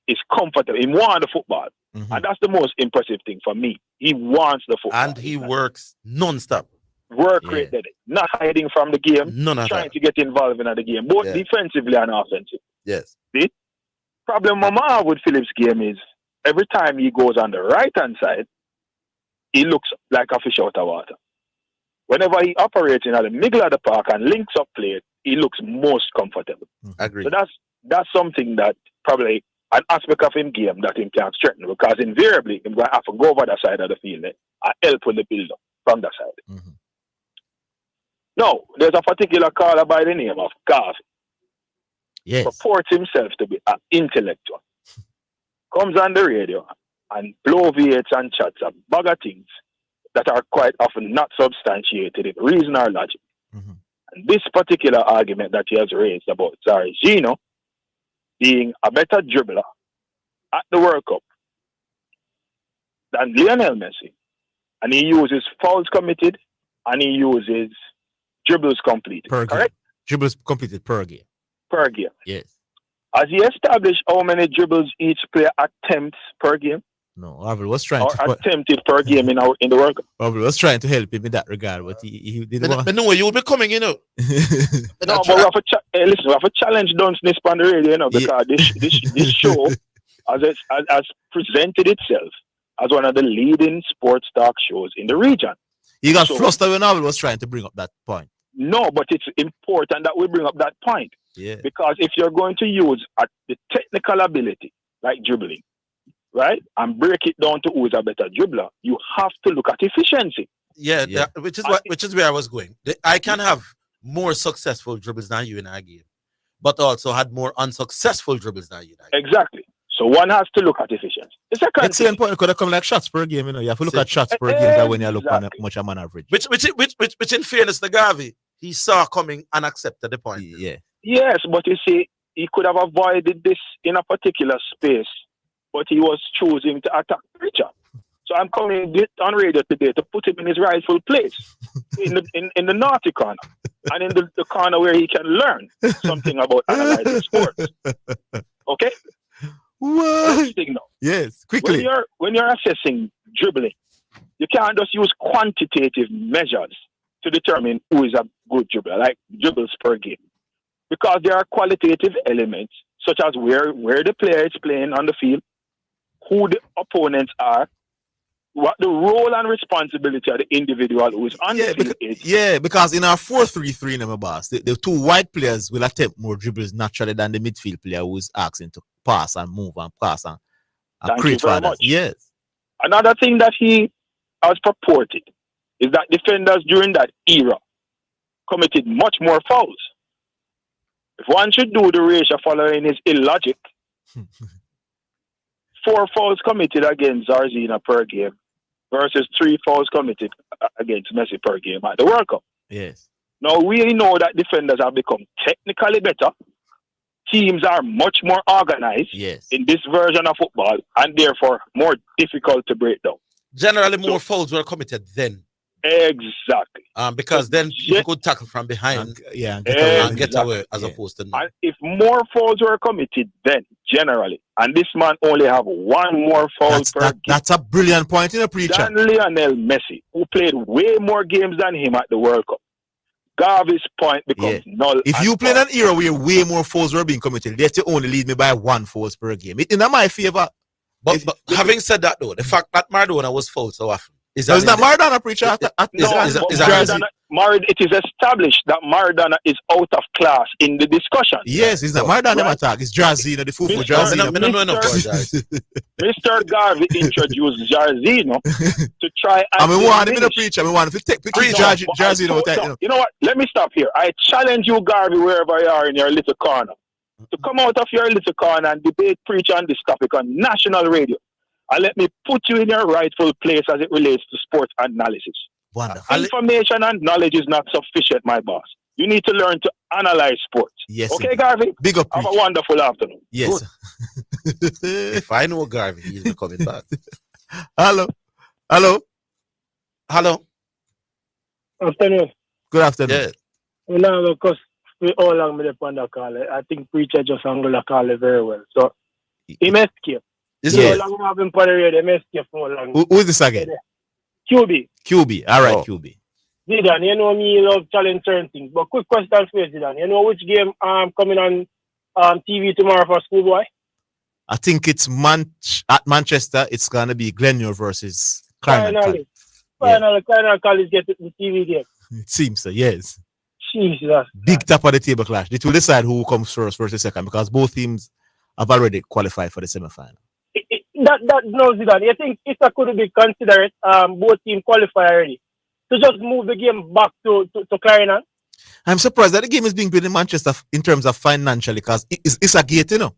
is comfortable. He wants the football. And that's the most impressive thing for me. He wants the football. And he works non-stop. Work rate, not hiding from the game, trying to get involved in the game, both defensively and offensively. Yes. See? Problem Mama have with Phillips' game is every time he goes on the right-hand side, he looks like a fish out of water. Whenever he operates in the middle of the park and links up play, he looks most comfortable. Agree. So that's something that probably an aspect of him game that him can strengthen, because invariably he's going to have to go over the side of the field and help with the build up from that side. Now, there's a particular caller by the name of Garvey. Yes. Purports himself to be an intellectual. Comes on the radio and bloviates and chats a bag of things that are quite often not substantiated in reason or logic. And this particular argument that he has raised about Zargino being a better dribbler at the World Cup than Lionel Messi, and he uses fouls committed and he uses dribbles completed. Correct? Dribbles completed per game. Per game. Yes. Has he established how many dribbles each player attempts per game? No, Orville was trying to attempted per game in the World Cup. Orville was trying to help him in that regard, but he didn't want. But no, you will be coming, you know. No, but we have a challenge Don Smith on the radio, you know, because this show has presented itself as one of the leading sports talk shows in the region. He got flustered when Orville was trying to bring up that point. No, but it's important that we bring up that point. Yeah. Because if you're going to use the technical ability, like dribbling, right, and break it down to who is a better dribbler, you have to look at efficiency. Yeah. Which is where I was going. I can have more successful dribbles than you in our game, but also had more unsuccessful dribbles than you. Exactly. So one has to look at efficiency. The second excellent point. Could have come like shots per game. You know, you have to look at shots per game that when you look on much of an average. Which in fairness to Garvey, he saw coming and accepted the point. Yeah. Yes, but you see, he could have avoided this in a particular space, but he was choosing to attack Richard. So I'm coming on radio today to put him in his rightful place, in the naughty corner, and in the corner where he can learn something about analyzing sports. Okay? What? Yes, quickly. When you're assessing dribbling, you can't just use quantitative measures to determine who is a good dribbler, like dribbles per game. Because there are qualitative elements, such as where the player is playing on the field, who the opponents are, what the role and responsibility of the individual who is on the field is. Yeah, because in our 4-3-3 in boss, the two wide players will attempt more dribbles naturally than the midfield player who is asking to pass and move and pass and create for others. Yes. Another thing that he has purported is that defenders during that era committed much more fouls. If one should do the ratio following his illogic, 4 fouls committed against Zarzina per game versus 3 fouls committed against Messi per game at the World Cup. Yes. Now, we know that defenders have become technically better. Teams are much more organized in this version of football and therefore more difficult to break down. Generally, more fouls were committed then. Exactly. Because then people could tackle from behind and get away as opposed to now. And if more fouls were committed then, generally, and this man only have 1 more foul per game. That's a brilliant point in a preacher. Than Lionel Messi, who played way more games than him at the World Cup. Garvey's point becomes null. If you play in an era where way more fouls were being committed, they only lead me by 1 fouls per game. It's in my favor. But having said that, though, the fact that Maradona was fouled so often is not Maradona, preacher. It is established that Maradona is out of class in the discussion. Yes, it's not Maradona attack. It's Jairzinho, the fool for Jairzinho. Mr. Garvey introduced Jairzinho to try. I mean, want him in a preacher. I want to take Jairzinho. You know what? Let me stop here. I challenge you, Garvey, wherever you are in your little corner, to come out of your little corner and debate preacher on this topic on national radio. And let me put you in your rightful place as it relates to sports analysis. Wonderful. Information and knowledge is not sufficient, my boss. You need to learn to analyze sports. Yes. Okay, Garvey? Big up. Have a wonderful afternoon. Yes. If I know Garvey, he's coming back. Hello. Afternoon. Good afternoon. Yeah. No, because we all long me on the call. I think preacher just handled the call very well. So he messed you. Yes. Long have him for the radio, messed you for long. Who is this again? QB. All right, QB. Zidane, you know me love challenge certain things. But quick question for you, Zidane. You know which game coming on TV tomorrow for schoolboy? I think it's at Manchester. It's gonna be Glenmore versus Clarendon. Finally, Clarendon College get the TV game. It seems so. Yes. Jesus. Big top of the table clash. It will decide who comes first versus second because both teams have already qualified for the semi-final. That no, Zidane. You think if I could be considerate, both teams qualify already to just move the game back to Clarendon? I'm surprised that the game is being played in Manchester in terms of financially because it's a gate, you know.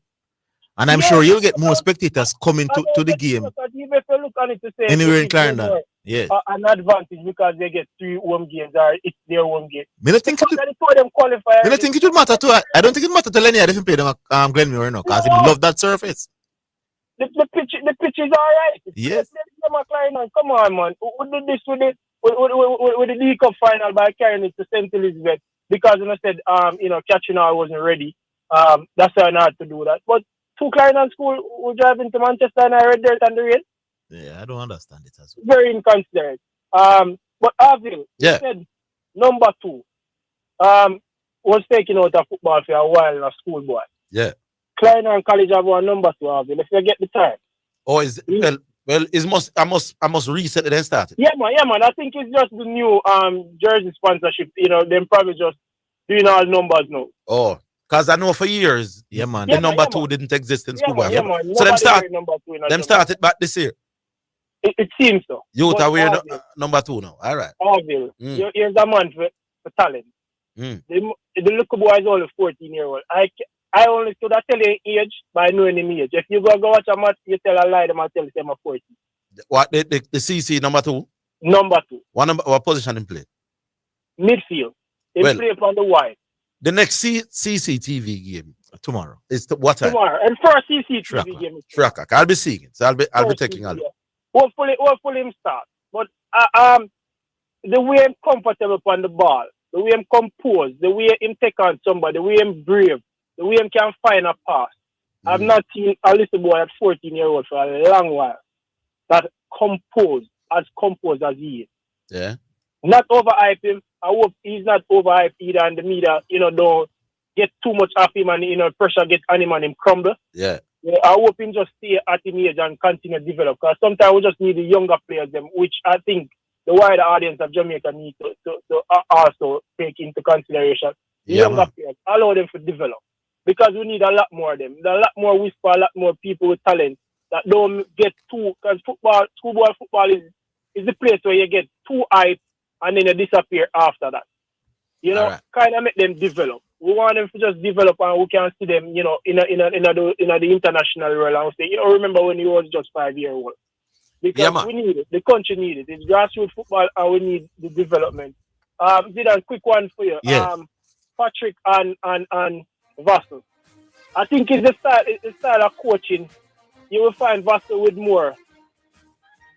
And I'm sure you'll get more spectators coming to the game. Even if you look on it to say anywhere in Clarendon, yes, an advantage because they get 3 home games or it's their home game. I don't think it would matter to. I don't think it matter to Lenny if you play them Glenmore, you know, because he love that surface. The pitch is alright. Yes. Come on, man. We did this with the League Cup final by carrying it to St. Elizabeth because I said catching I wasn't ready. That's why I had to do that. But 2 Clarendon school who drive into Manchester and I read dirt on the rain. Yeah, I don't understand it as well. Very inconsiderate. But Orville said number 2 was taken out of football for a while in a schoolboy. Yeah. Clarendon College have one number 2, Orville. If you get the time. Oh, is I must reset it and start it. Yeah, man. I think it's just the new jersey sponsorship. You know, them probably just doing all numbers now. Oh. Because I know for years, the number 2 didn't exist in school. So them started back this year. It seems so. Youth are wearing number 2 now. All right. Orville, here's a man for talent. The little boy is only 14-year-old. I only could tell you age by knowing him age. If you go watch a match, you tell a lie, them and tell them I'm 14. What the CC number 2? Number 2. What position in play? Midfield. He play on the wide. The next CCTV game tomorrow is what time? Tomorrow. And first CCTV game is tomorrow. I'll be seeing it. So I'll be taking a look. Hopefully him start. But the way I'm comfortable on the ball, the way I'm composed, the way him take on somebody, the way I'm brave, the way him can find a pass. I've not seen a little boy at 14-year-old for a long while that composed as he is. Yeah. Not overhype him. I hope he's not overhyped either, and the media, don't get too much of him and, pressure get on him and him crumble. Yeah. I hope him just stay at him age and continue to develop. Because sometimes we just need the younger players, which I think the wider audience of Jamaica need to also take into consideration. The younger players, allow them to develop. Because we need a lot more of them. There are a lot more whisper, a lot more people with talent that don't get too, because schoolboy football is the place where you get too hype and then you disappear after that. You know, kind of make them develop. We want them to just develop, and we can see them, you know, in the international realm. And say, you know, remember when he was just 5 years old? Because we need it. The country needs it. It's grassroots football, and we need the development. Zidane, quick one for you. Yes. Patrick and Vassell. I think it's the style of coaching. You will find Vassell with more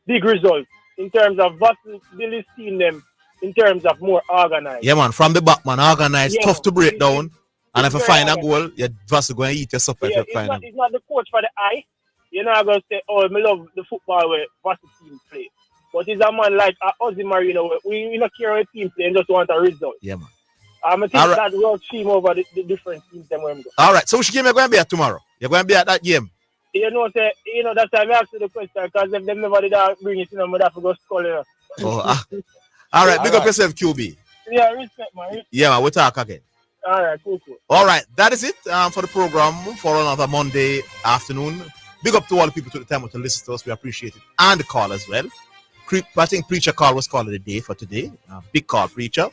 big results in terms of Vassell. Billy's seen them in terms of more organized. Yeah, man. From the back, man, organized, Yeah, tough to break down. And if you very find a organized. goal, you're just going to eat your supper. Yeah, if you find a it's not the coach for the eye. You're not going to say, oh, I love the football where Vassell team play. But it's a man like Ozzy Marino. We don't care how the team play and just want a result. Yeah, man. I think that will team over the different teams. All right. So which game you're going to be at tomorrow? You're going to be at that game? You know, that's why I asked you the question, because if they never did bring it, I'm going to have to go skull, you know. Oh, all right. Big up yourself, QB. Yeah, respect, man. Yeah, man. We'll talk again. All right, cool. All right. That is it for the program for another Monday afternoon. Big up to all the people who took the time to listen to us. We appreciate it. And the call as well. I think Preacher call was called of the day for today. Big call, Preacher.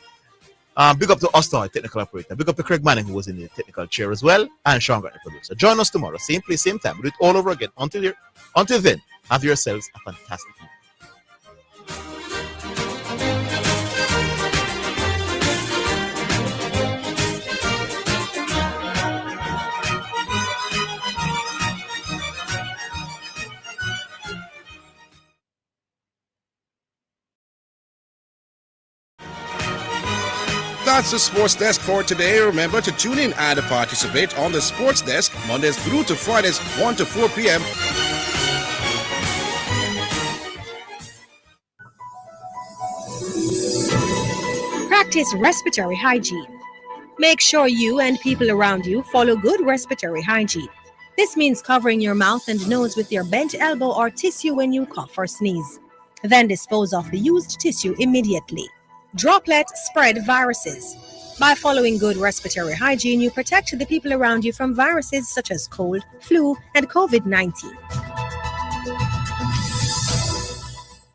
Big up to Austin, technical operator. Big up to Craig Manning, who was in the technical chair as well. And Sean Grant, the producer. Join us tomorrow. Same place, same time. We'll do it all over again. Until then, have yourselves a fantastic evening. That's the Sports Desk for today. Remember to tune in and participate on the Sports Desk Mondays through to Fridays, 1 to 4 p.m. Practice respiratory hygiene. Make sure you and people around you follow good respiratory hygiene. This means covering your mouth and nose with your bent elbow or tissue when you cough or sneeze. Then dispose of the used tissue immediately. Droplets spread viruses. By following good respiratory hygiene, you protect the people around you from viruses such as cold, flu, and COVID-19.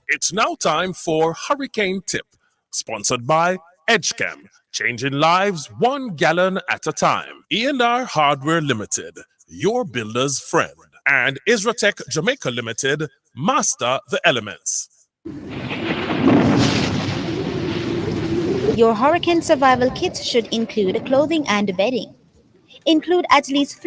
It's now time for Hurricane Tip, sponsored by Edgecam, changing lives 1 gallon at a time. E&R Hardware Limited, your builder's friend. And Isratech Jamaica Limited, master the elements. Your hurricane survival kit should include clothing and bedding. Include at least 3